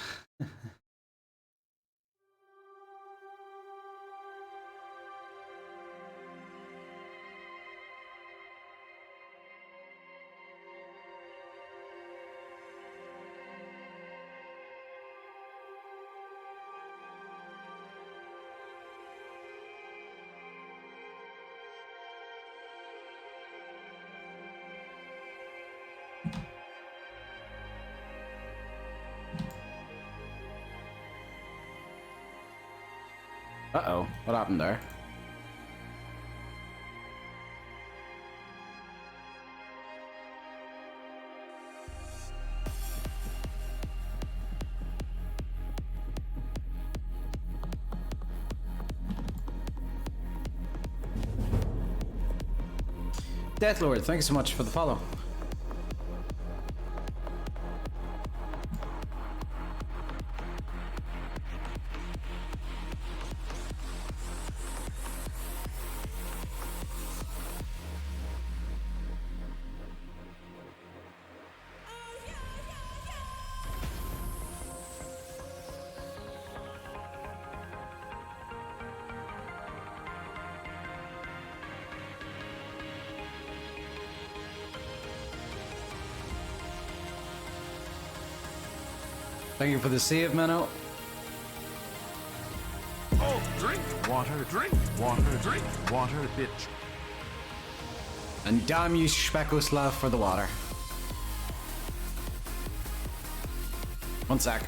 Uh-oh, what happened there? Deathlord, thank you so much for the follow. Thank you for the save, Menno. Oh, drink water, drink water, bitch. And damn you, Spekoslav, for the water. One sec.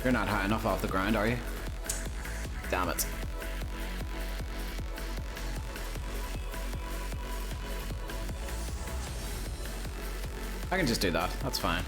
You're not high enough off the ground, are you? Damn it. I can just do that. That's fine.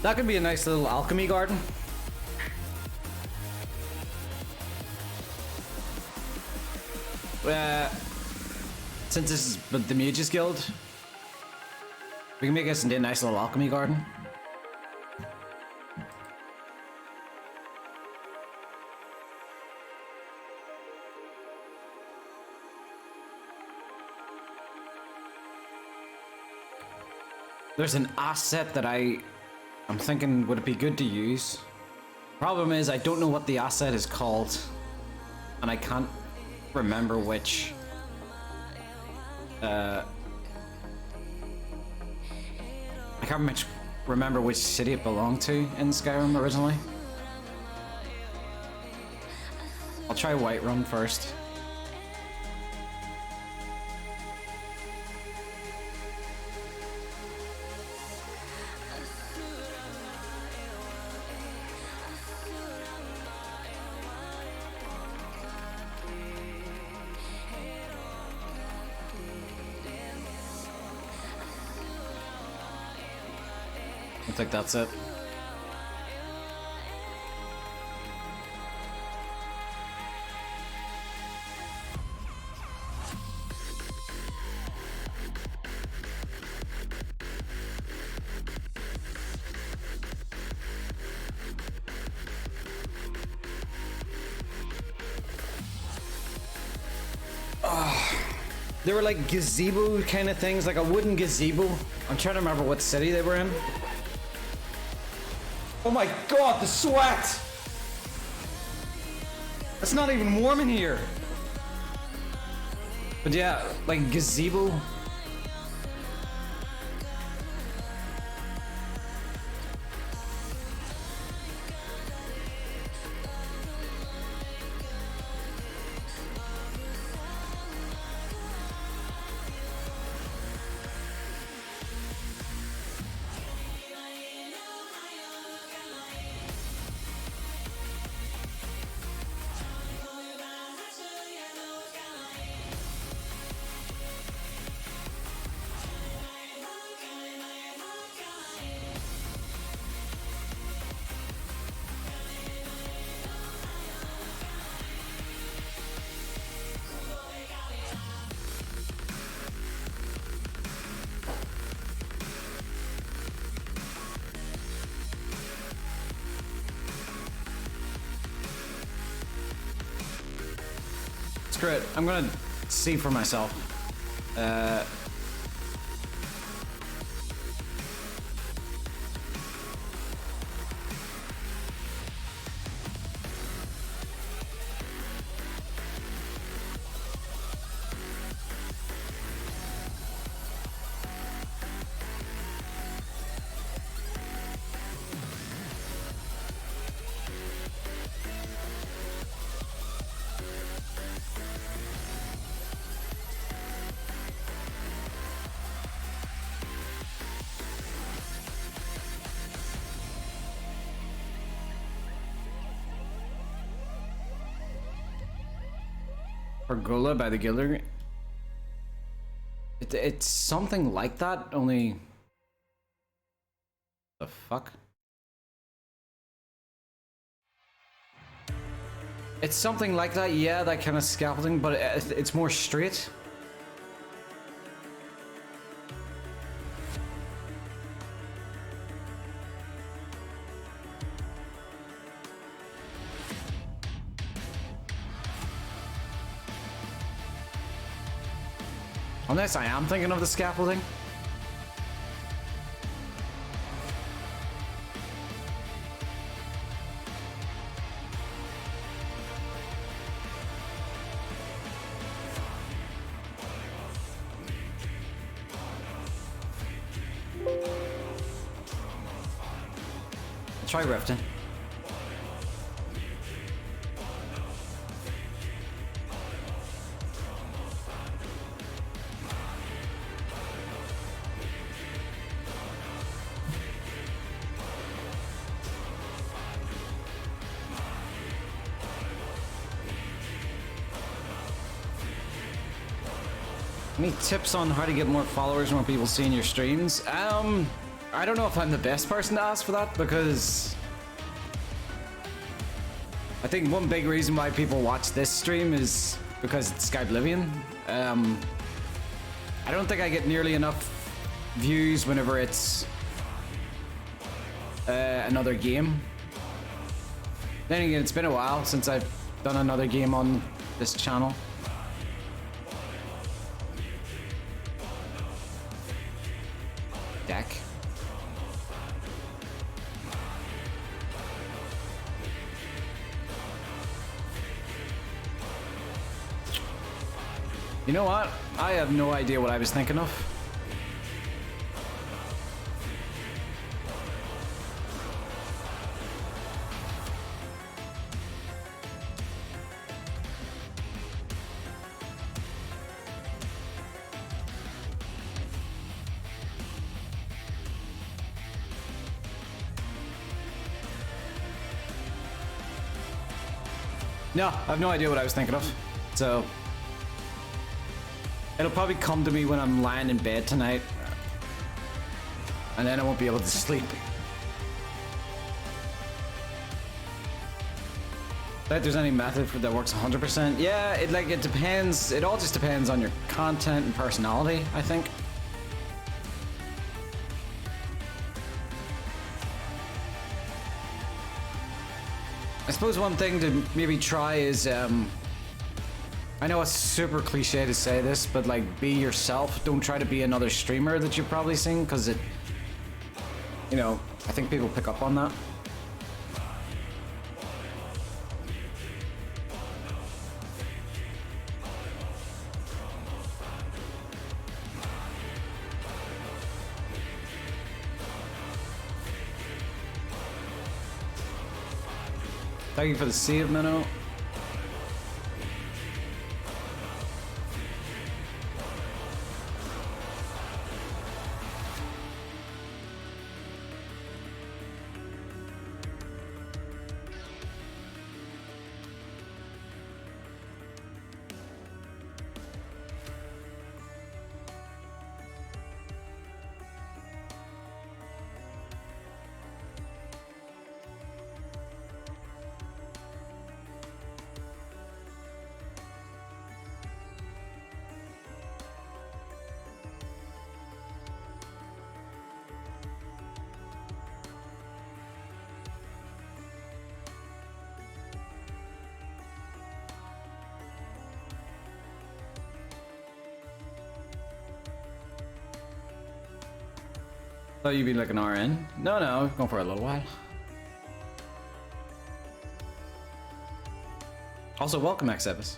That could be a nice little alchemy garden. Since this is the Mages Guild, we can make this into a nice little alchemy garden. There's an asset that I'm thinking, would it be good to use? Problem is, I don't know what the asset is called, and I can't remember which. I can't remember which city it belonged to in Skyrim originally. I'll try Whiterun first. think that's it. They were like gazebo kind of things, like a wooden gazebo. I'm trying to remember what city they were in. Oh my god, the sweat! It's not even warm in here. But yeah, like gazebo. Screw it. I'm gonna see for myself. Pergola by the Gilder. It's something like that, only... The fuck? It's something like that, yeah, that kind of scaffolding, but it's more straight. Unless I am thinking of the scaffolding. Try rifting. Any tips on how to get more followers and more people seeing your streams? I don't know if I'm the best person to ask for that, because I think one big reason why people watch this stream is because it's Skyblivion. I don't think I get nearly enough views whenever it's another game. Then again, it's been a while since I've done another game on this channel. Deck. You know what? I have no idea what I was thinking of. No, I have no idea what I was thinking of. So it'll probably come to me when I'm lying in bed tonight. And then I won't be able to sleep. That there's any method that works 100%. Yeah, it depends. It all just depends on your content and personality, I think. I suppose one thing to maybe try is, I know it's super cliche to say this, but like, be yourself. Don't try to be another streamer that you've probably seen, because it, you know, I think people pick up on that. Thank you for the save, Minnow. Thought you'd be like an RN. No, going for a little while. Also, welcome, Xebus.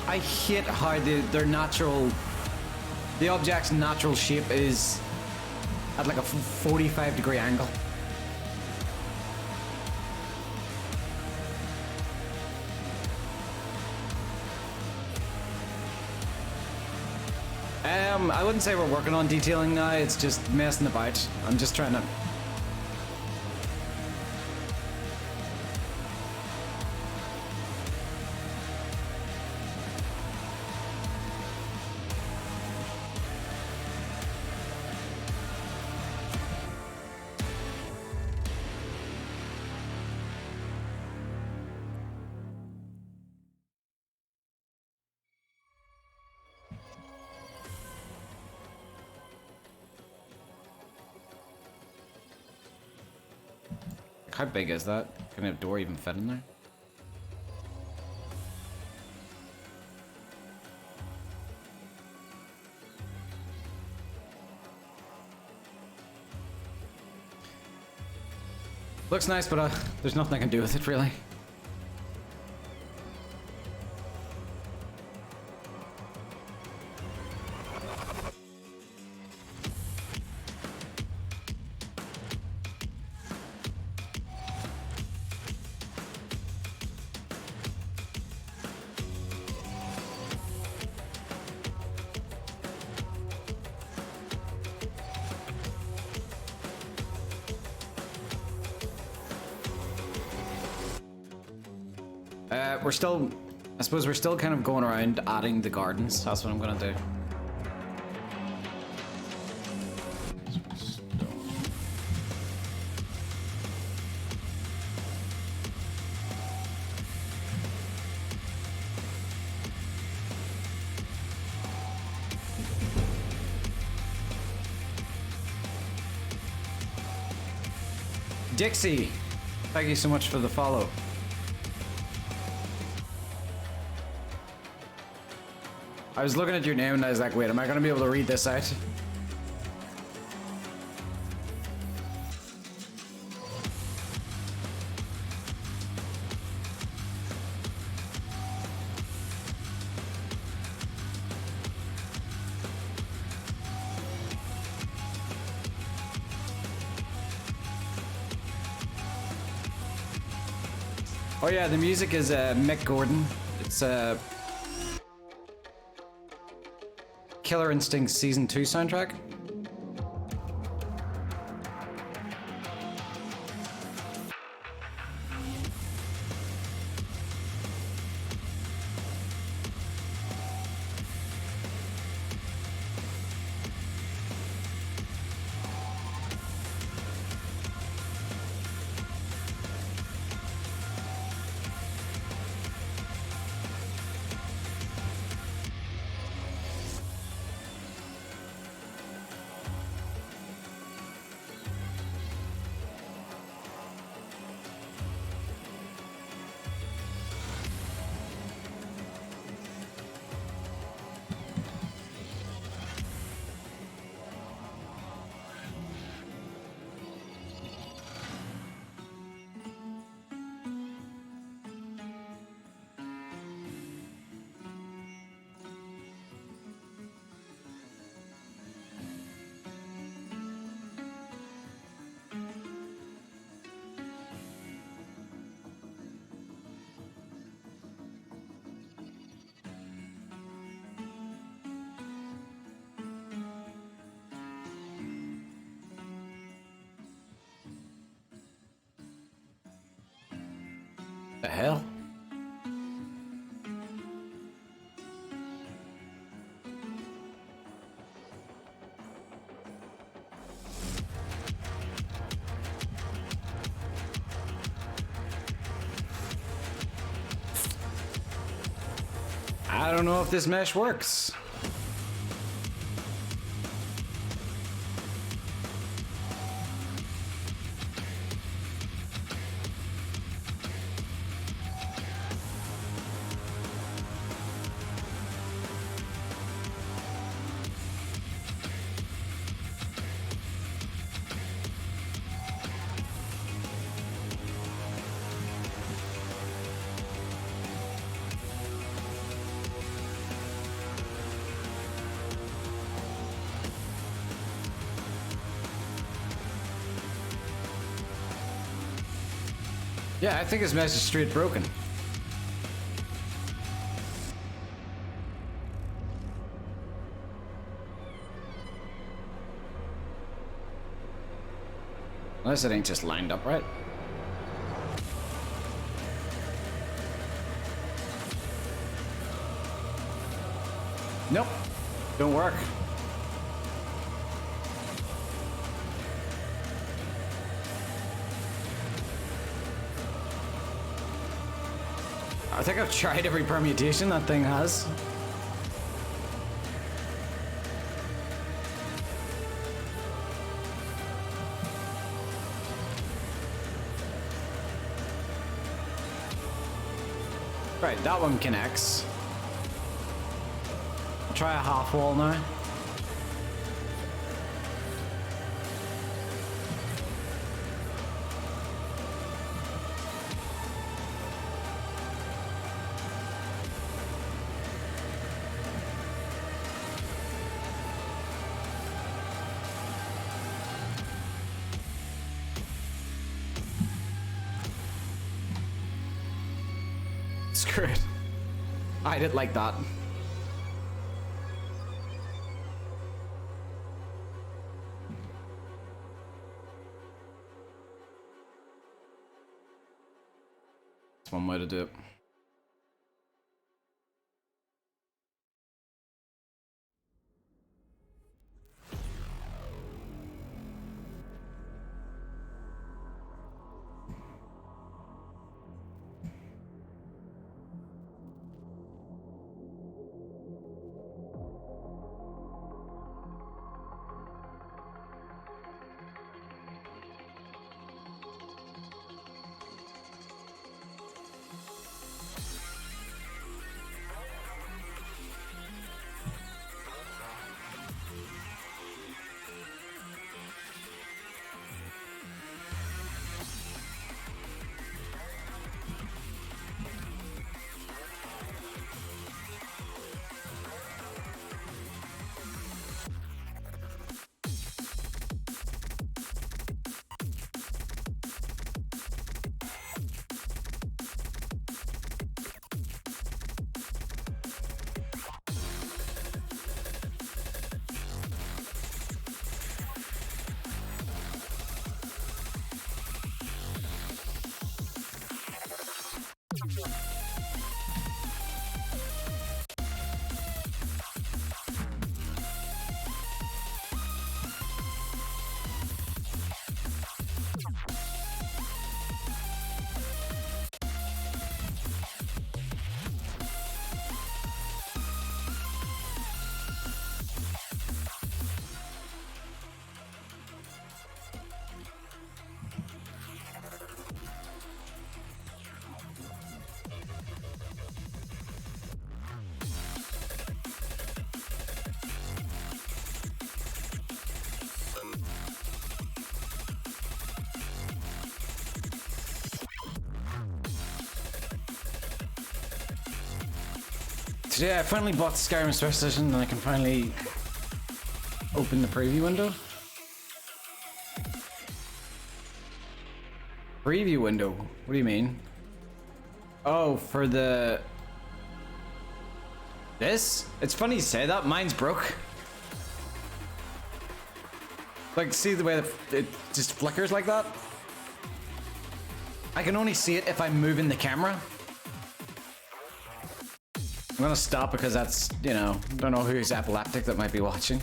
I hate how their natural, the object's natural shape is at like a 45-degree angle. I wouldn't say we're working on detailing now, it's just messing about. I'm just trying to... How big is that? Can a door even fit in there? Looks nice, but there's nothing I can do with it, really. We're still... I suppose we're still kind of going around adding the gardens. That's what I'm gonna do. Dixie, thank you so much for the follow. I was looking at your name and I was like, wait, am I gonna be able to read this out? Oh yeah, the music is Mick Gordon. It's Killer Instinct Season 2 soundtrack. The hell? I don't know if this mesh works. Yeah, I think his mesh is straight broken. Unless it ain't just lined up right. Nope, don't work. I think I've tried every permutation that thing has. Right, that one connects. I'll try a half wall now. Screw it. I did like that. That's one way to do it. So yeah, I finally bought the Skyrim Special Edition and I can finally open the preview window. Preview window? What do you mean? Oh, for the... This? It's funny you say that, mine's broke. Like, see the way it just flickers like that? I can only see it if I'm moving the camera. I'm gonna stop because that's, you know, don't know who's epileptic that might be watching.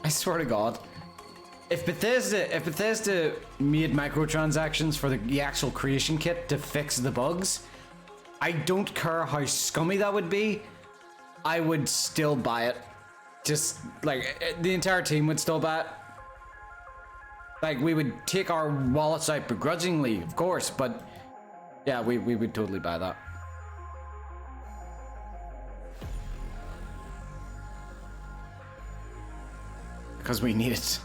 I swear to God, if Bethesda made microtransactions for the actual creation kit to fix the bugs, I don't care how scummy that would be, I would still buy it. Just like the entire team would still buy it. Like we would take our wallets out begrudgingly, of course, but yeah, we would totally buy that. Because we need it.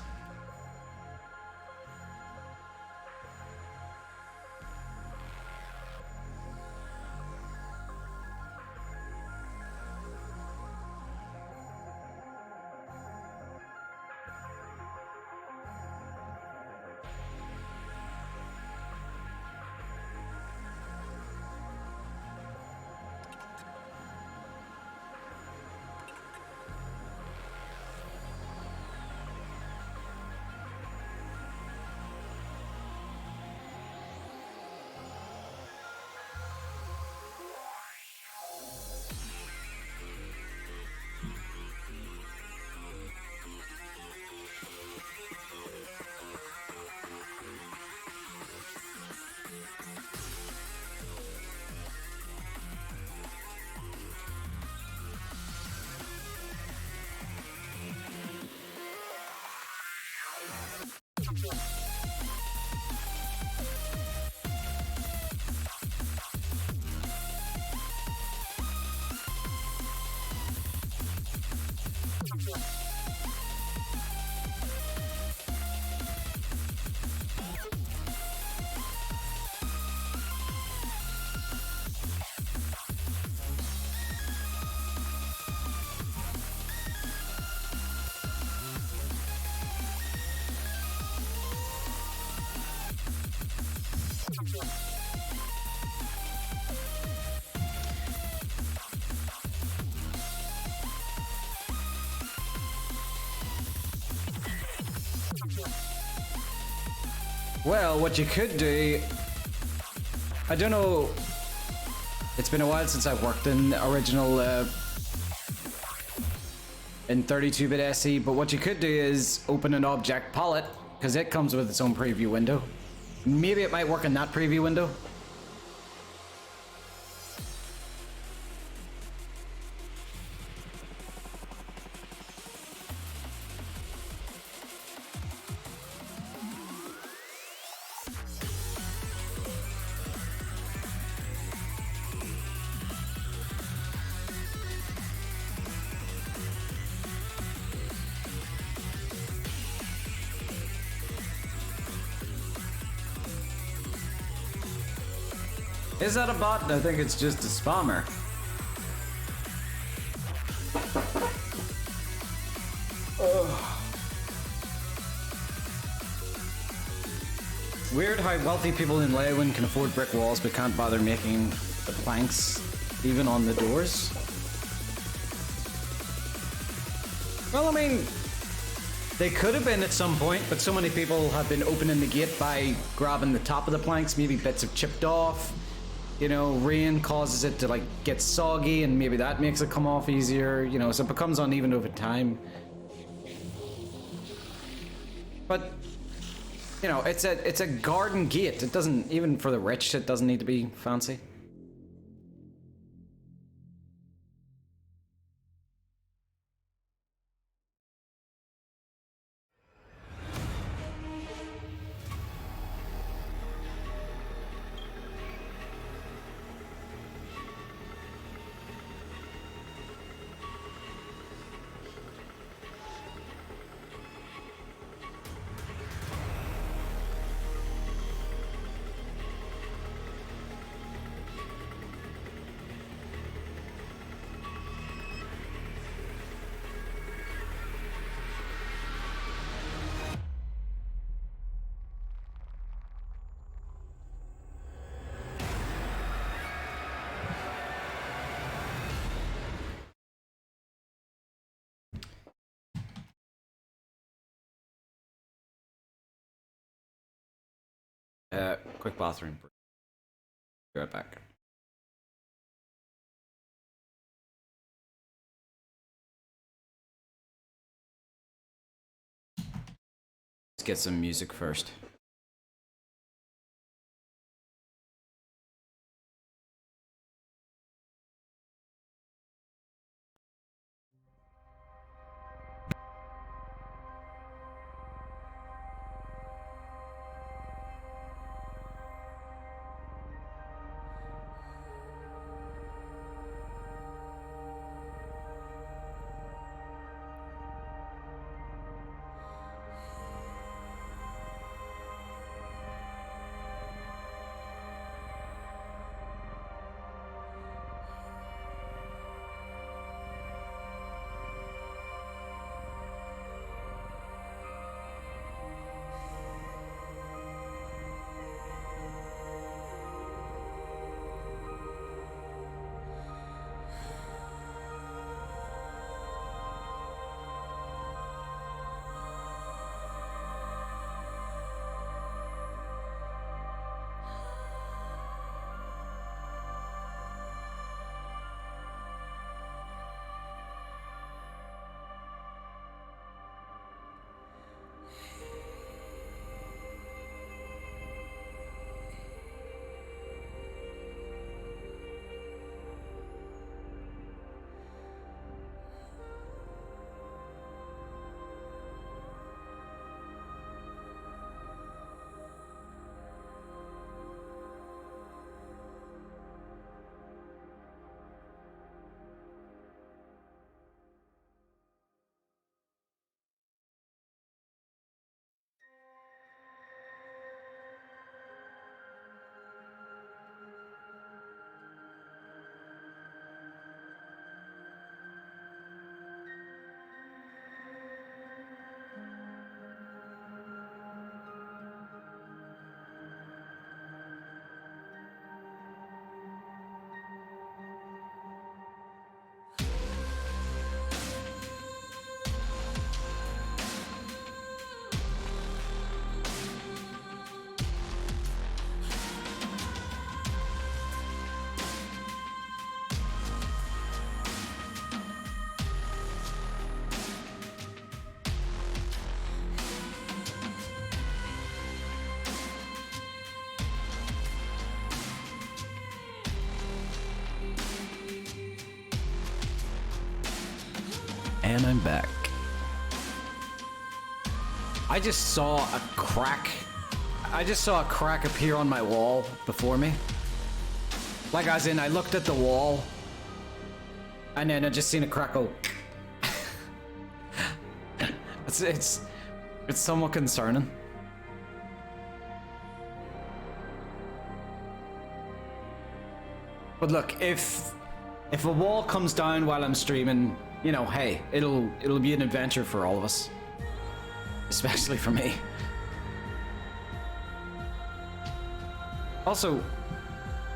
Well, what you could do, I don't know, it's been a while since I've worked in original, in 32-bit SE, but what you could do is open an object palette, because it comes with its own preview window. Maybe it might work in that preview window. Is that a bot? I think it's just a spammer. Weird how wealthy people in Leyawiin can afford brick walls but can't bother making the planks even on the doors. Well, I mean, they could have been at some point, but so many people have been opening the gate by grabbing the top of the planks, maybe bits have chipped off. You know, rain causes it to like get soggy and maybe that makes it come off easier, you know, so it becomes uneven over time. But, you know, it's a garden gate. It doesn't, even for the rich, it doesn't need to be fancy. Quick bathroom break. Be right back. Let's get some music first. And I'm back. I just saw a crack. I just saw a crack appear on my wall before me. Like as in, I looked at the wall, and then I just seen a crack go. It's somewhat concerning. But look, if a wall comes down while I'm streaming, you know, hey, it'll be an adventure for all of us. Especially for me. Also,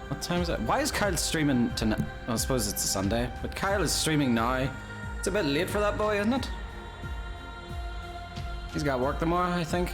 what time is it? Why is Kyle streaming tonight? Well, I suppose it's a Sunday, but Kyle is streaming now. It's a bit late for that boy, isn't it? He's got work tomorrow, I think.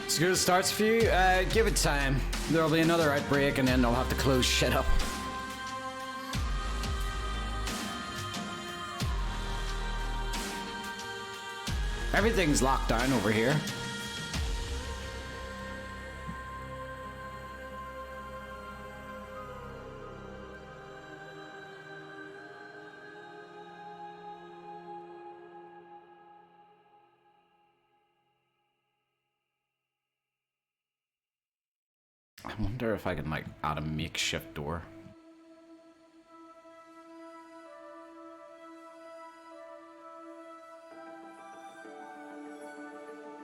School starts for you? Give it time. There'll be another outbreak and then they'll have to close shit up. Everything's locked down over here. I wonder if I can, like, add a makeshift door.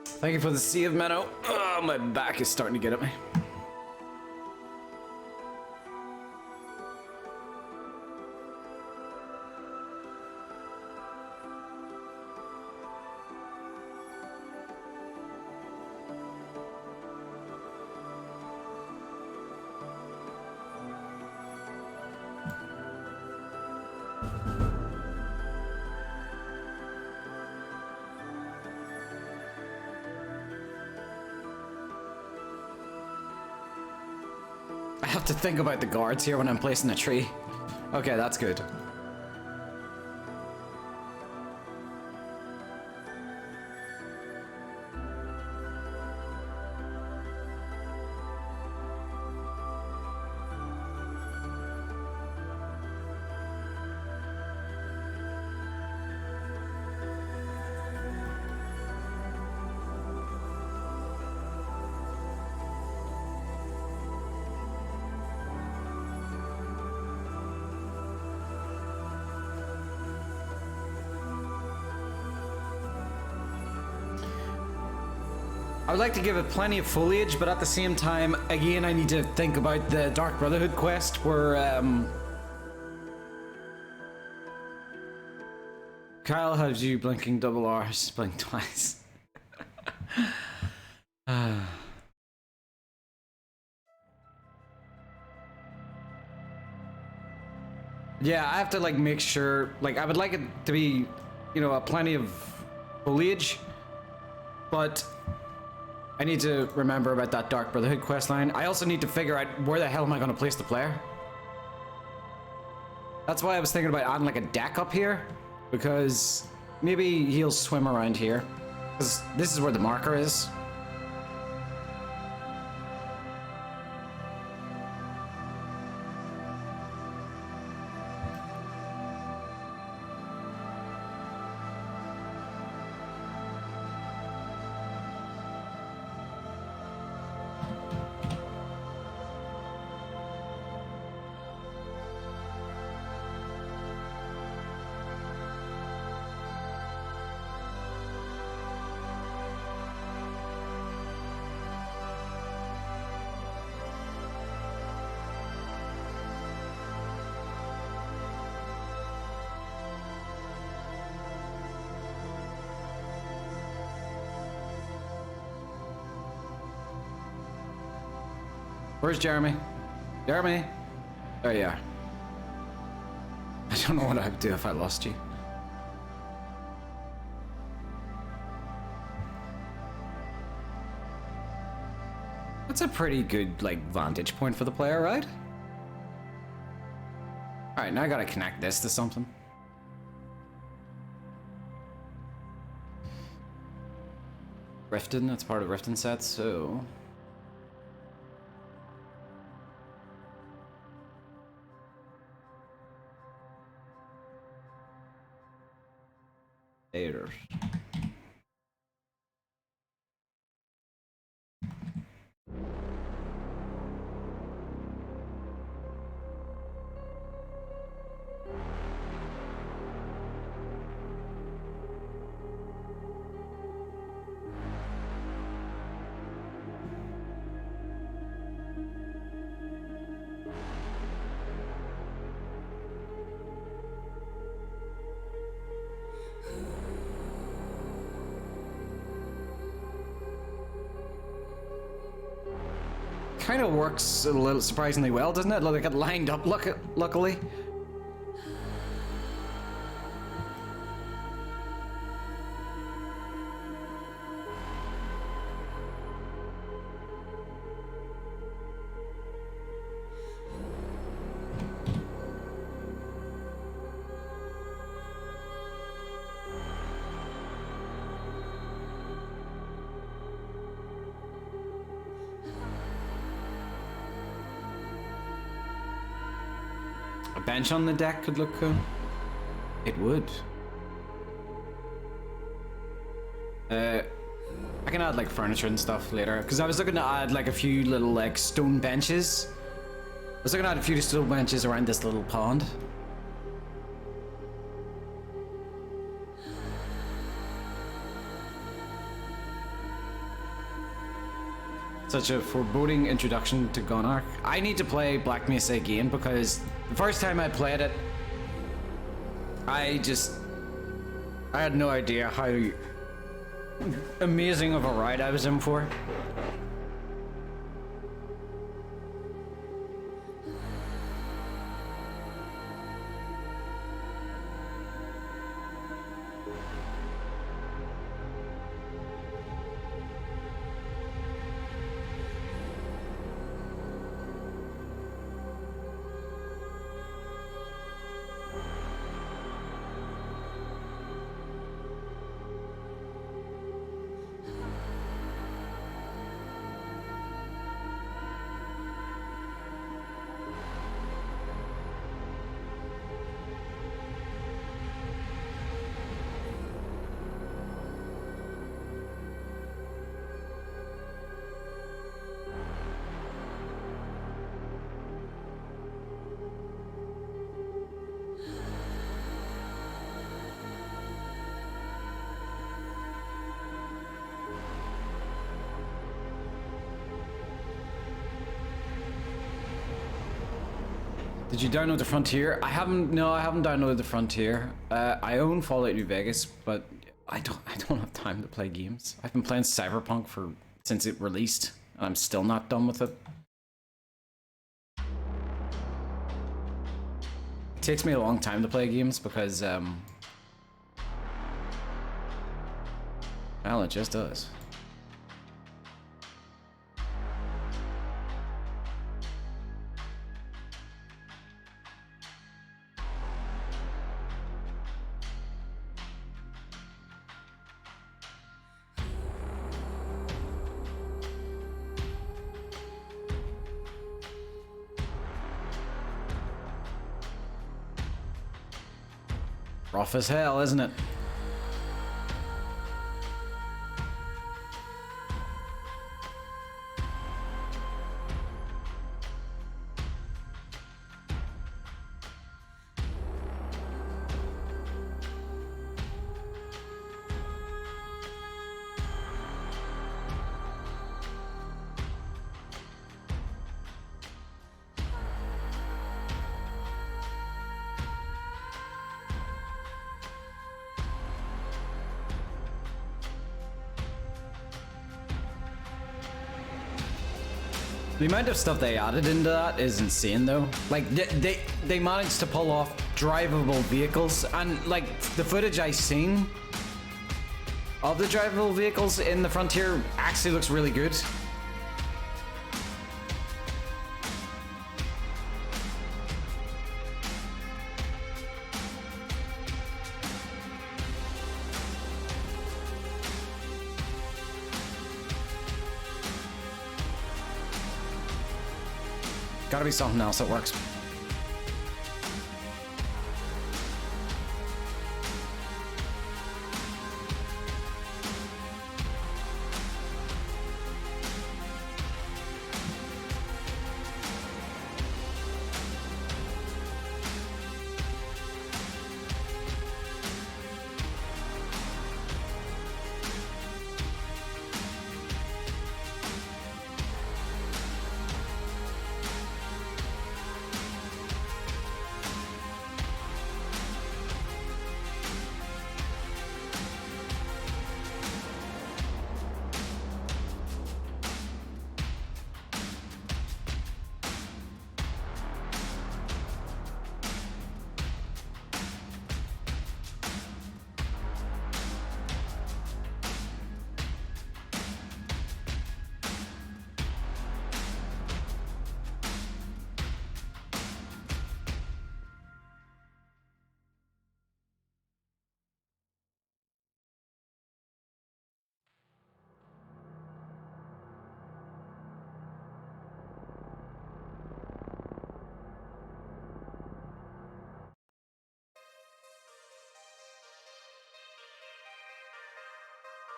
Thank you for the sea of Menno. Oh, my back is starting to get at me. I have to think about the guards here when I'm placing a tree. Okay, that's good. I would like to give it plenty of foliage, but at the same time, again, I need to think about the Dark Brotherhood quest where, Kyle has you blinking double R's, blink twice. Yeah, I have to, like, make sure, like, I would like it to be, you know, plenty of foliage, but I need to remember about that Dark Brotherhood questline. I also need to figure out where the hell am I going to place the player. That's why I was thinking about adding like a deck up here, because maybe he'll swim around here, because this is where the marker is. Where's Jeremy? Jeremy? There you are. I don't know what I'd do if I lost you. That's a pretty good, like, vantage point for the player, right? Alright, now I gotta connect this to something. Riften, that's part of Riften set, so... Later. kind of works a little surprisingly well, doesn't it? Like it lined up, luckily. A bench on the deck could look cool. It would. I can add like furniture and stuff later, because I was looking to add like a few little like stone benches. I was looking at a few stone benches around this little pond. Such a foreboding introduction to Gonarch. I need to play Black Mesa again because the first time I played it, I had no idea how amazing of a ride I was in for. Did you download the Frontier? I haven't downloaded the Frontier. I own Fallout New Vegas, but I don't have time to play games. I've been playing Cyberpunk since it released, and I'm still not done with it. It takes me a long time to play games because, well, it just does. Rough as hell, isn't it? The amount of stuff they added into that is insane, though. Like they managed to pull off drivable vehicles, and like the footage I seen of the drivable vehicles in the Frontier actually looks really good. Gotta be something else that works.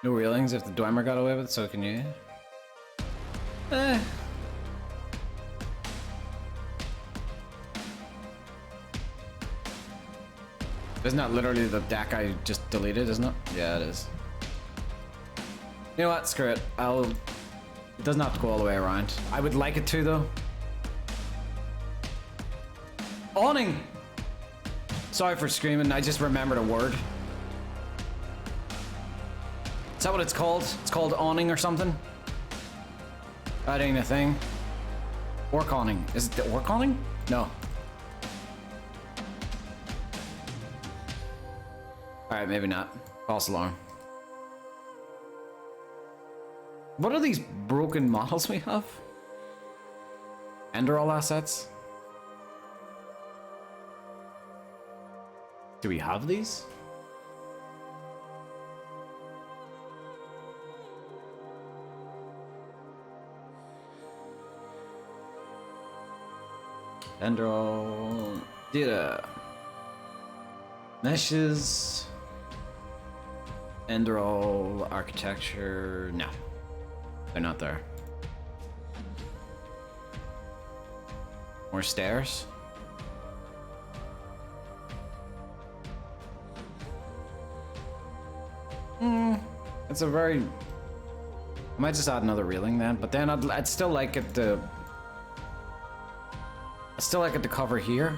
No railings if the Dwemer got away with it, so can you? Eh. Isn't that literally the deck I just deleted, isn't it? Yeah, it is. You know what? Screw it. It doesn't have to go all the way around. I would like it to, though. Awning! Sorry for screaming, I just remembered a word. Is that what it's called? It's called awning or something? Adding a thing. Orc awning. Is it the orc awning? No. Alright, maybe not. False alarm. What are these broken models we have? Ender all assets? Do we have these? Ender data. Meshes. Enderall architecture. No. They're not there. More stairs. It's a very... I might just add another railing then, but then I'd still like it to... I'd still like it to cover here.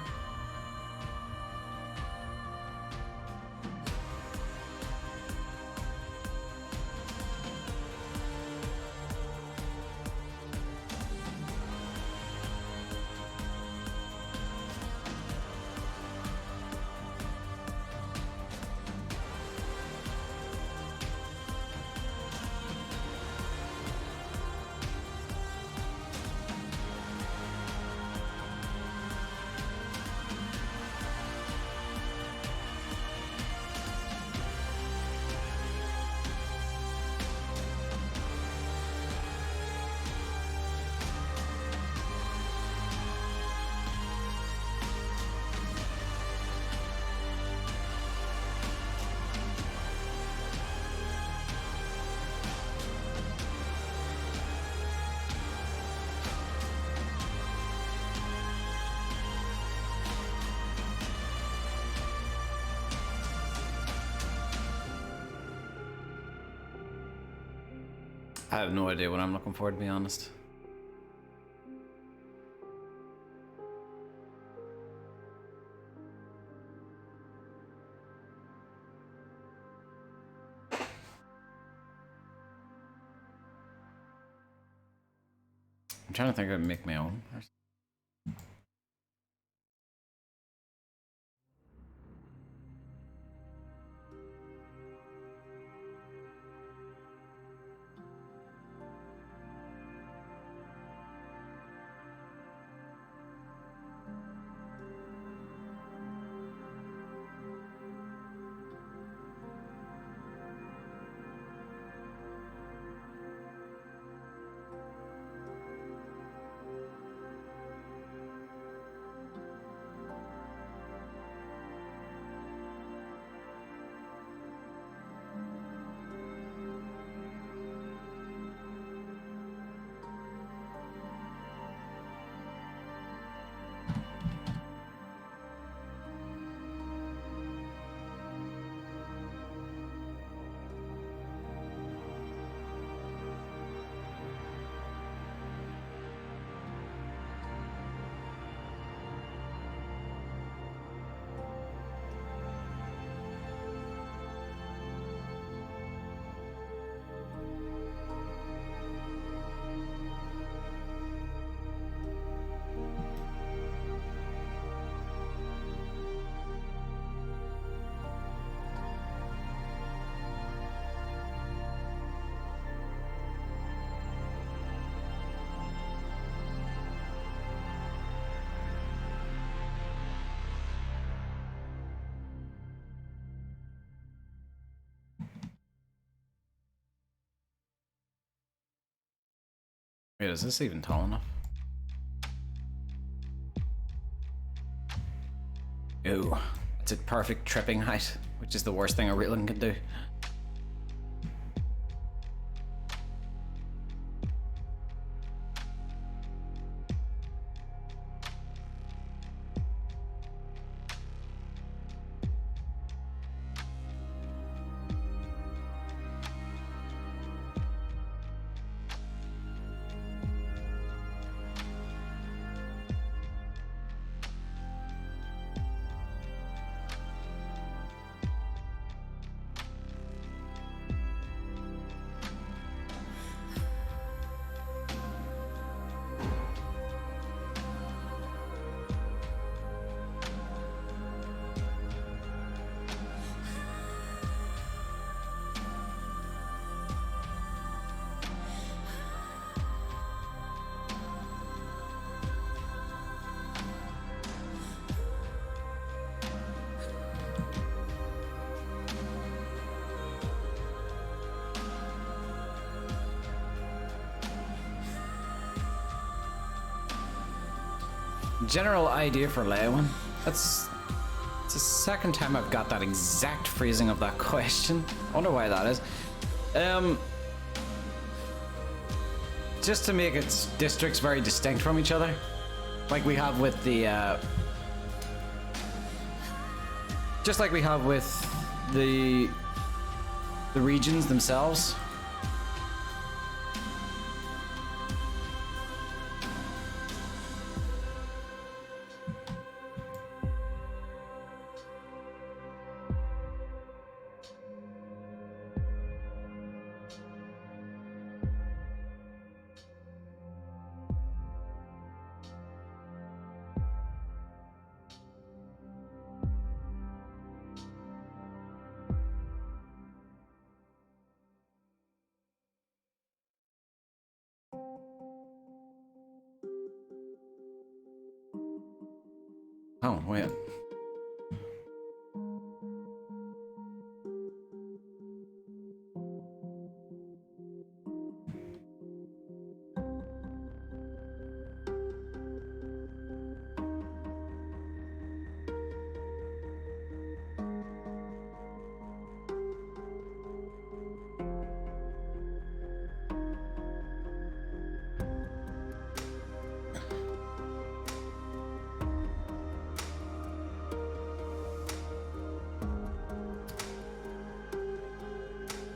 I have no idea what I'm looking for, to be honest. I'm trying to think of make my own. Wait, is this even tall enough? Ooh, it's a perfect tripping height, which is the worst thing a railing can do. general idea for Leyawiin. It's the second time I've got that exact phrasing of that question. I wonder why that is. Just to make its districts very distinct from each other, like we have with the just like we have with the regions themselves. Oh, wait.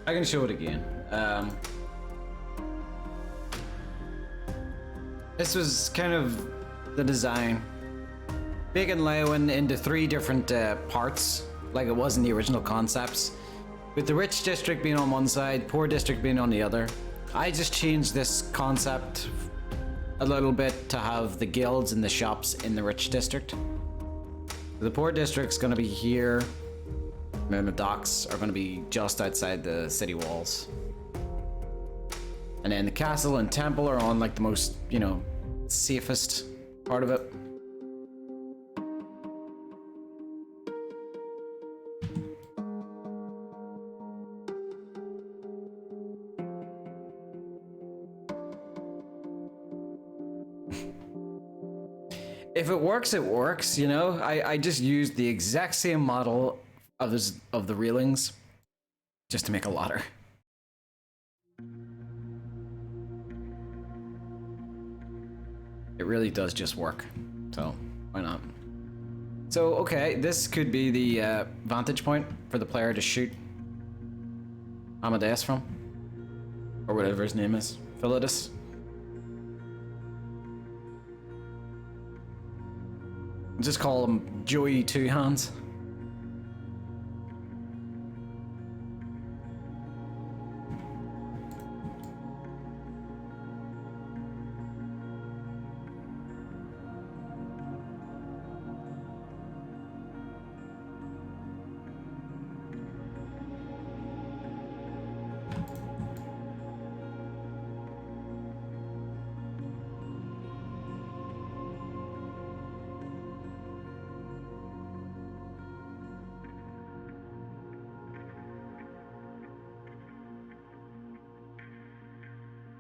I can show it again. This was kind of the design. Breaking Leyawiin into 3 different parts, like it was in the original concepts. With the rich district being on one side, poor district being on the other. I just changed this concept a little bit to have the guilds and the shops in the rich district. The poor district's gonna be here. And then the docks are going to be just outside the city walls. And then the castle and temple are on like the most, you know, safest part of it. If it works, it works, you know? I just used the exact same model of the railings just to make a ladder. It really does just work, so why not? So okay, this could be the vantage point for the player to shoot Amadeus from, or whatever his name is, Philetus. Just call him Joey Two Hands.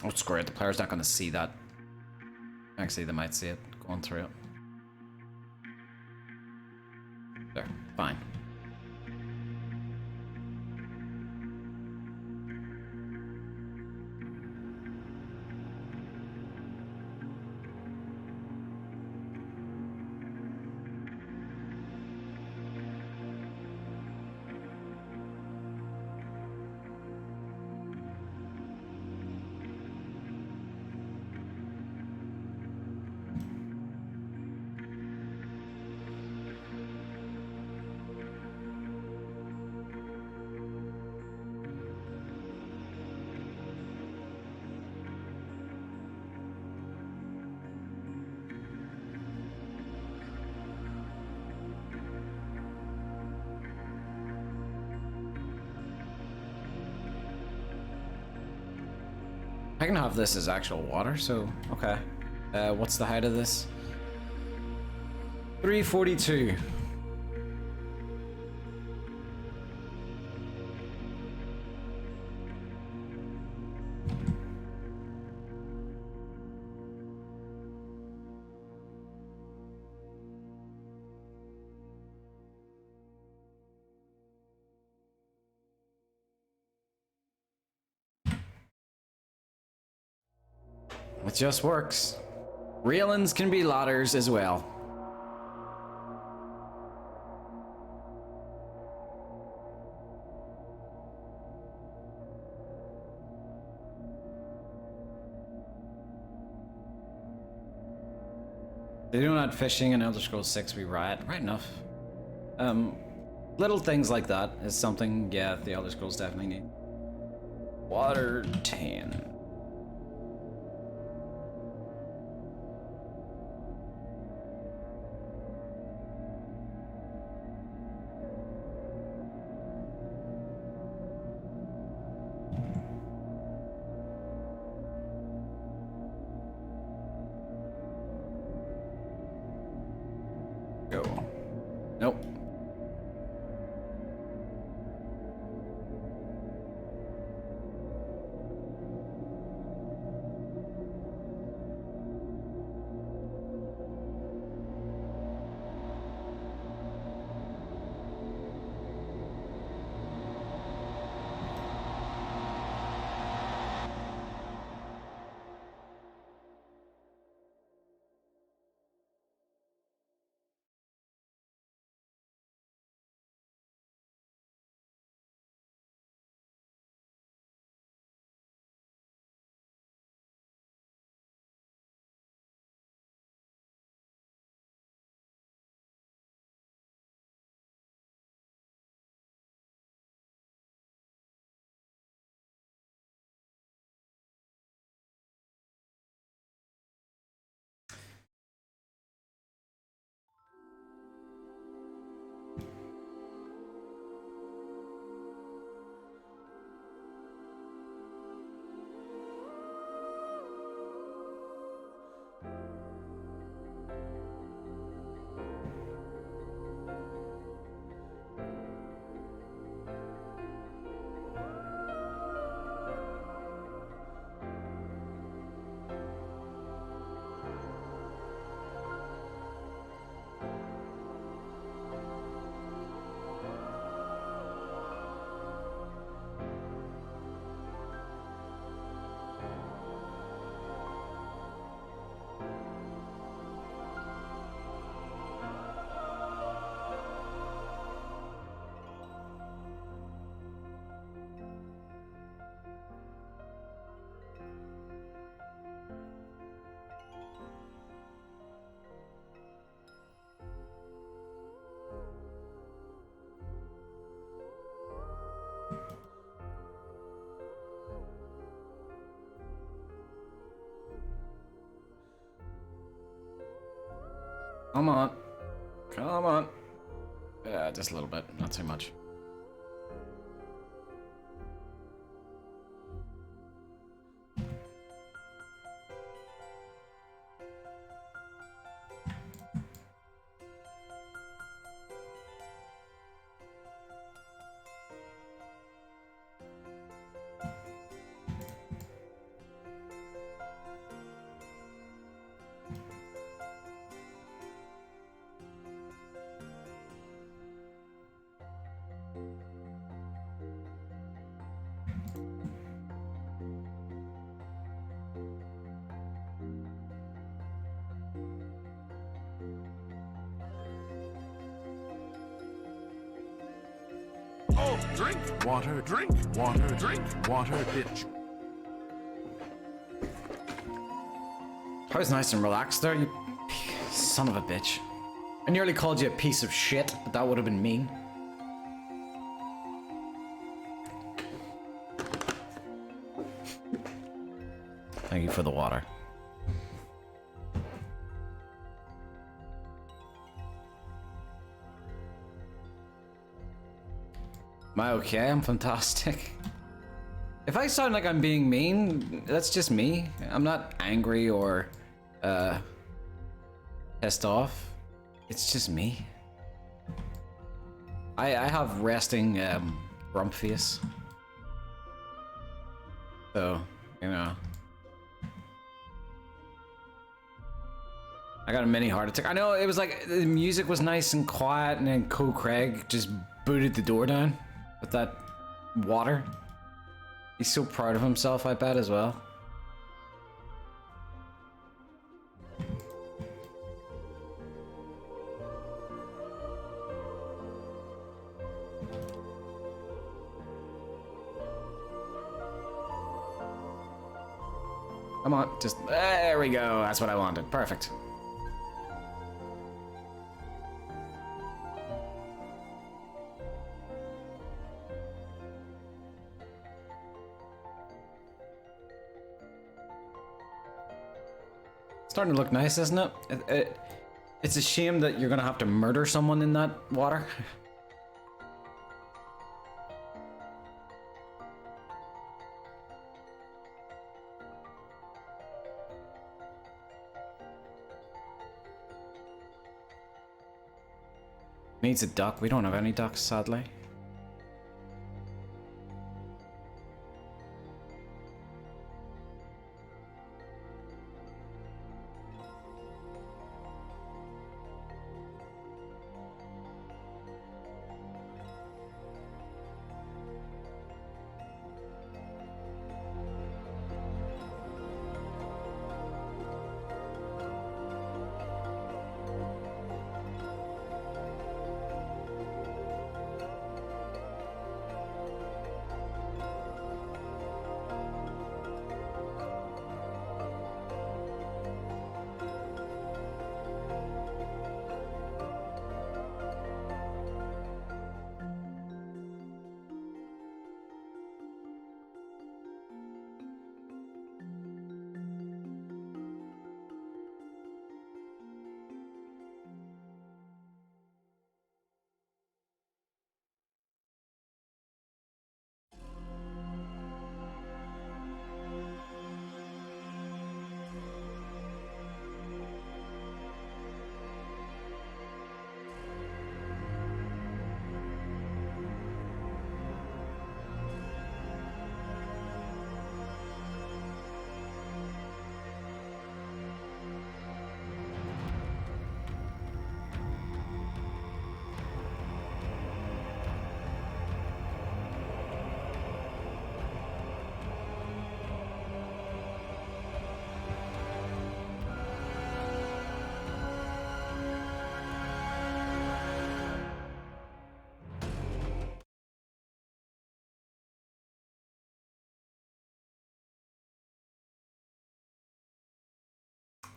Oh, screw it. The player's not going to see that. Actually, they might see it going through it. There. Fine. I can have this as actual water, so okay. What's the height of this? 342. It just works. Railings can be ladders as well. They don't add fishing in Elder Scrolls 6 we right enough. Little things like that is something, yeah, the Elder Scrolls definitely need. Water tan. Go. Nope. Come on. Come on. Yeah, just a little bit, not too much. Oh, drink water, drink water, drink water, bitch. I was nice and relaxed there, you son of a bitch. I nearly called you a piece of shit, but that would have been mean. Thank you for the water. Am I okay? I'm fantastic. If I sound like I'm being mean, that's just me. I'm not angry or pissed off. It's just me. I have resting rump face. So, you know. I got a mini heart attack. I know it was like the music was nice and quiet, and then Cole Craig just booted the door down with that water. He's so proud of himself, I bet, as well. Come on, just there we go. That's what I wanted. Perfect. Starting to look nice, isn't it? It's a shame that you're gonna have to murder someone in that water. Needs a duck. We don't have any ducks, sadly.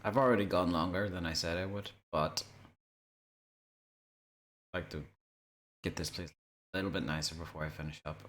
I've already gone longer than I said I would, but I'd like to get this place a little bit nicer before I finish up.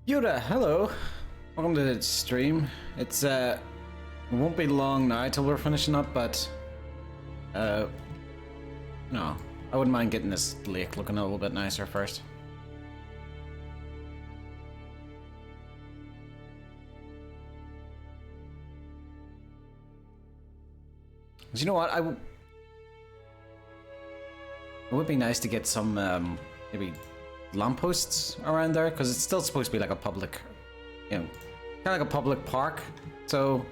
Yoda, hello. Welcome to the stream. It won't be long now till we're finishing up, but no, I wouldn't mind getting this lake looking a little bit nicer first. You know what? It would be nice to get some maybe lampposts around there, because it's still supposed to be like a public, kind of like a public park. So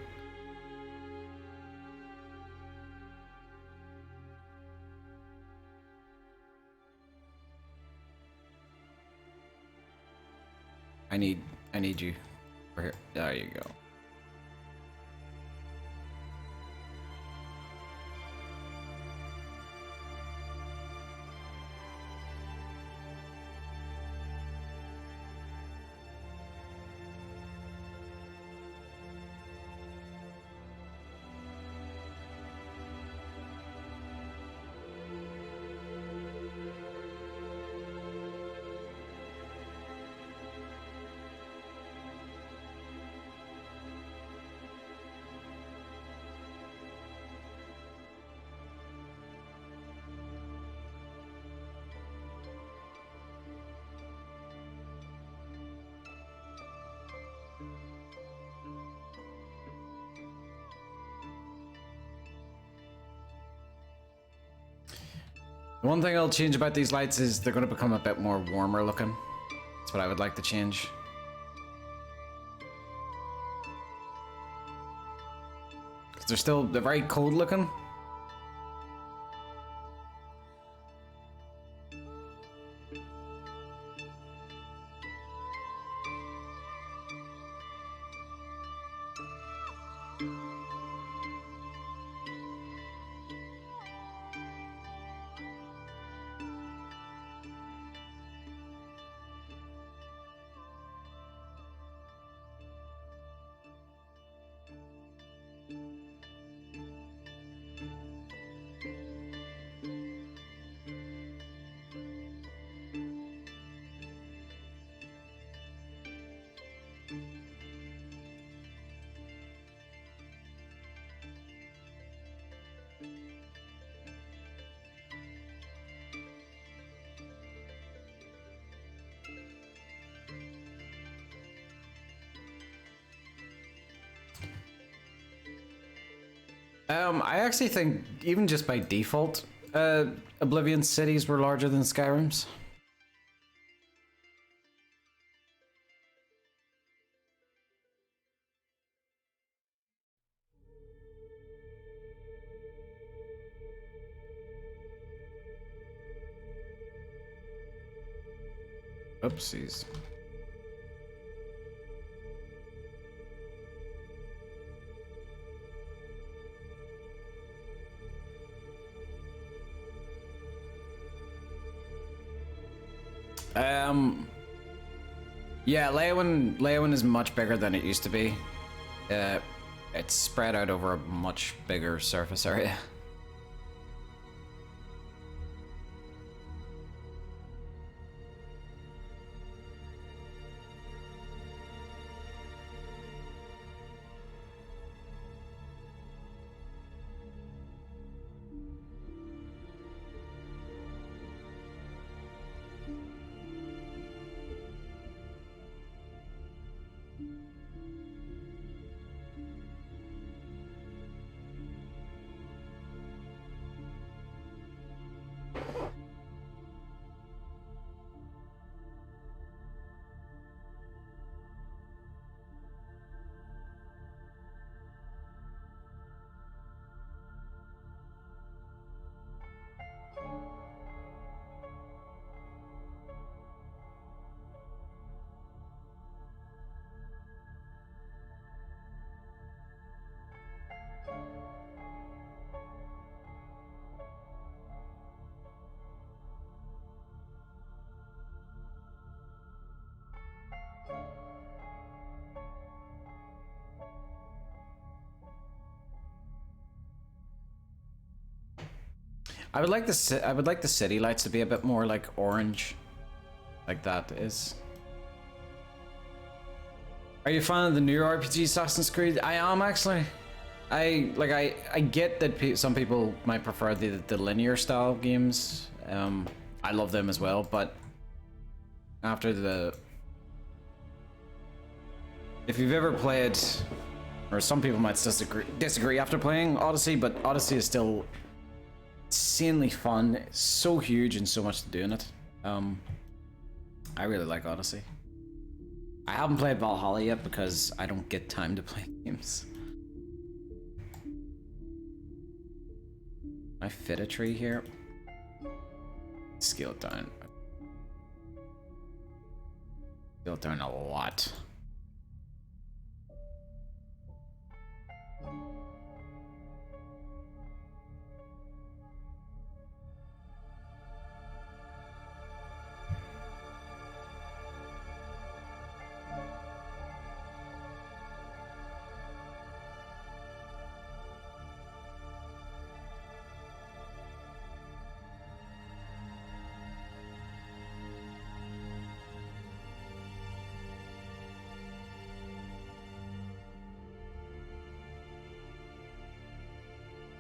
I need you over here. There you go. The one thing I'll change about these lights is they're going to become a bit more warmer looking. That's what I would like to change. Because they're very cold looking. I actually think, even just by default, Oblivion cities were larger than Skyrim's. Oopsies. Yeah, Leyawiin is much bigger than it used to be. It's spread out over a much bigger surface area. I would like the city lights to be a bit more like orange, like that is. Are you a fan of the new RPG Assassin's Creed? I am actually. I get that some people might prefer the linear style games. I love them as well, but after if you've ever played, or some people might disagree after playing Odyssey, but Odyssey is still insanely fun. It's so huge and so much to do in it. I really like Odyssey. I haven't played Valhalla yet because I don't get time to play games. I fit a tree here. Scale it down. Scale it down a lot.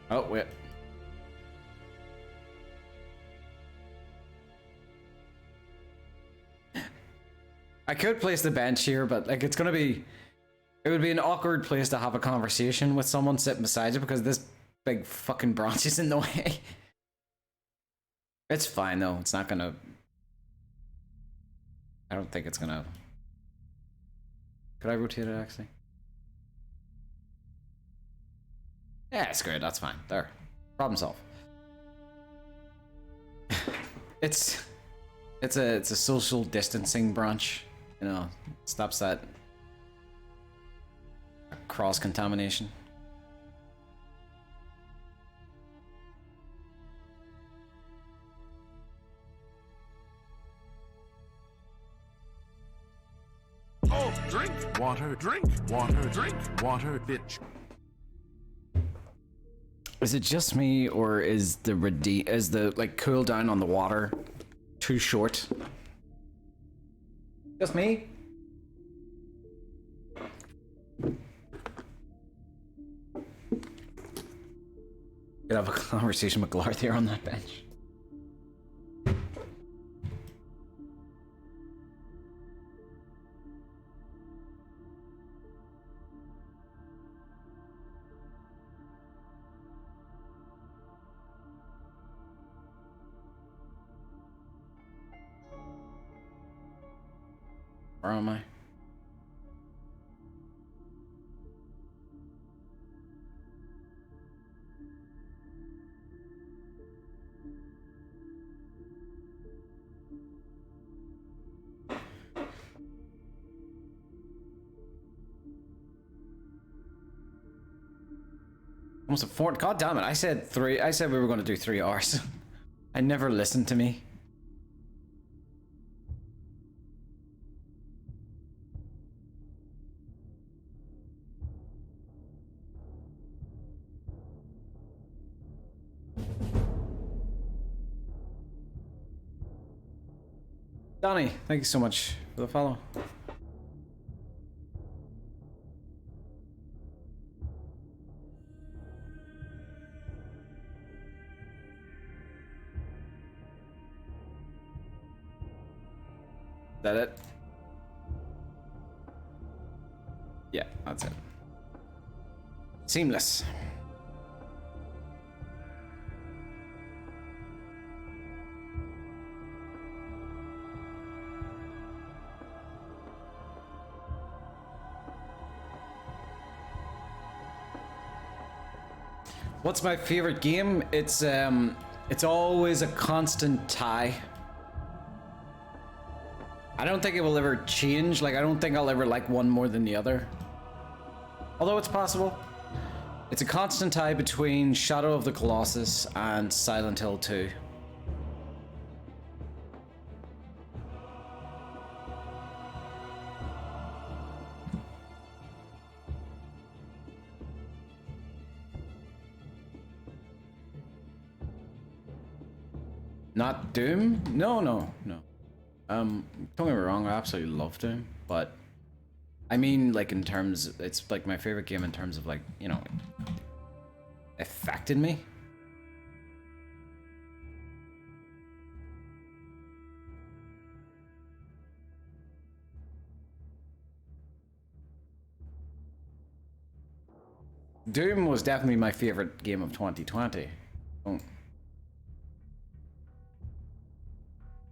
Oh, wait. I could place the bench here, but like it would be an awkward place to have a conversation with someone sitting beside you because this big fucking branch is in the way. It's fine though. It's not gonna. I don't think it's gonna. Could I rotate it actually? Yeah, screw it. That's fine. There. Problem solved. it's a social distancing branch. You know, stops that cross contamination. Oh, drink water, drink water, drink water, bitch. Is it just me, or is the like cool down on the water too short? Just me? Could have a conversation with Glarth here on that bench. Where am I? Almost a 4. God damn it! I said 3. I said we were going to do 3 hours. I never listened to me. Donnie, thank you so much for the follow. Is that it? Yeah, that's it. Seamless. What's my favorite game? It's always a constant tie. I don't think it will ever change. Like, I don't think I'll ever like one more than the other. Although it's possible. It's a constant tie between Shadow of the Colossus and Silent Hill 2. Not Doom? No. Don't get me wrong, I absolutely love Doom, but I mean, like, in terms, it's like my favorite game in terms of, like, you know, affected me. Doom was definitely my favorite game of 2020. Don't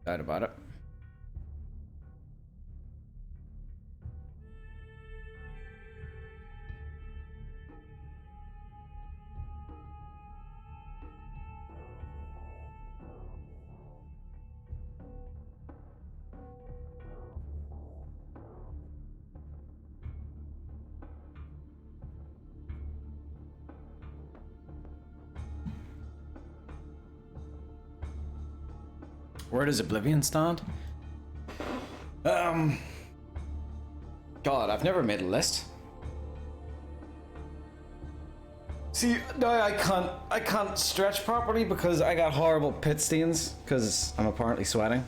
doubt about it. Where does Oblivion stand? God, I've never made a list. See, no, I can't stretch properly because I got horrible pit stains because I'm apparently sweating.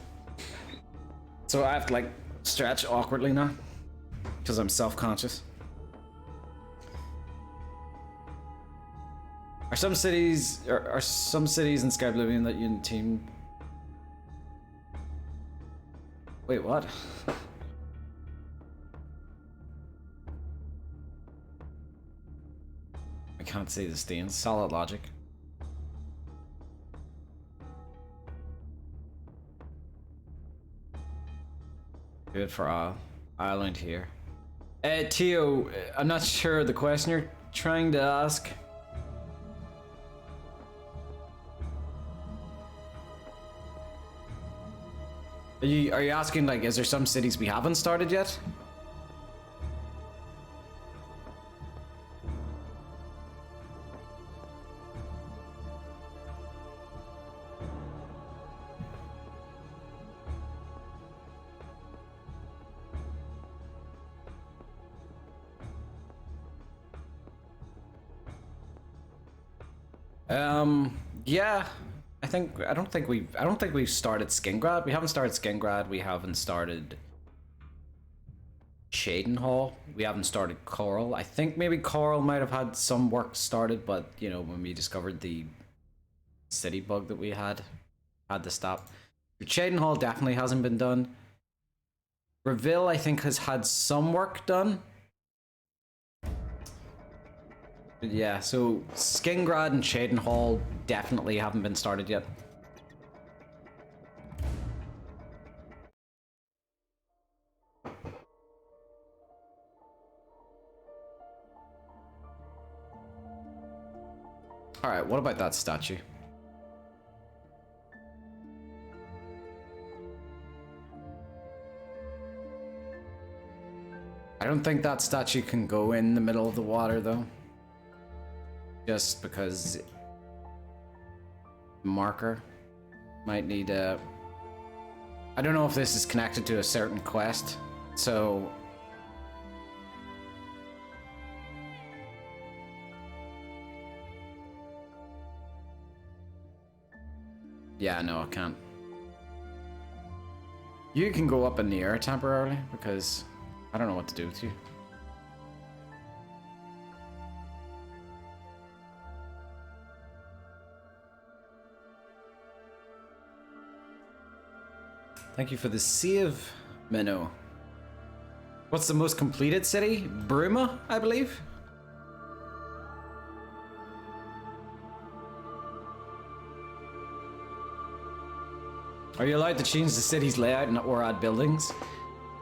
So I have to, like, stretch awkwardly now because I'm self-conscious. Are some cities in Skyblivion that you and team? Wait, what? I can't see the stains. Solid logic. Do it for Ireland here. Tio, I'm not sure the question you're trying to ask. Are you asking, like, is there some cities we haven't started yet? Yeah, I don't think we've started Skingrad. We haven't started Skingrad. We haven't started Shadenhall. We haven't started Coral. I think maybe Coral might have had some work started, but you know, when we discovered the city bug that we had to stop. Shadenhall definitely hasn't been done. Reville, I think, has had some work done. But yeah, so Skingrad and Shadenhall definitely haven't been started yet. Alright, what about that statue? I don't think that statue can go in the middle of the water, though. Just because marker might need a... I don't know if this is connected to a certain quest, so... Yeah, no, I can't. You can go up in the air temporarily, because I don't know what to do with you. Thank you for the save, Minnow. What's the most completed city? Bruma, I believe? Are you allowed to change the city's layout or add buildings?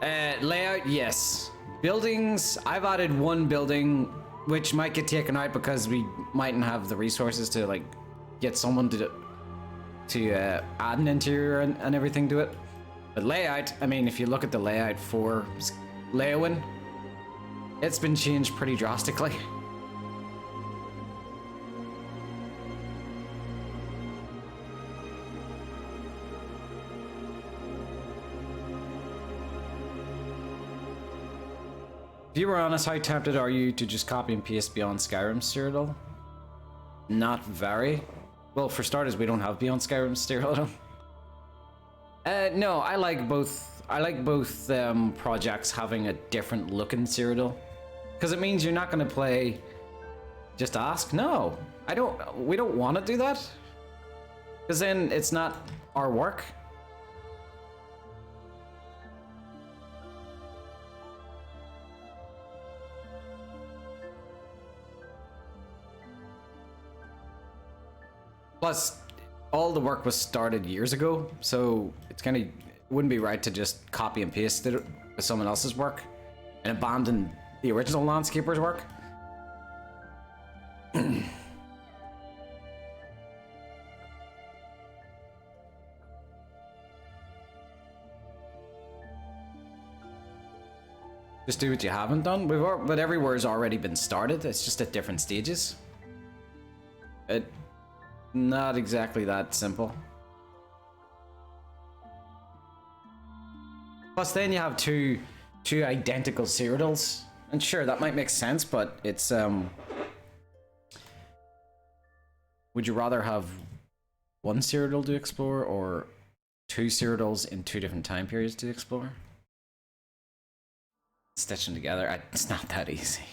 Layout, yes. Buildings, I've added one building, which might get taken out because we mightn't have the resources to, like, get someone to add an interior and everything to it. But layout, I mean, if you look at the layout for Leyawiin, it's been changed pretty drastically. If you were honest, how tempted are you to just copy and paste Beyond Skyrim Cyrodiil? Not very. Well, for starters, we don't have Beyond Skyrim Cyrodiil. No, I like both. I like both projects having a different look in Cyrodiil, because it means you're not going to play. Just ask. No, I don't. We don't want to do that, because then it's not our work. Plus, all the work was started years ago, so it's kind of wouldn't be right to just copy and paste it with someone else's work and abandon the original landscaper's work. Just do what you haven't done. But everywhere's already been started. It's just at different stages. Not exactly that simple. Plus, then you have two identical Cyrodiils, and sure, that might make sense, but it's would you rather have one Cyrodiil to explore or two Cyrodiils in two different time periods to explore? Stitch them together, it's not that easy.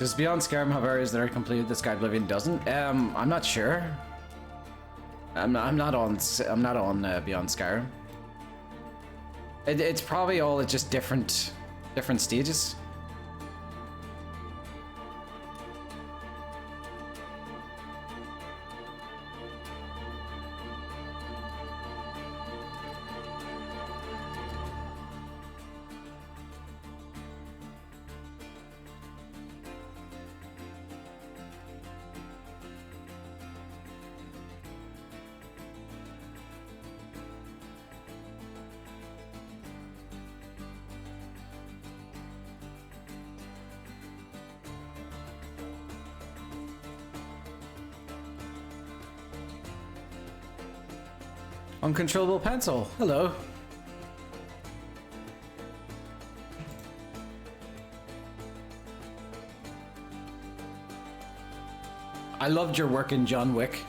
Does Beyond Skyrim have areas that are completed that Skyblivion doesn't? I'm not sure. I'm not on Beyond Skyrim. It's probably all just different stages. Uncontrollable pencil. Hello. I loved your work in John Wick.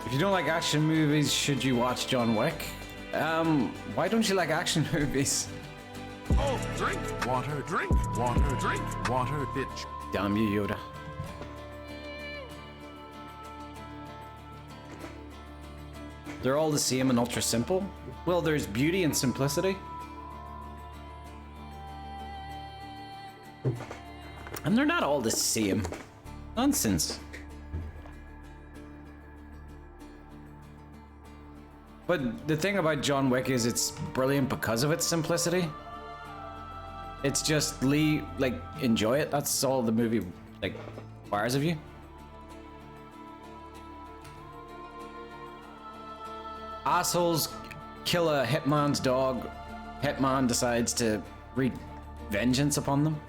If you don't like action movies, should you watch John Wick? Why don't you like action movies? Oh, drink water, drink water, drink water, bitch. Damn you, Yoda. They're all the same and ultra simple? Well, there's beauty and simplicity. And they're not all the same. Nonsense. But the thing about John Wick is it's brilliant because of its simplicity. It's just enjoy it. That's all the movie requires of you. Assholes kill a hitman's dog. Hitman decides to wreak vengeance upon them.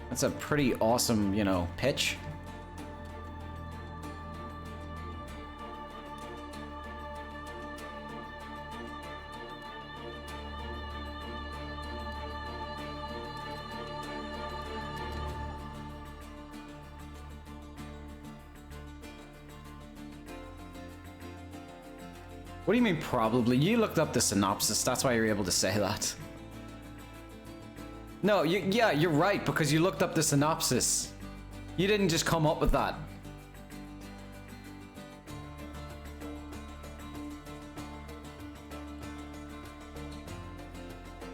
That's a pretty awesome, pitch. What do you mean probably? You looked up the synopsis, that's why you're able to say that. No, yeah, you're right, because you looked up the synopsis. You didn't just come up with that.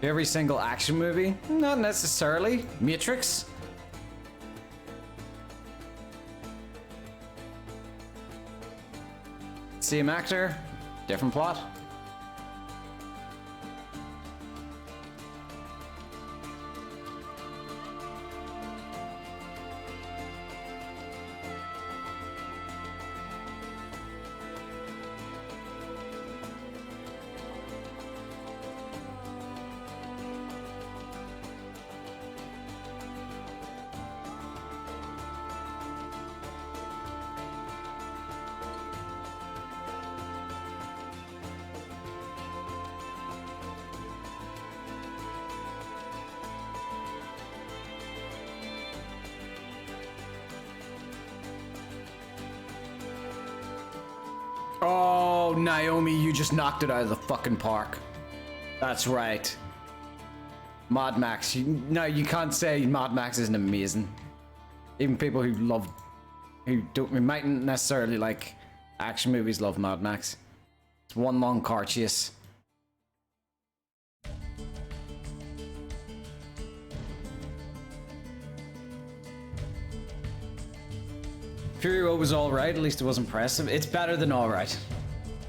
Every single action movie? Not necessarily. Matrix? Same actor, different plot. Oh, Naomi, you just knocked it out of the fucking park. That's right. Mad Max. No, you can't say Mad Max isn't amazing. Even people who mightn't necessarily like action movies love Mad Max. It's one long car chase. Fury Road was alright, at least it was impressive. It's better than alright.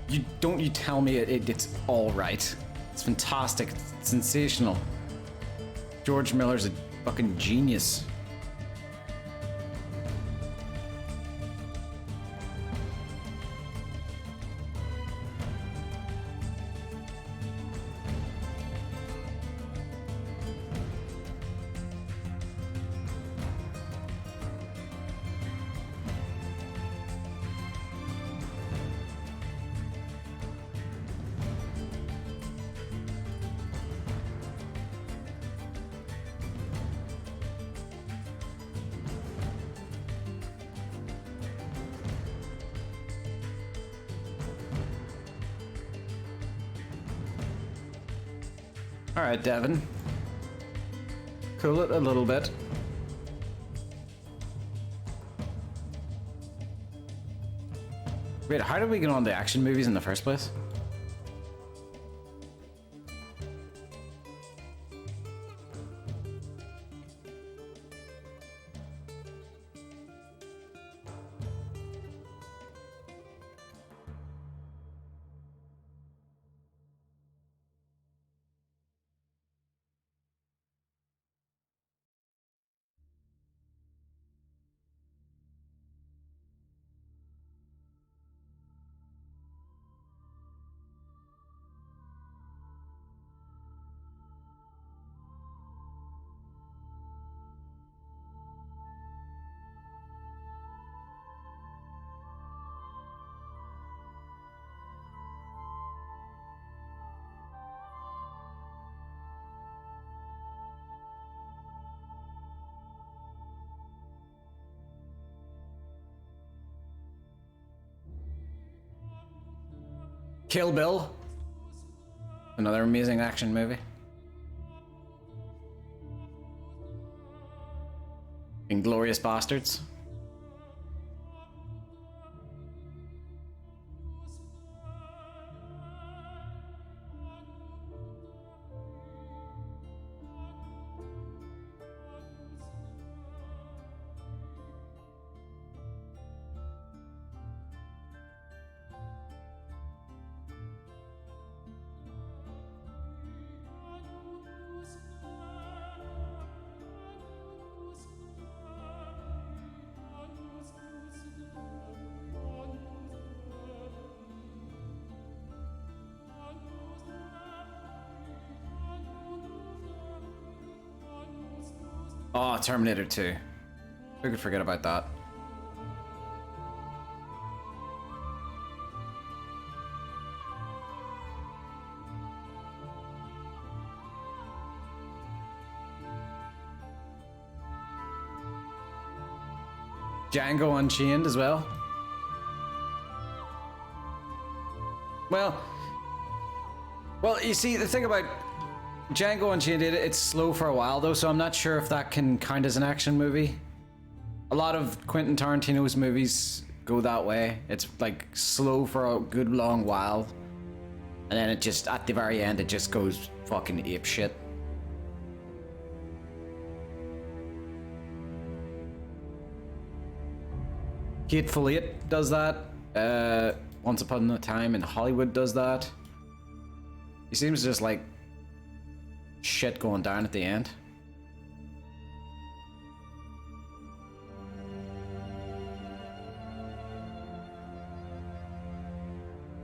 You tell me it's alright. It's fantastic, it's sensational. George Miller's a fucking genius. Alright, Devin. Cool it a little bit. Wait, how did we get on the action movies in the first place? Kill Bill. Another amazing action movie. Inglourious Bastards. Oh, Terminator 2. Who could forget about that? Django Unchained as well. Well, you see, the thing about Django Unchained, it's slow for a while though, so I'm not sure if that can count as an action movie. A lot of Quentin Tarantino's movies go that way. It's like slow for a good long while, and then it just, at the very end, it just goes fucking ape shit. Hateful Eight does that. Once Upon a Time in Hollywood does that. He seems just like shit going down at the end.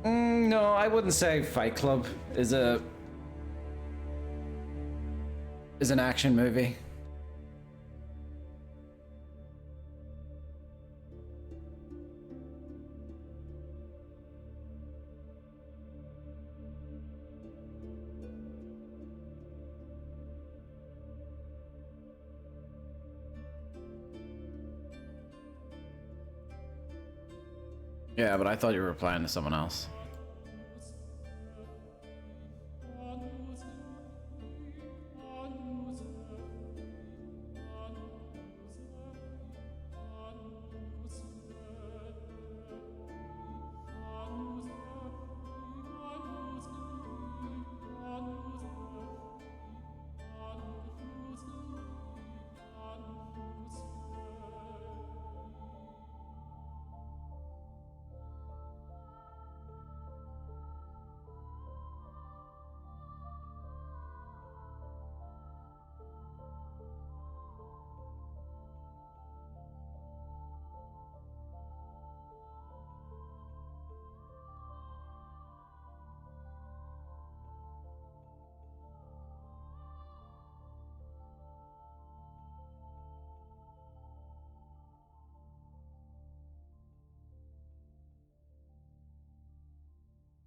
No, I wouldn't say Fight Club is an action movie. Yeah, but I thought you were replying to someone else.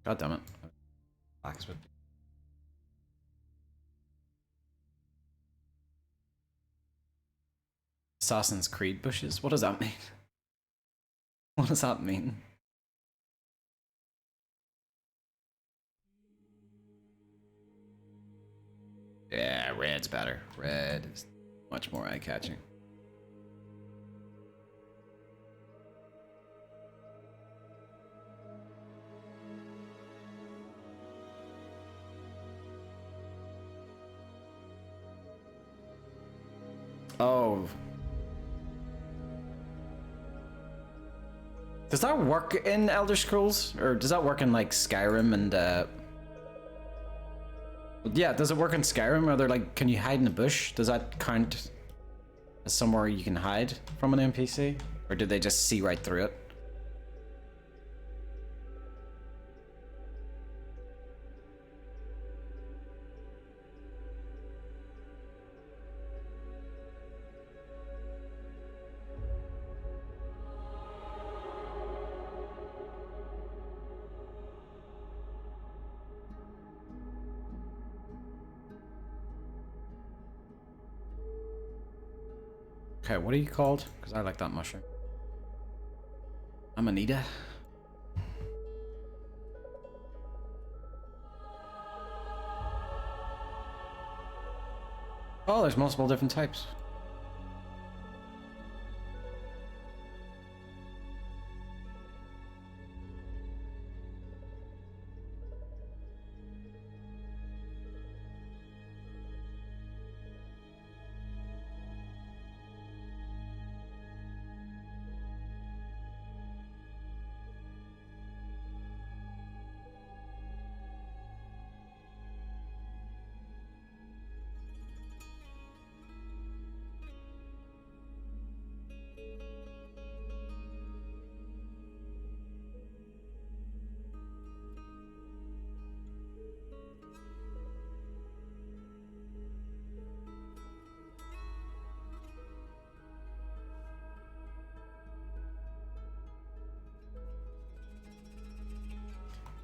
God damn it. Assassin's Creed bushes? What does that mean? What does that mean? Yeah, red's better. Red is much more eye-catching. Oh. Does that work in Elder Scrolls? Or does that work in like Skyrim and yeah, does it work in Skyrim? Are there like, can you hide in a bush? Does that count as somewhere you can hide from an NPC? Or did they just see right through it? Okay, what are you called? Because I like that mushroom. Amanita. Oh, there's multiple different types.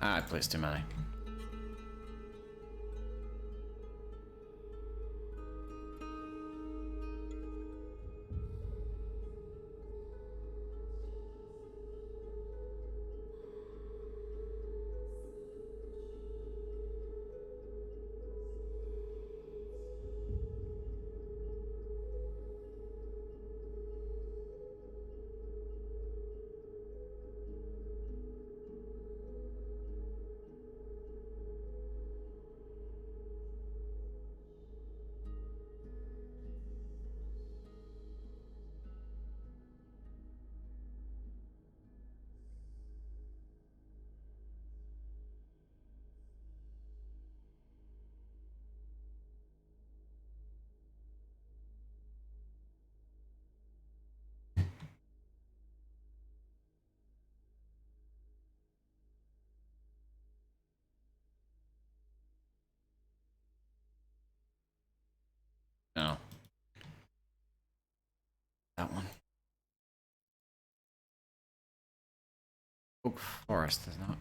Ah, I placed too many. No. That one. Oak Forest is not.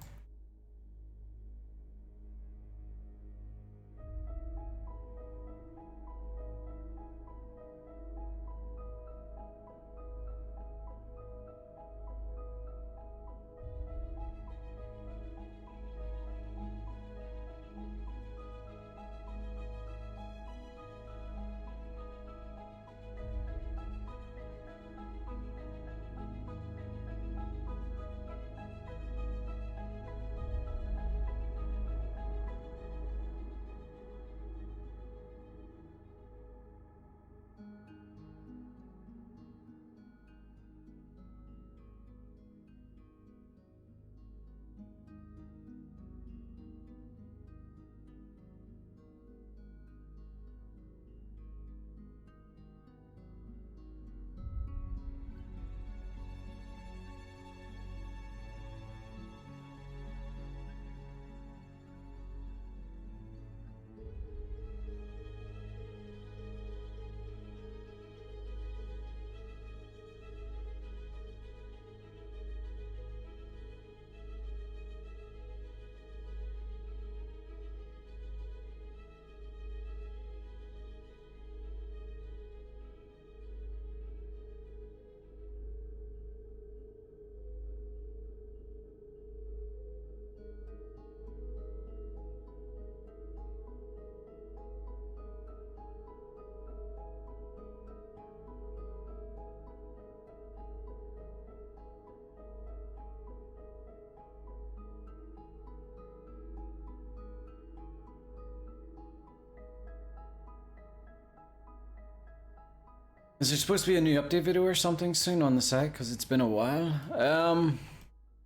Is there supposed to be a new update video or something soon on the site? Because it's been a while.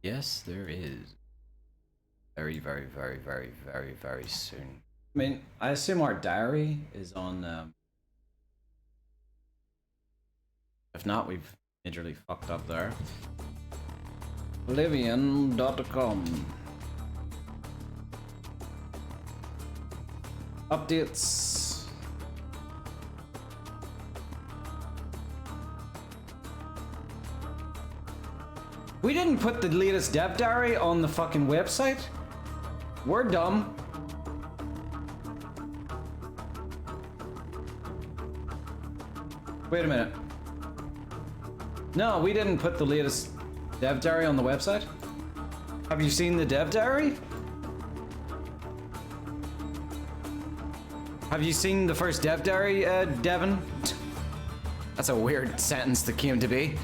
Yes, there is. Very, very, very, very, very, very soon. I mean, I assume our diary is on. If not, we've majorly fucked up there. Oblivion.com. Updates. We didn't put the latest dev diary on the fucking website. We're dumb. Wait a minute. No, we didn't put the latest dev diary on the website. Have you seen the dev diary? Have you seen the first dev diary, Devin? That's a weird sentence that came to be.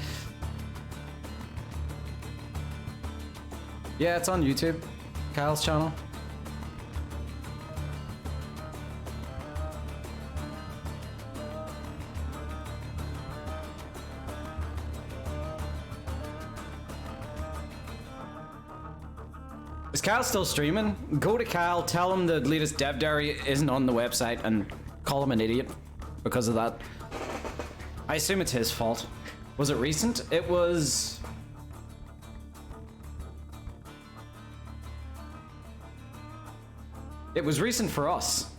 Yeah, it's on YouTube. Kyle's channel. Is Kyle still streaming? Go to Kyle, tell him the latest dev diary isn't on the website, and call him an idiot because of that. I assume it's his fault. Was it recent? It was... It was recent for us.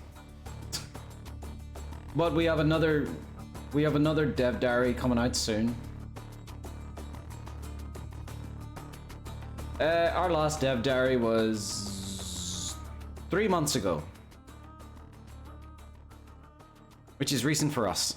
But we have another dev diary coming out soon. Our last dev diary was 3 months ago, which is recent for us.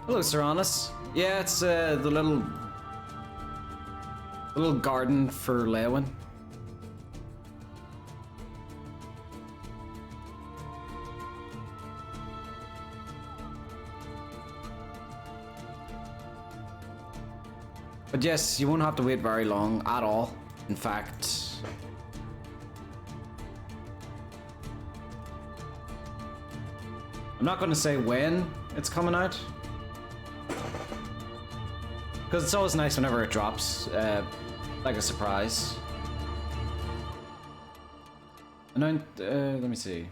Hello, Seranus. Yeah, it's the little garden for Leyawiin. But yes, you won't have to wait very long at all. In fact, I'm not going to say when it's coming out. Because it's always nice whenever it drops, like a surprise. And let me see.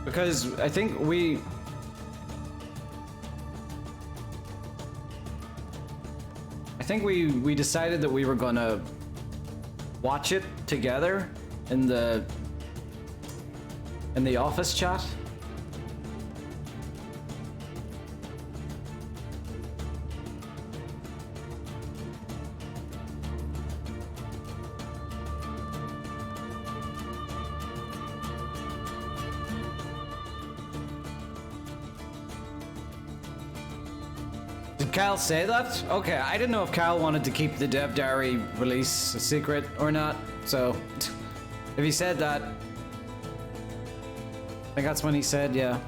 Because I think we decided that we were gonna watch it together in the office chat. Did Kyle say that? Okay, I didn't know if Kyle wanted to keep the dev diary release a secret or not, so if he said that, I think that's when he said, yeah.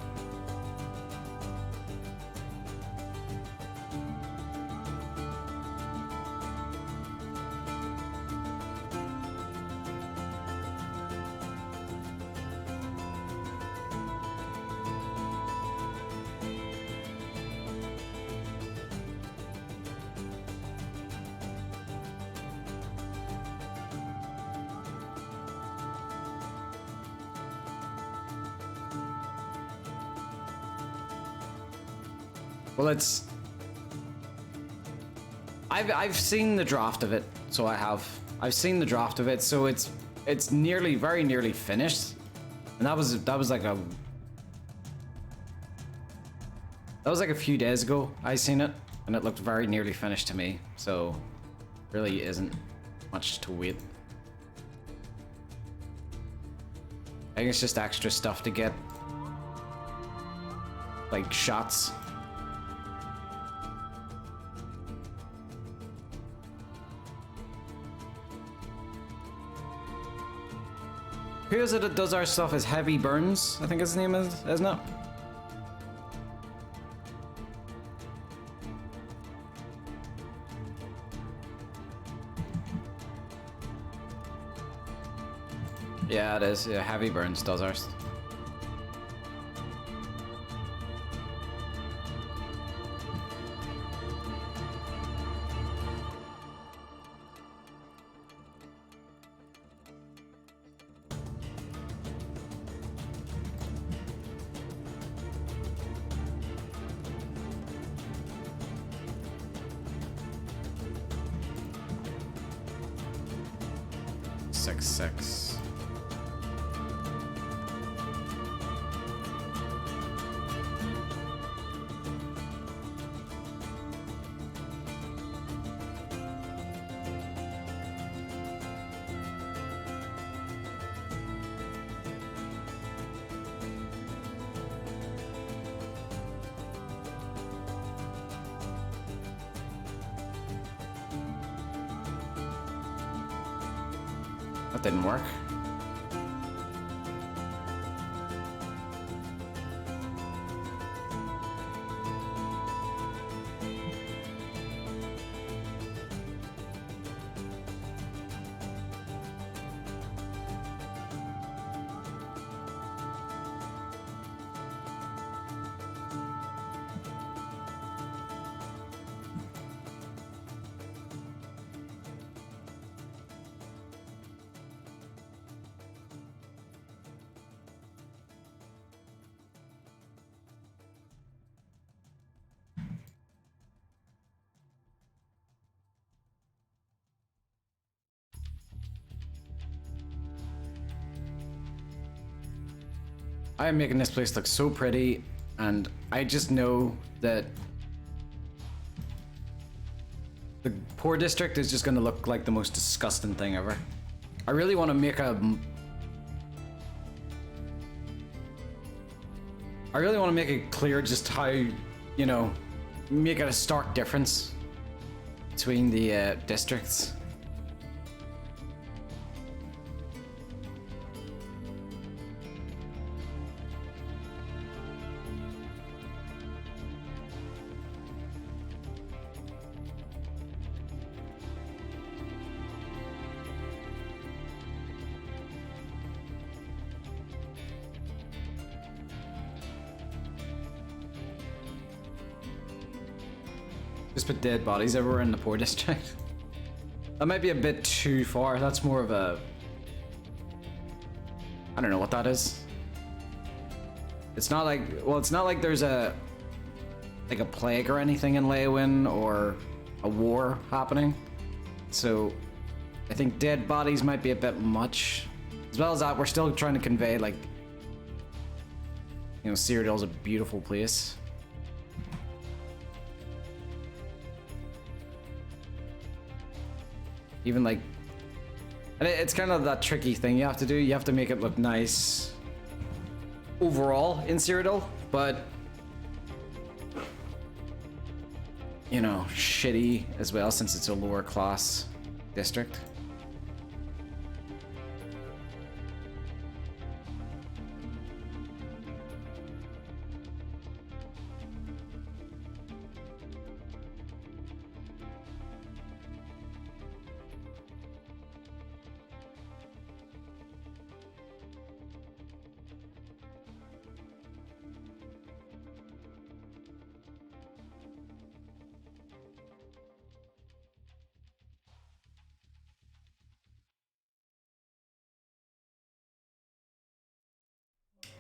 Well, it's... I've seen the draft of it, so I have. I've seen the draft of it, so it's nearly, very nearly finished. And that was like a... That was like a few days ago I seen it, and it looked very nearly finished to me, so really isn't much to wait. I think it's just extra stuff to get, like shots. Who is it that does our stuff as Heavy Burns? I think his name is, isn't it? Yeah, it is. Yeah, Heavy Burns does ours. Six. That didn't work. I am making this place look so pretty, and I just know that the poor district is just going to look like the most disgusting thing ever. I really want to make a... I really want to make it clear just how, you know, make it a stark difference between the districts. Just put dead bodies everywhere in the poor district. That might be a bit too far. That's more of a... I don't know what that is. It's not like... Well, it's not like there's a... like a plague or anything in Leyawiin or a war happening. So I think dead bodies might be a bit much. As well as that, we're still trying to convey, like... You know, Cyrodiil's a beautiful place. Even like, and it's kind of that tricky thing you have to do. You have to make it look nice overall in Cyrodiil, but you know, shitty as well since it's a lower class district.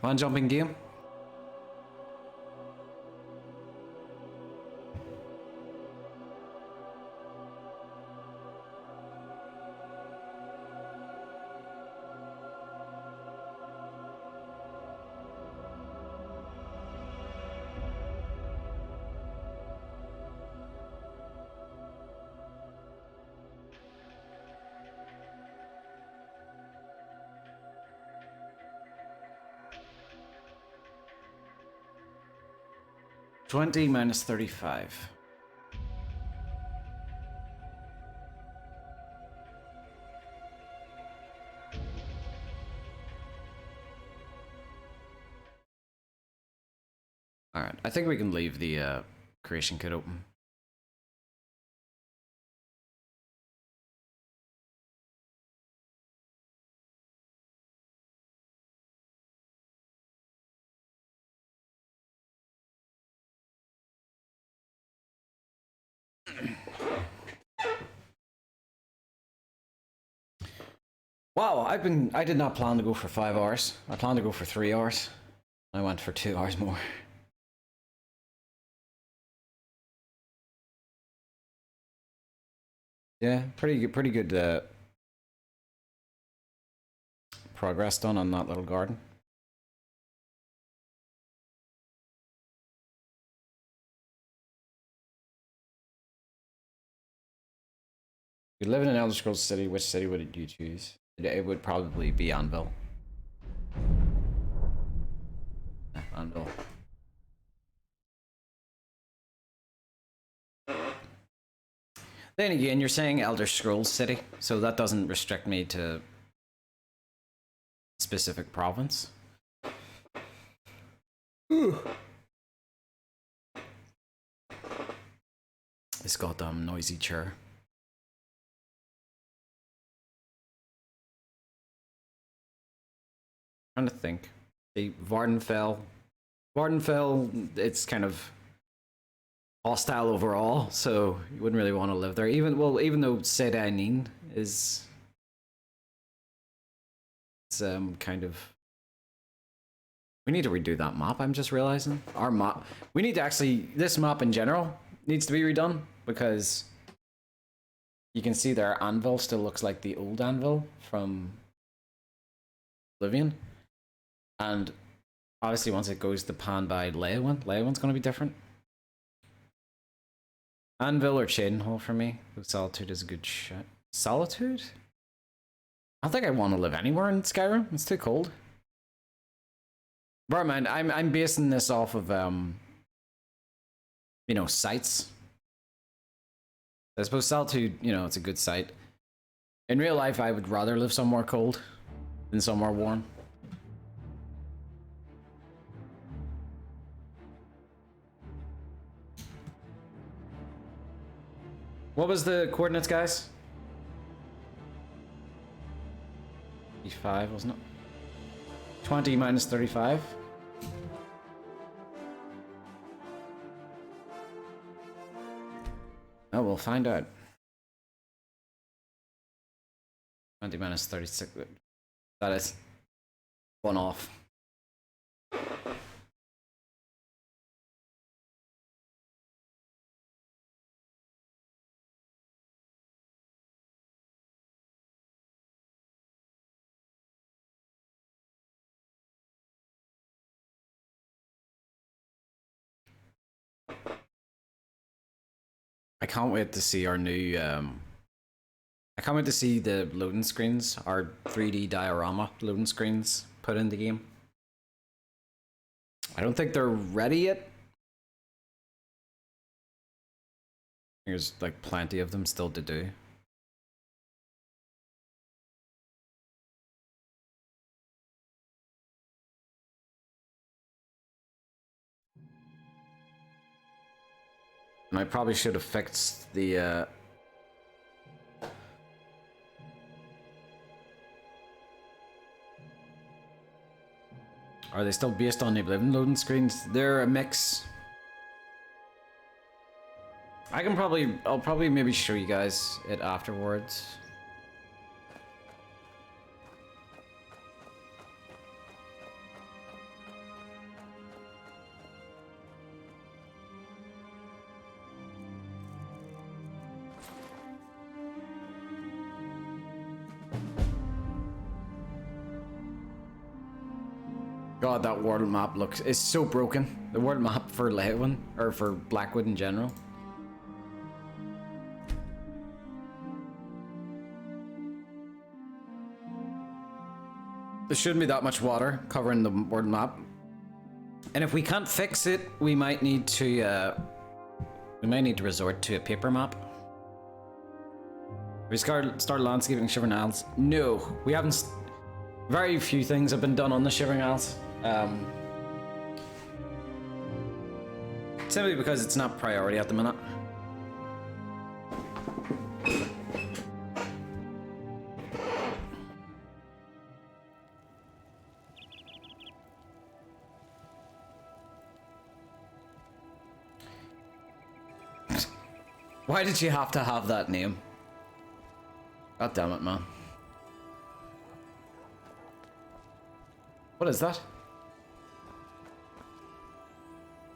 One jumping game. 20 minus 35. Alright, I think we can leave the creation kit open. Wow, I did not plan to go for 5 hours. I planned to go for 3 hours. I went for 2 hours more. Yeah, pretty good progress done on that little garden. If you live in an Elder Scrolls city, which city would you choose? It would probably be Anvil. Yeah, Anvil. Then again, you're saying Elder Scrolls city, so that doesn't restrict me to specific province. Ooh. This goddamn noisy chair. Trying to think. The Vardenfell, it's kind of hostile overall, so you wouldn't really want to live there. Even though Sedanin is kind of, we need to redo that map. I'm just realizing our map. We need to actually, this map in general needs to be redone, because you can see their anvil still looks like the old anvil from Oblivion. And obviously once it goes to pan by Leyawiin's going to be different. Anvil or Cheydinhall for me. Solitude is a good shot. Solitude? I don't think I want to live anywhere in Skyrim. It's too cold. But man, I'm basing this off of you know, sites. I suppose Solitude, you know, it's a good site. In real life, I would rather live somewhere cold than somewhere warm. What was the coordinates, guys? E5, wasn't it? 20 minus 35. Oh, we'll find out. 20 minus 36. That is one off. I can't wait to see our new I can't wait to see the loading screens, our 3D diorama loading screens put in the game. I don't think they're ready yet. There's like plenty of them still to do. And I probably should have fixed the Are they still based on the Oblivion loading screens? They're a mix. I'll probably maybe show you guys it afterwards. God, that world map is so broken. The world map for Leyawiin, or for Blackwood in general. There shouldn't be that much water covering the world map. And if we can't fix it, we might need to resort to a paper map. We start landscaping Shivering Isles. No, we haven't. Very few things have been done on the Shivering Isles. Simply because it's not priority at the minute. Why did you have to have that name? God damn it, man. What is that?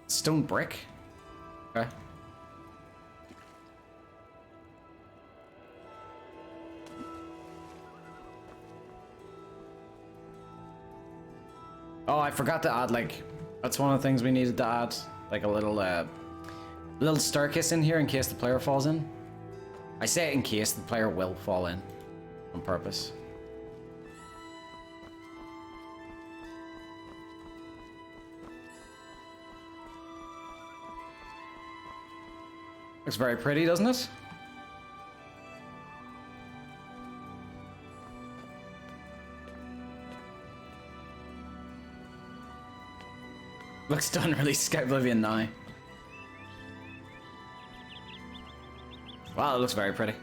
Stone brick? Okay. Oh, I forgot to add, like, that's one of the things we needed to add, like a little staircase in here in case the player falls in. I say it in case the player will fall in on purpose. Looks very pretty, doesn't it? Looks done, release Skyblivion now. Wow, it looks very pretty.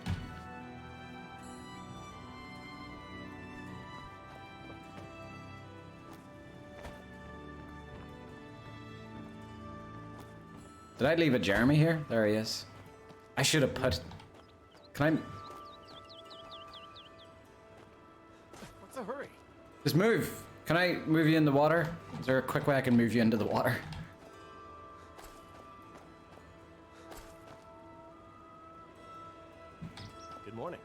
Did I leave a Jeremy here? There he is. I should have put... Can I... What's the hurry? Just move. Can I move you in the water? Is there a quick way I can move you into the water? Good morning.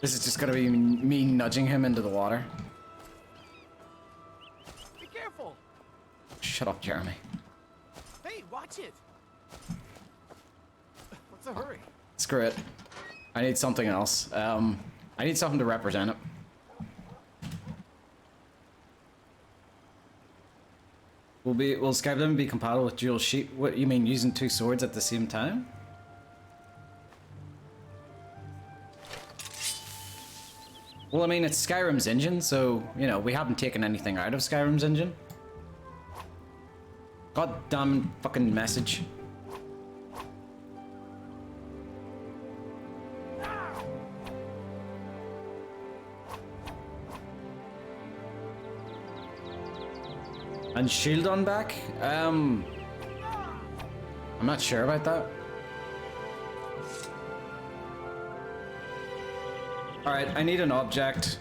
This is just gonna be me nudging him into the water. Be careful. Shut up, Jeremy. Hey, watch it. What's the hurry? Screw it. I need something else. I need something to represent it. Will Skyrim be compatible with dual sheet? What you mean, using two swords at the same time? Well, I mean, it's Skyrim's engine, so, you know, we haven't taken anything out of Skyrim's engine. God damn fucking message. And shield on back? I'm not sure about that. Alright, I need an object.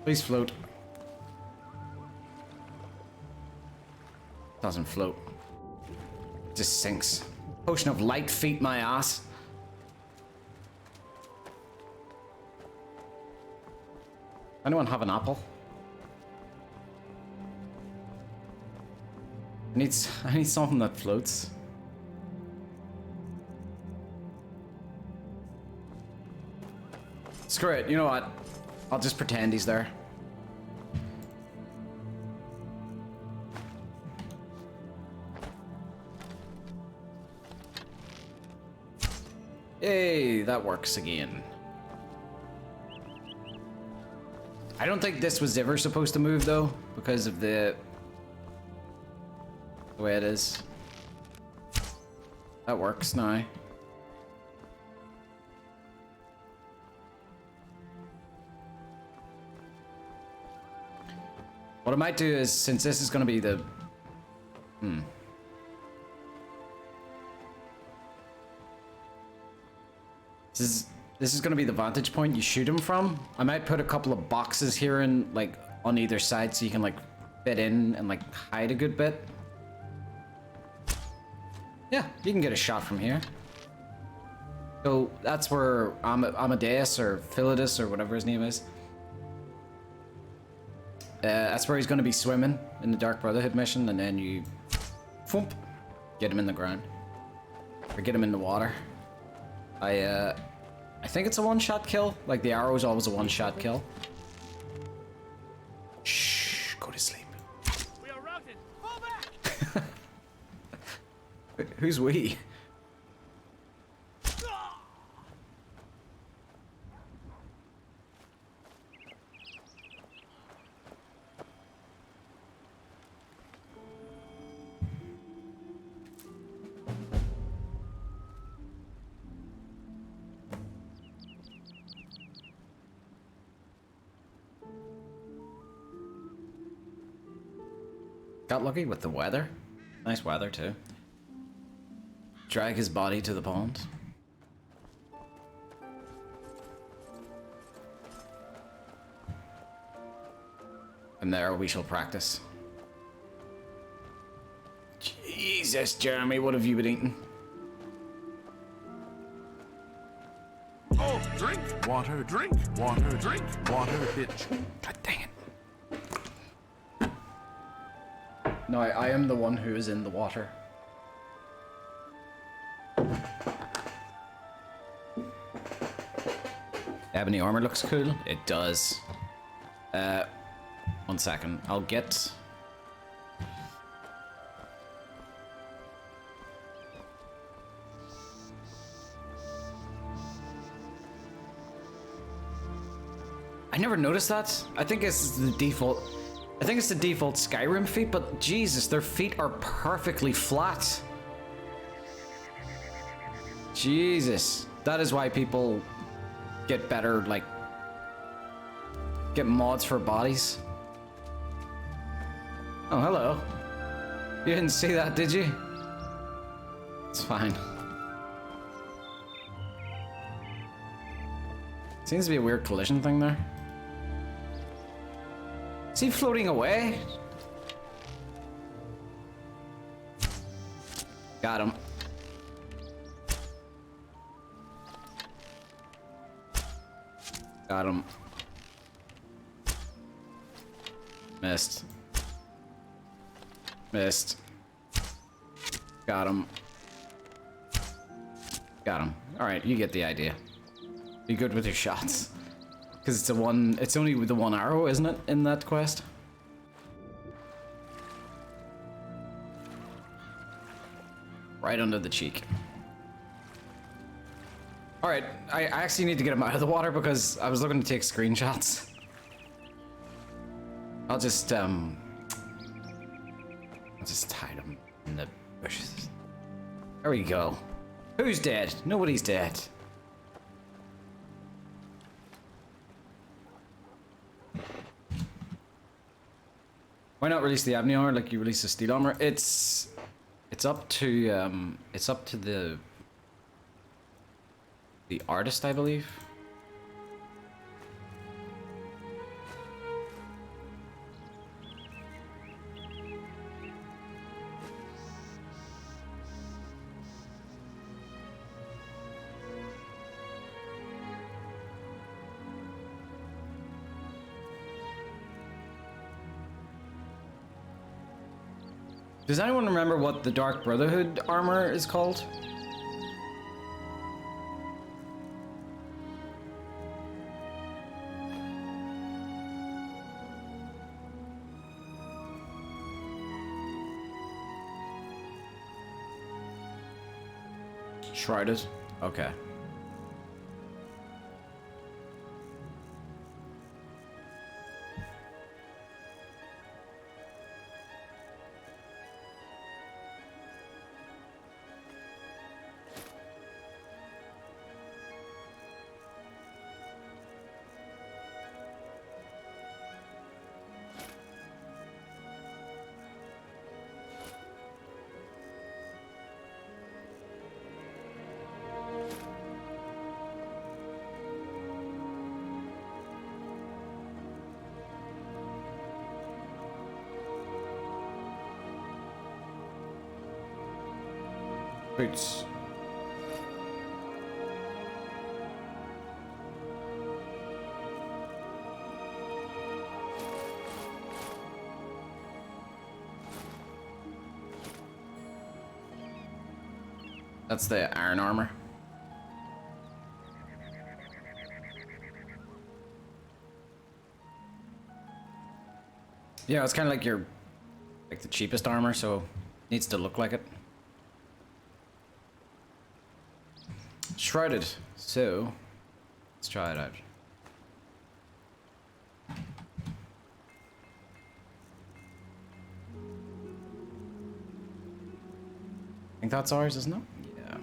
Please float. Doesn't float. Just sinks. Potion of light feet my ass. Anyone have an apple? I need something that floats. Screw it, you know what? I'll just pretend he's there. Yay, that works again. I don't think this was ever supposed to move though, because of the way it is. That works now. What I might do is, since this is going to be the... This is going to be the vantage point you shoot him from. I might put a couple of boxes here and like on either side so you can like fit in and like hide a good bit. Yeah, you can get a shot from here. So that's where Amadeus or Philidus or whatever his name is That's where he's going to be swimming in the Dark Brotherhood mission, and then you thump, get him in the ground. Or get him in the water. I think it's a one-shot kill. Like, the arrow is always a one-shot kill. Shh, go to sleep. We are routed. Fall back. Who's we? Got lucky with the weather. Nice weather too. Drag his body to the pond. And there we shall practice. Jesus, Jeremy, what have you been eating? Oh, drink water, drink water, drink water, bitch. God dang it. No, I am the one who is in the water. Ebony armor looks cool. It does. 1 second. I'll get... I never noticed that. I think it's the default... I think it's the default Skyrim feet, but Jesus, their feet are perfectly flat. Jesus. That is why people get better, like... get mods for bodies. Oh, hello. You didn't see that, did you? It's fine. Seems to be a weird collision thing there. Is he floating away? Got him. Got him. Missed. Missed. Got him. Got him. Alright, you get the idea. Be good with your shots. Because it's only with the one arrow, isn't it, in that quest? Right under the cheek. Alright, I actually need to get him out of the water because I was looking to take screenshots. I'll just hide him in the bushes. There we go. Who's dead? Nobody's dead. Why not release the Ebony armor like you release the steel armor? It's up to the artist, I believe. Does anyone remember what the Dark Brotherhood armor is called? Shrouded? Okay. Boots. That's the iron armor. Yeah, it's kind of like your, like the cheapest armor, so it needs to look like it. Shrouded. So, let's try it out. I think that's ours, isn't it? Yeah.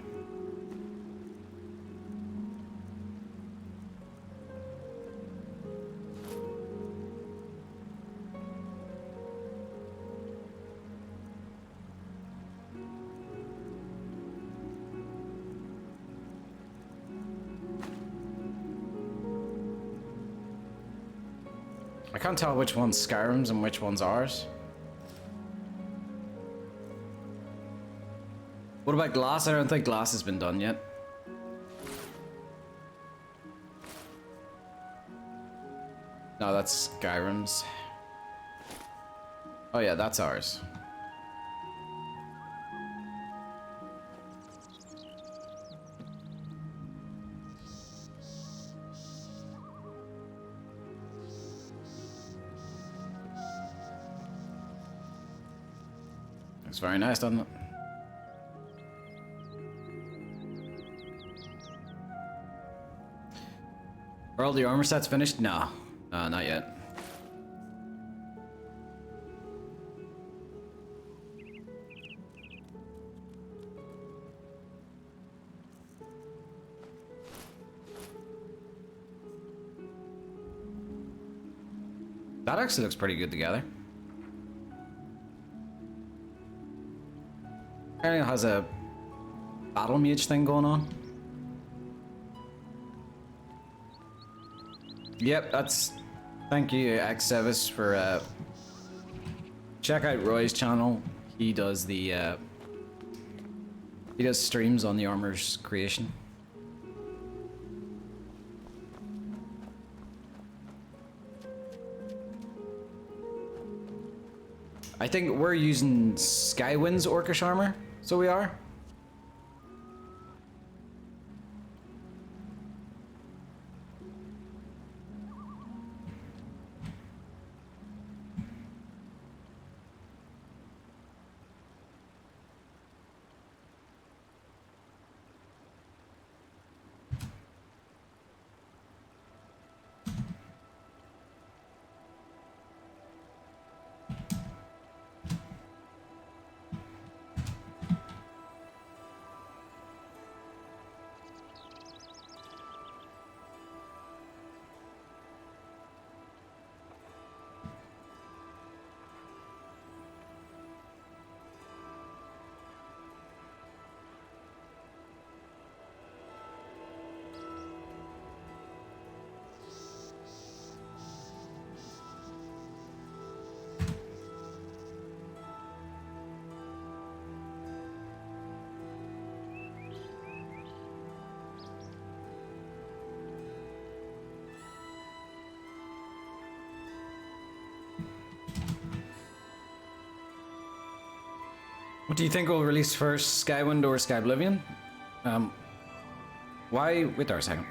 I can't tell which one's Skyrim's and which one's ours. What about glass? I don't think glass has been done yet. No, that's Skyrim's. Oh yeah, that's ours. Looks very nice, doesn't it? Are all the armor sets finished? No. Not yet. That actually looks pretty good together. Apparently it has a battle mage thing going on. Yep, that's... Thank you, X-Sevis, for, check out Roy's channel. He does the, he does streams on the armor's creation. I think we're using Skywind's Orcish armor, so we are. What do you think will release first, Skywind or Skyblivion? Why? Wait there a second.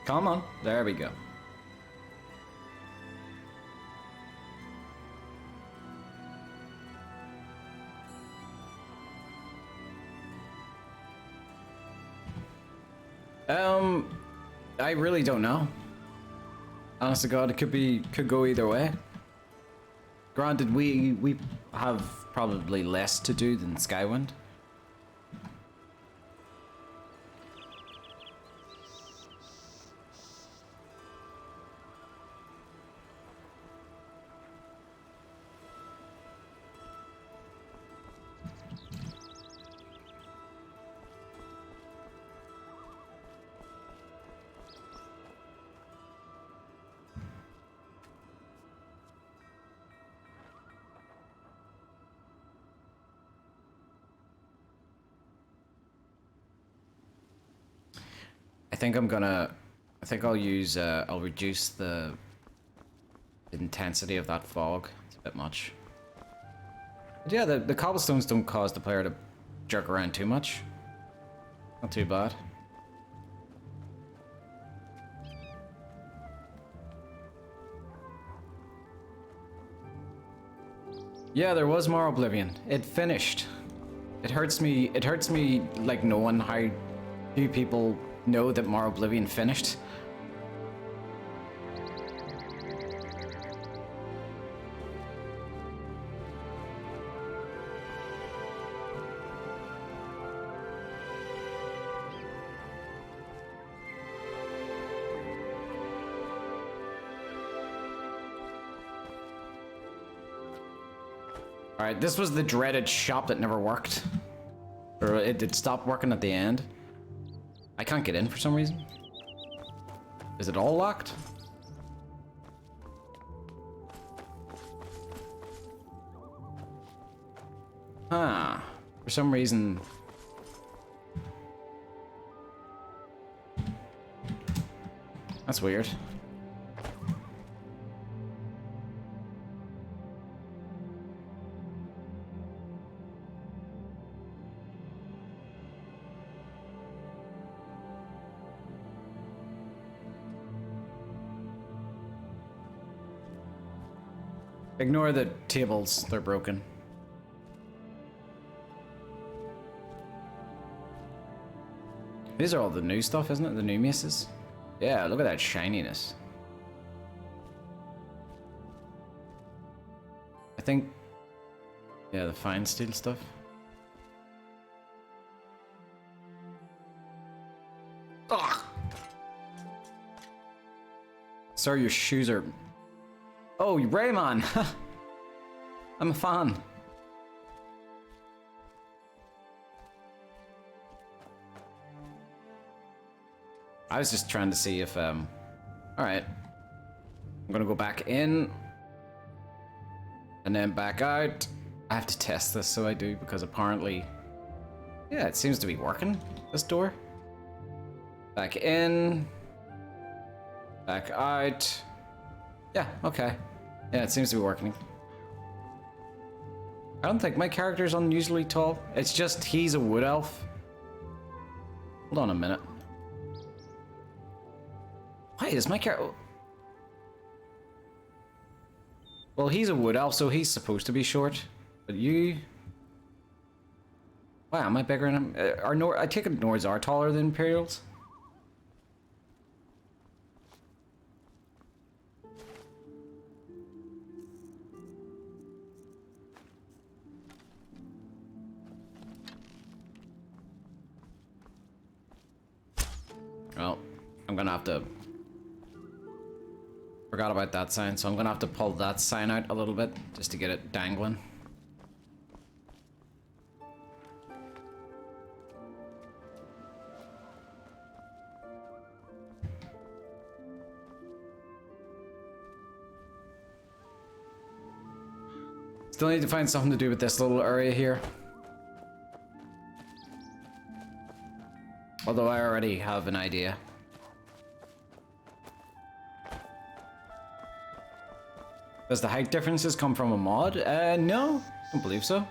Come on, there we go. I really don't know. Honest to God, it could go either way. Granted, we have probably less to do than Skywind. I think I'll use, I'll reduce the intensity of that fog a bit much. But yeah, the cobblestones don't cause the player to jerk around too much. Not too bad. Yeah, there was more Oblivion. It finished. It hurts me like knowing how few people know that more Oblivion finished. Alright, this was the dreaded shop that never worked. Or it stopped working at the end. I can't get in for some reason. Is it all locked? Huh. For some reason... That's weird. Ignore the tables, they're broken. These are all the new stuff, isn't it? The new maces? Yeah, look at that shininess. I think... Yeah, the fine steel stuff. Ugh! Sir, your shoes are... Oh, Rayman! I'm a fan. I was just trying to see if, alright. I'm gonna go back in. And then back out. I have to test this, so I do, because apparently... Yeah, it seems to be working, this door. Back in. Back out. Yeah, okay. Yeah, it seems to be working. I don't think my character's unusually tall. It's just he's a wood elf. Hold on a minute. Why is my character... Well, he's a wood elf, so he's supposed to be short. But you... Wow, am I bigger than him? I take it Nords are taller than Imperials? Well, I'm gonna have to... Forgot about that sign, so I'm gonna have to pull that sign out a little bit, just to get it dangling. Still need to find something to do with this little area here. Although I already have an idea. Does the height differences come from a mod? No, don't believe so.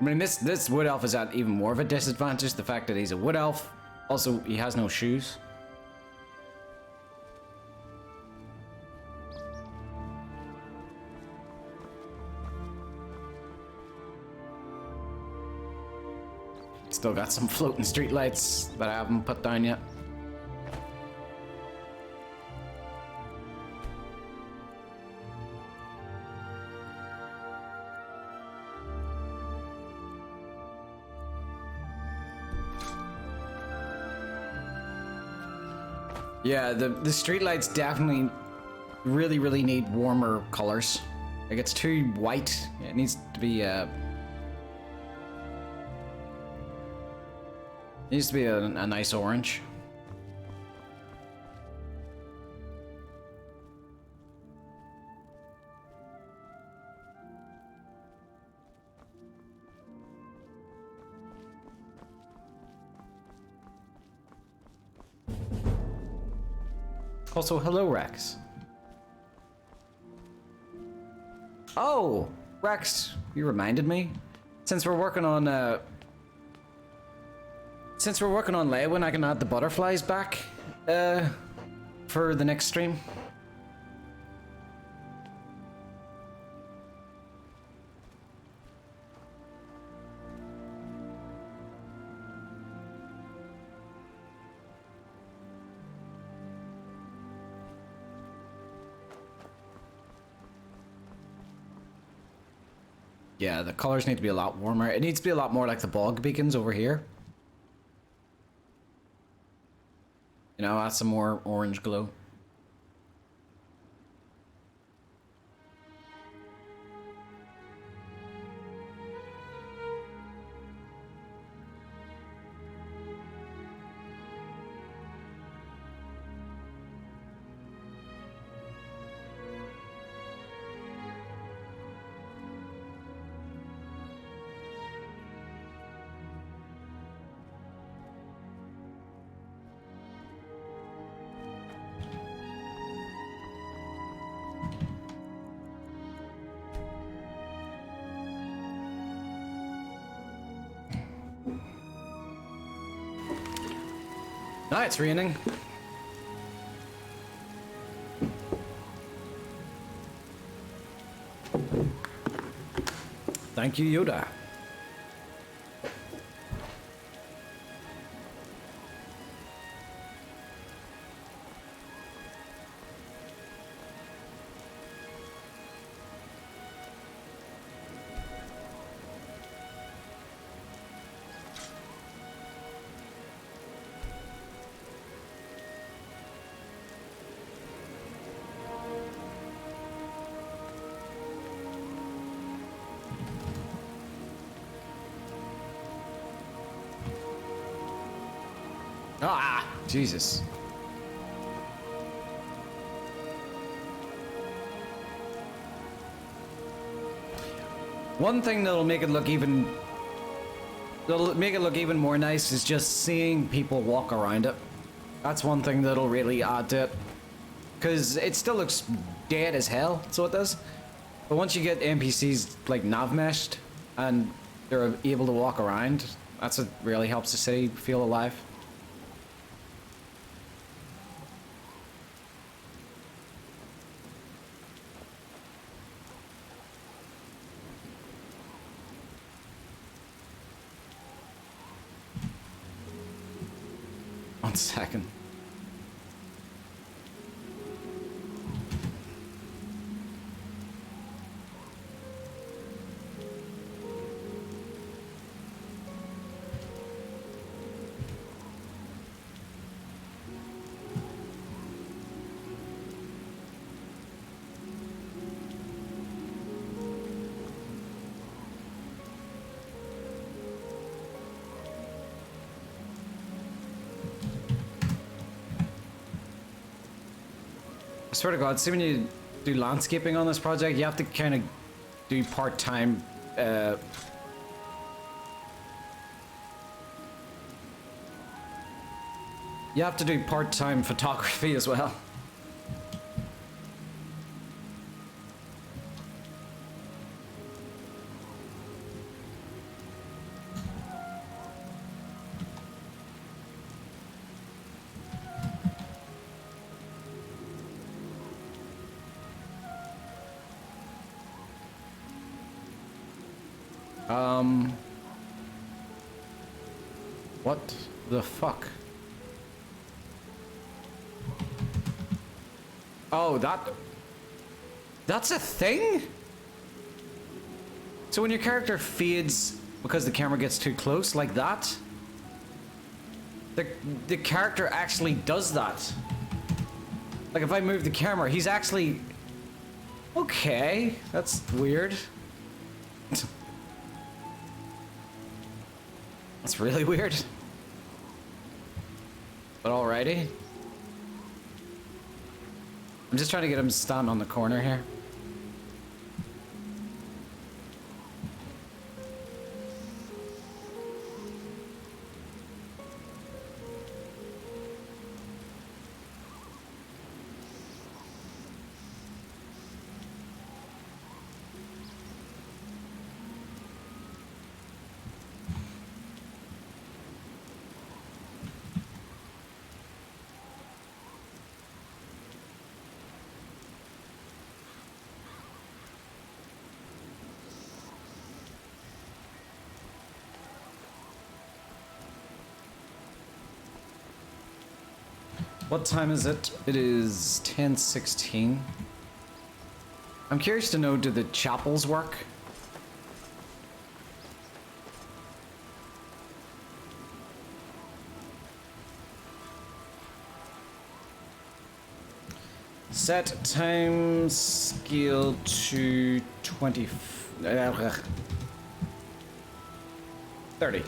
I mean, this wood elf is at even more of a disadvantage. The fact that he's a wood elf. Also, he has no shoes. Still got some floating streetlights that I haven't put down yet. Yeah, the streetlights definitely really need warmer colors. Like, it's too white. It needs to be needs to be a nice orange. Also, hello, Rex. Oh, Rex, you reminded me. Since we're working on Leyawiin, I can add the butterflies back for the next stream. Yeah, the colors need to be a lot warmer. It needs to be a lot more like the bog beacons over here. You know, add some more orange glow. Ah, it's raining. Thank you, Yoda. Ah, Jesus. One thing that'll make it look even more nice is just seeing people walk around it. That's one thing that'll really add to it. Cause it still looks dead as hell, so it does. But once you get NPCs like nav meshed and they're able to walk around, that's what really helps the city feel alive. One second. I swear to God, see when you do landscaping on this project, you have to kind of do part-time, you have to do part-time photography as well. What the fuck? Oh, that's a thing? So when your character fades because the camera gets too close like that, the character actually does that. Like if I move the camera, he's actually... Okay, that's weird. That's really weird. But alrighty. I'm just trying to get him to stand on the corner here. What time is it? It is 10:16. I'm curious to know, do the chapels work? Set time scale to 20. 30.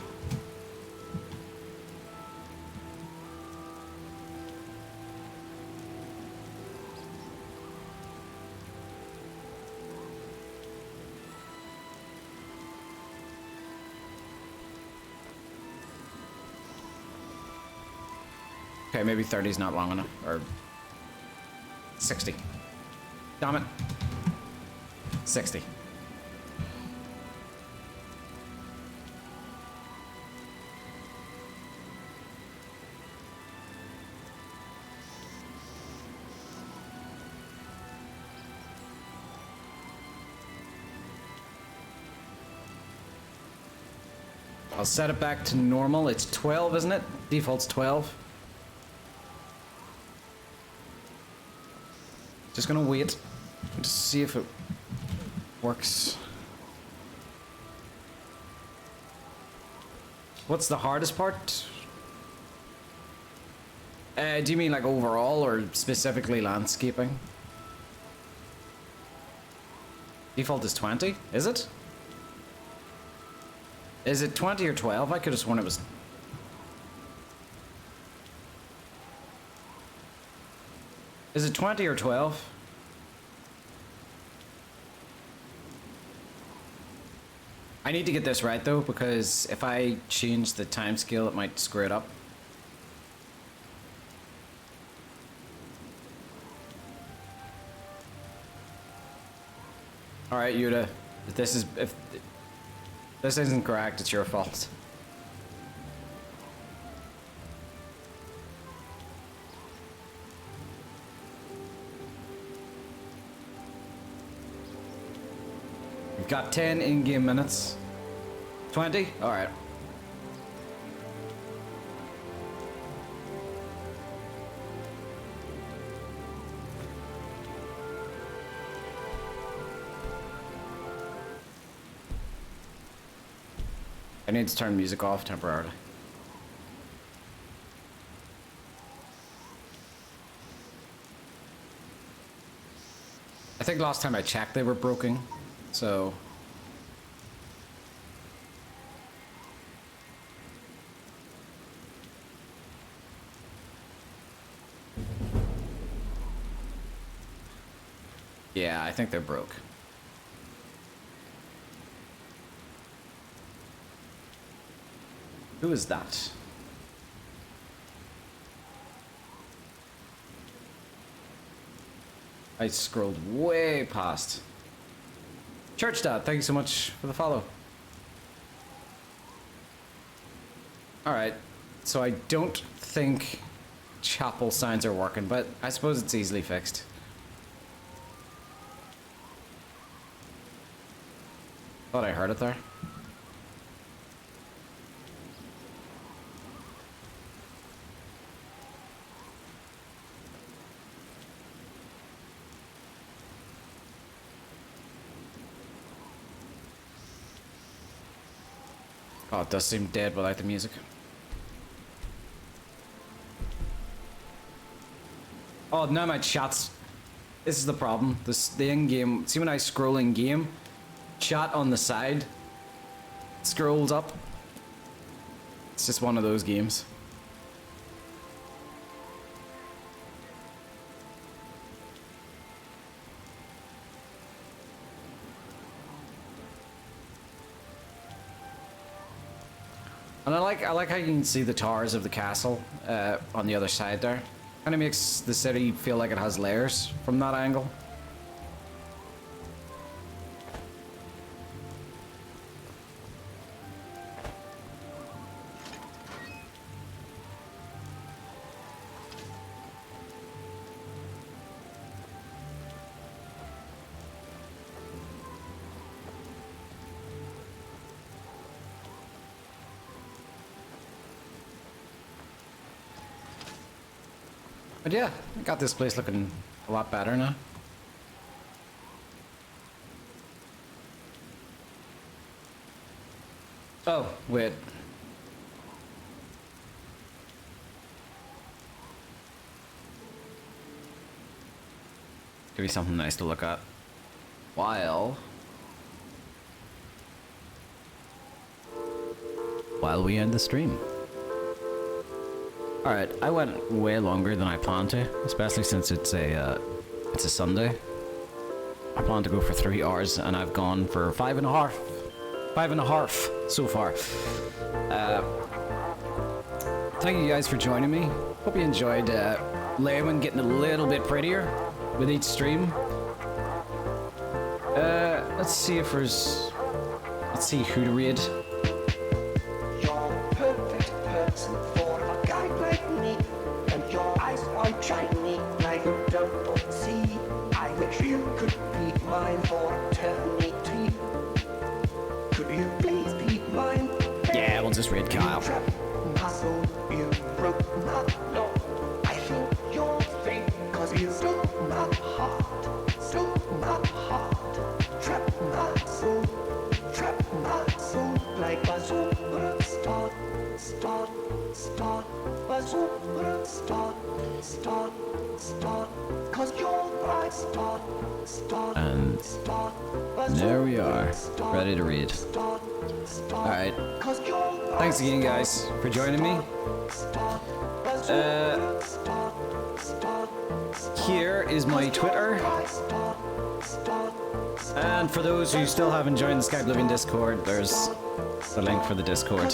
Okay, maybe 30 is not long enough, or 60. Damn it. 60. I'll set it back to normal. It's 12, isn't it? Default's 12. Just gonna wait to see if it works. What's the hardest part? Do you mean like overall or specifically landscaping? Default is 20, is it? Is it 20 or 12? I could have sworn it was... Is it 20 or 12? I need to get this right though, because if I change the time scale, it might screw it up. All right, Yuta, if this isn't correct, it's your fault. We've got 10 in-game minutes. 20? All right. I need to turn music off temporarily. I think last time I checked they were broken, so... Yeah, I think they're broke. Who is that? I scrolled way past. Church Dad, thank you so much for the follow. Alright, so I don't think chapel signs are working, but I suppose it's easily fixed. Thought I heard it there. Oh, it does seem dead without the music. Oh, now my chat's... This is the problem. The in-game... See when I scroll in-game, chat on the side scrolls up. It's just one of those games. And I like how you can see the towers of the castle on the other side there. Kind of makes the city feel like it has layers from that angle. But yeah, I got this place looking a lot better now. Oh, wait. Give me something nice to look at. While we end the stream. Alright, I went way longer than I planned to, especially since it's a Sunday. I planned to go for 3 hours and I've gone for 5.5. 5.5 so far. Thank you guys for joining me. Hope you enjoyed Leyawiin getting a little bit prettier with each stream. Let's see if there's... Let's see who to raid. You're perfect person for a guy like me, and your eyes are shiny like a double sea. I wish you could be mine for eternity. Could you please be mine? Yeah, we'll just raid Kyle. You trapped my soul, you broke my law. I think you're fake, cause you stole my heart. Stole my heart. Trapped my soul. Trapped my soul like a superstar. Start, a superstar. Start, cause you're my star. And there we are, ready to read. Alright, thanks again guys for joining me. Here is my Twitter. And for those who still haven't joined the Skyblivion Discord, there's the link for the Discord.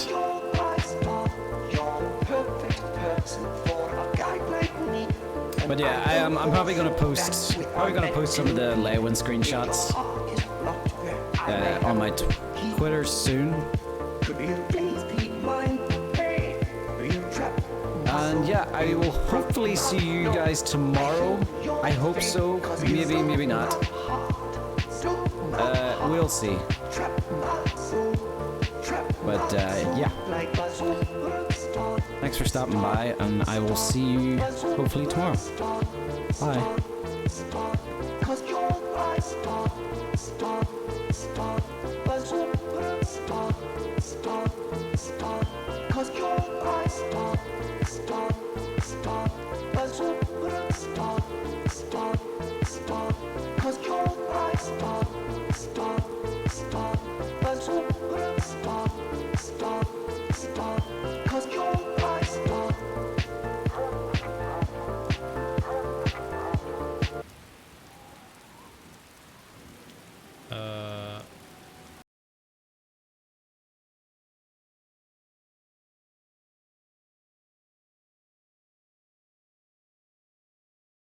But yeah, I'm probably gonna post some of the Leyawiin screenshots on my Twitter soon. And yeah, I will hopefully see you guys tomorrow. I hope so. Maybe, maybe not. We'll see. But yeah. Thanks for stopping by, and I will see you hopefully tomorrow. Bye.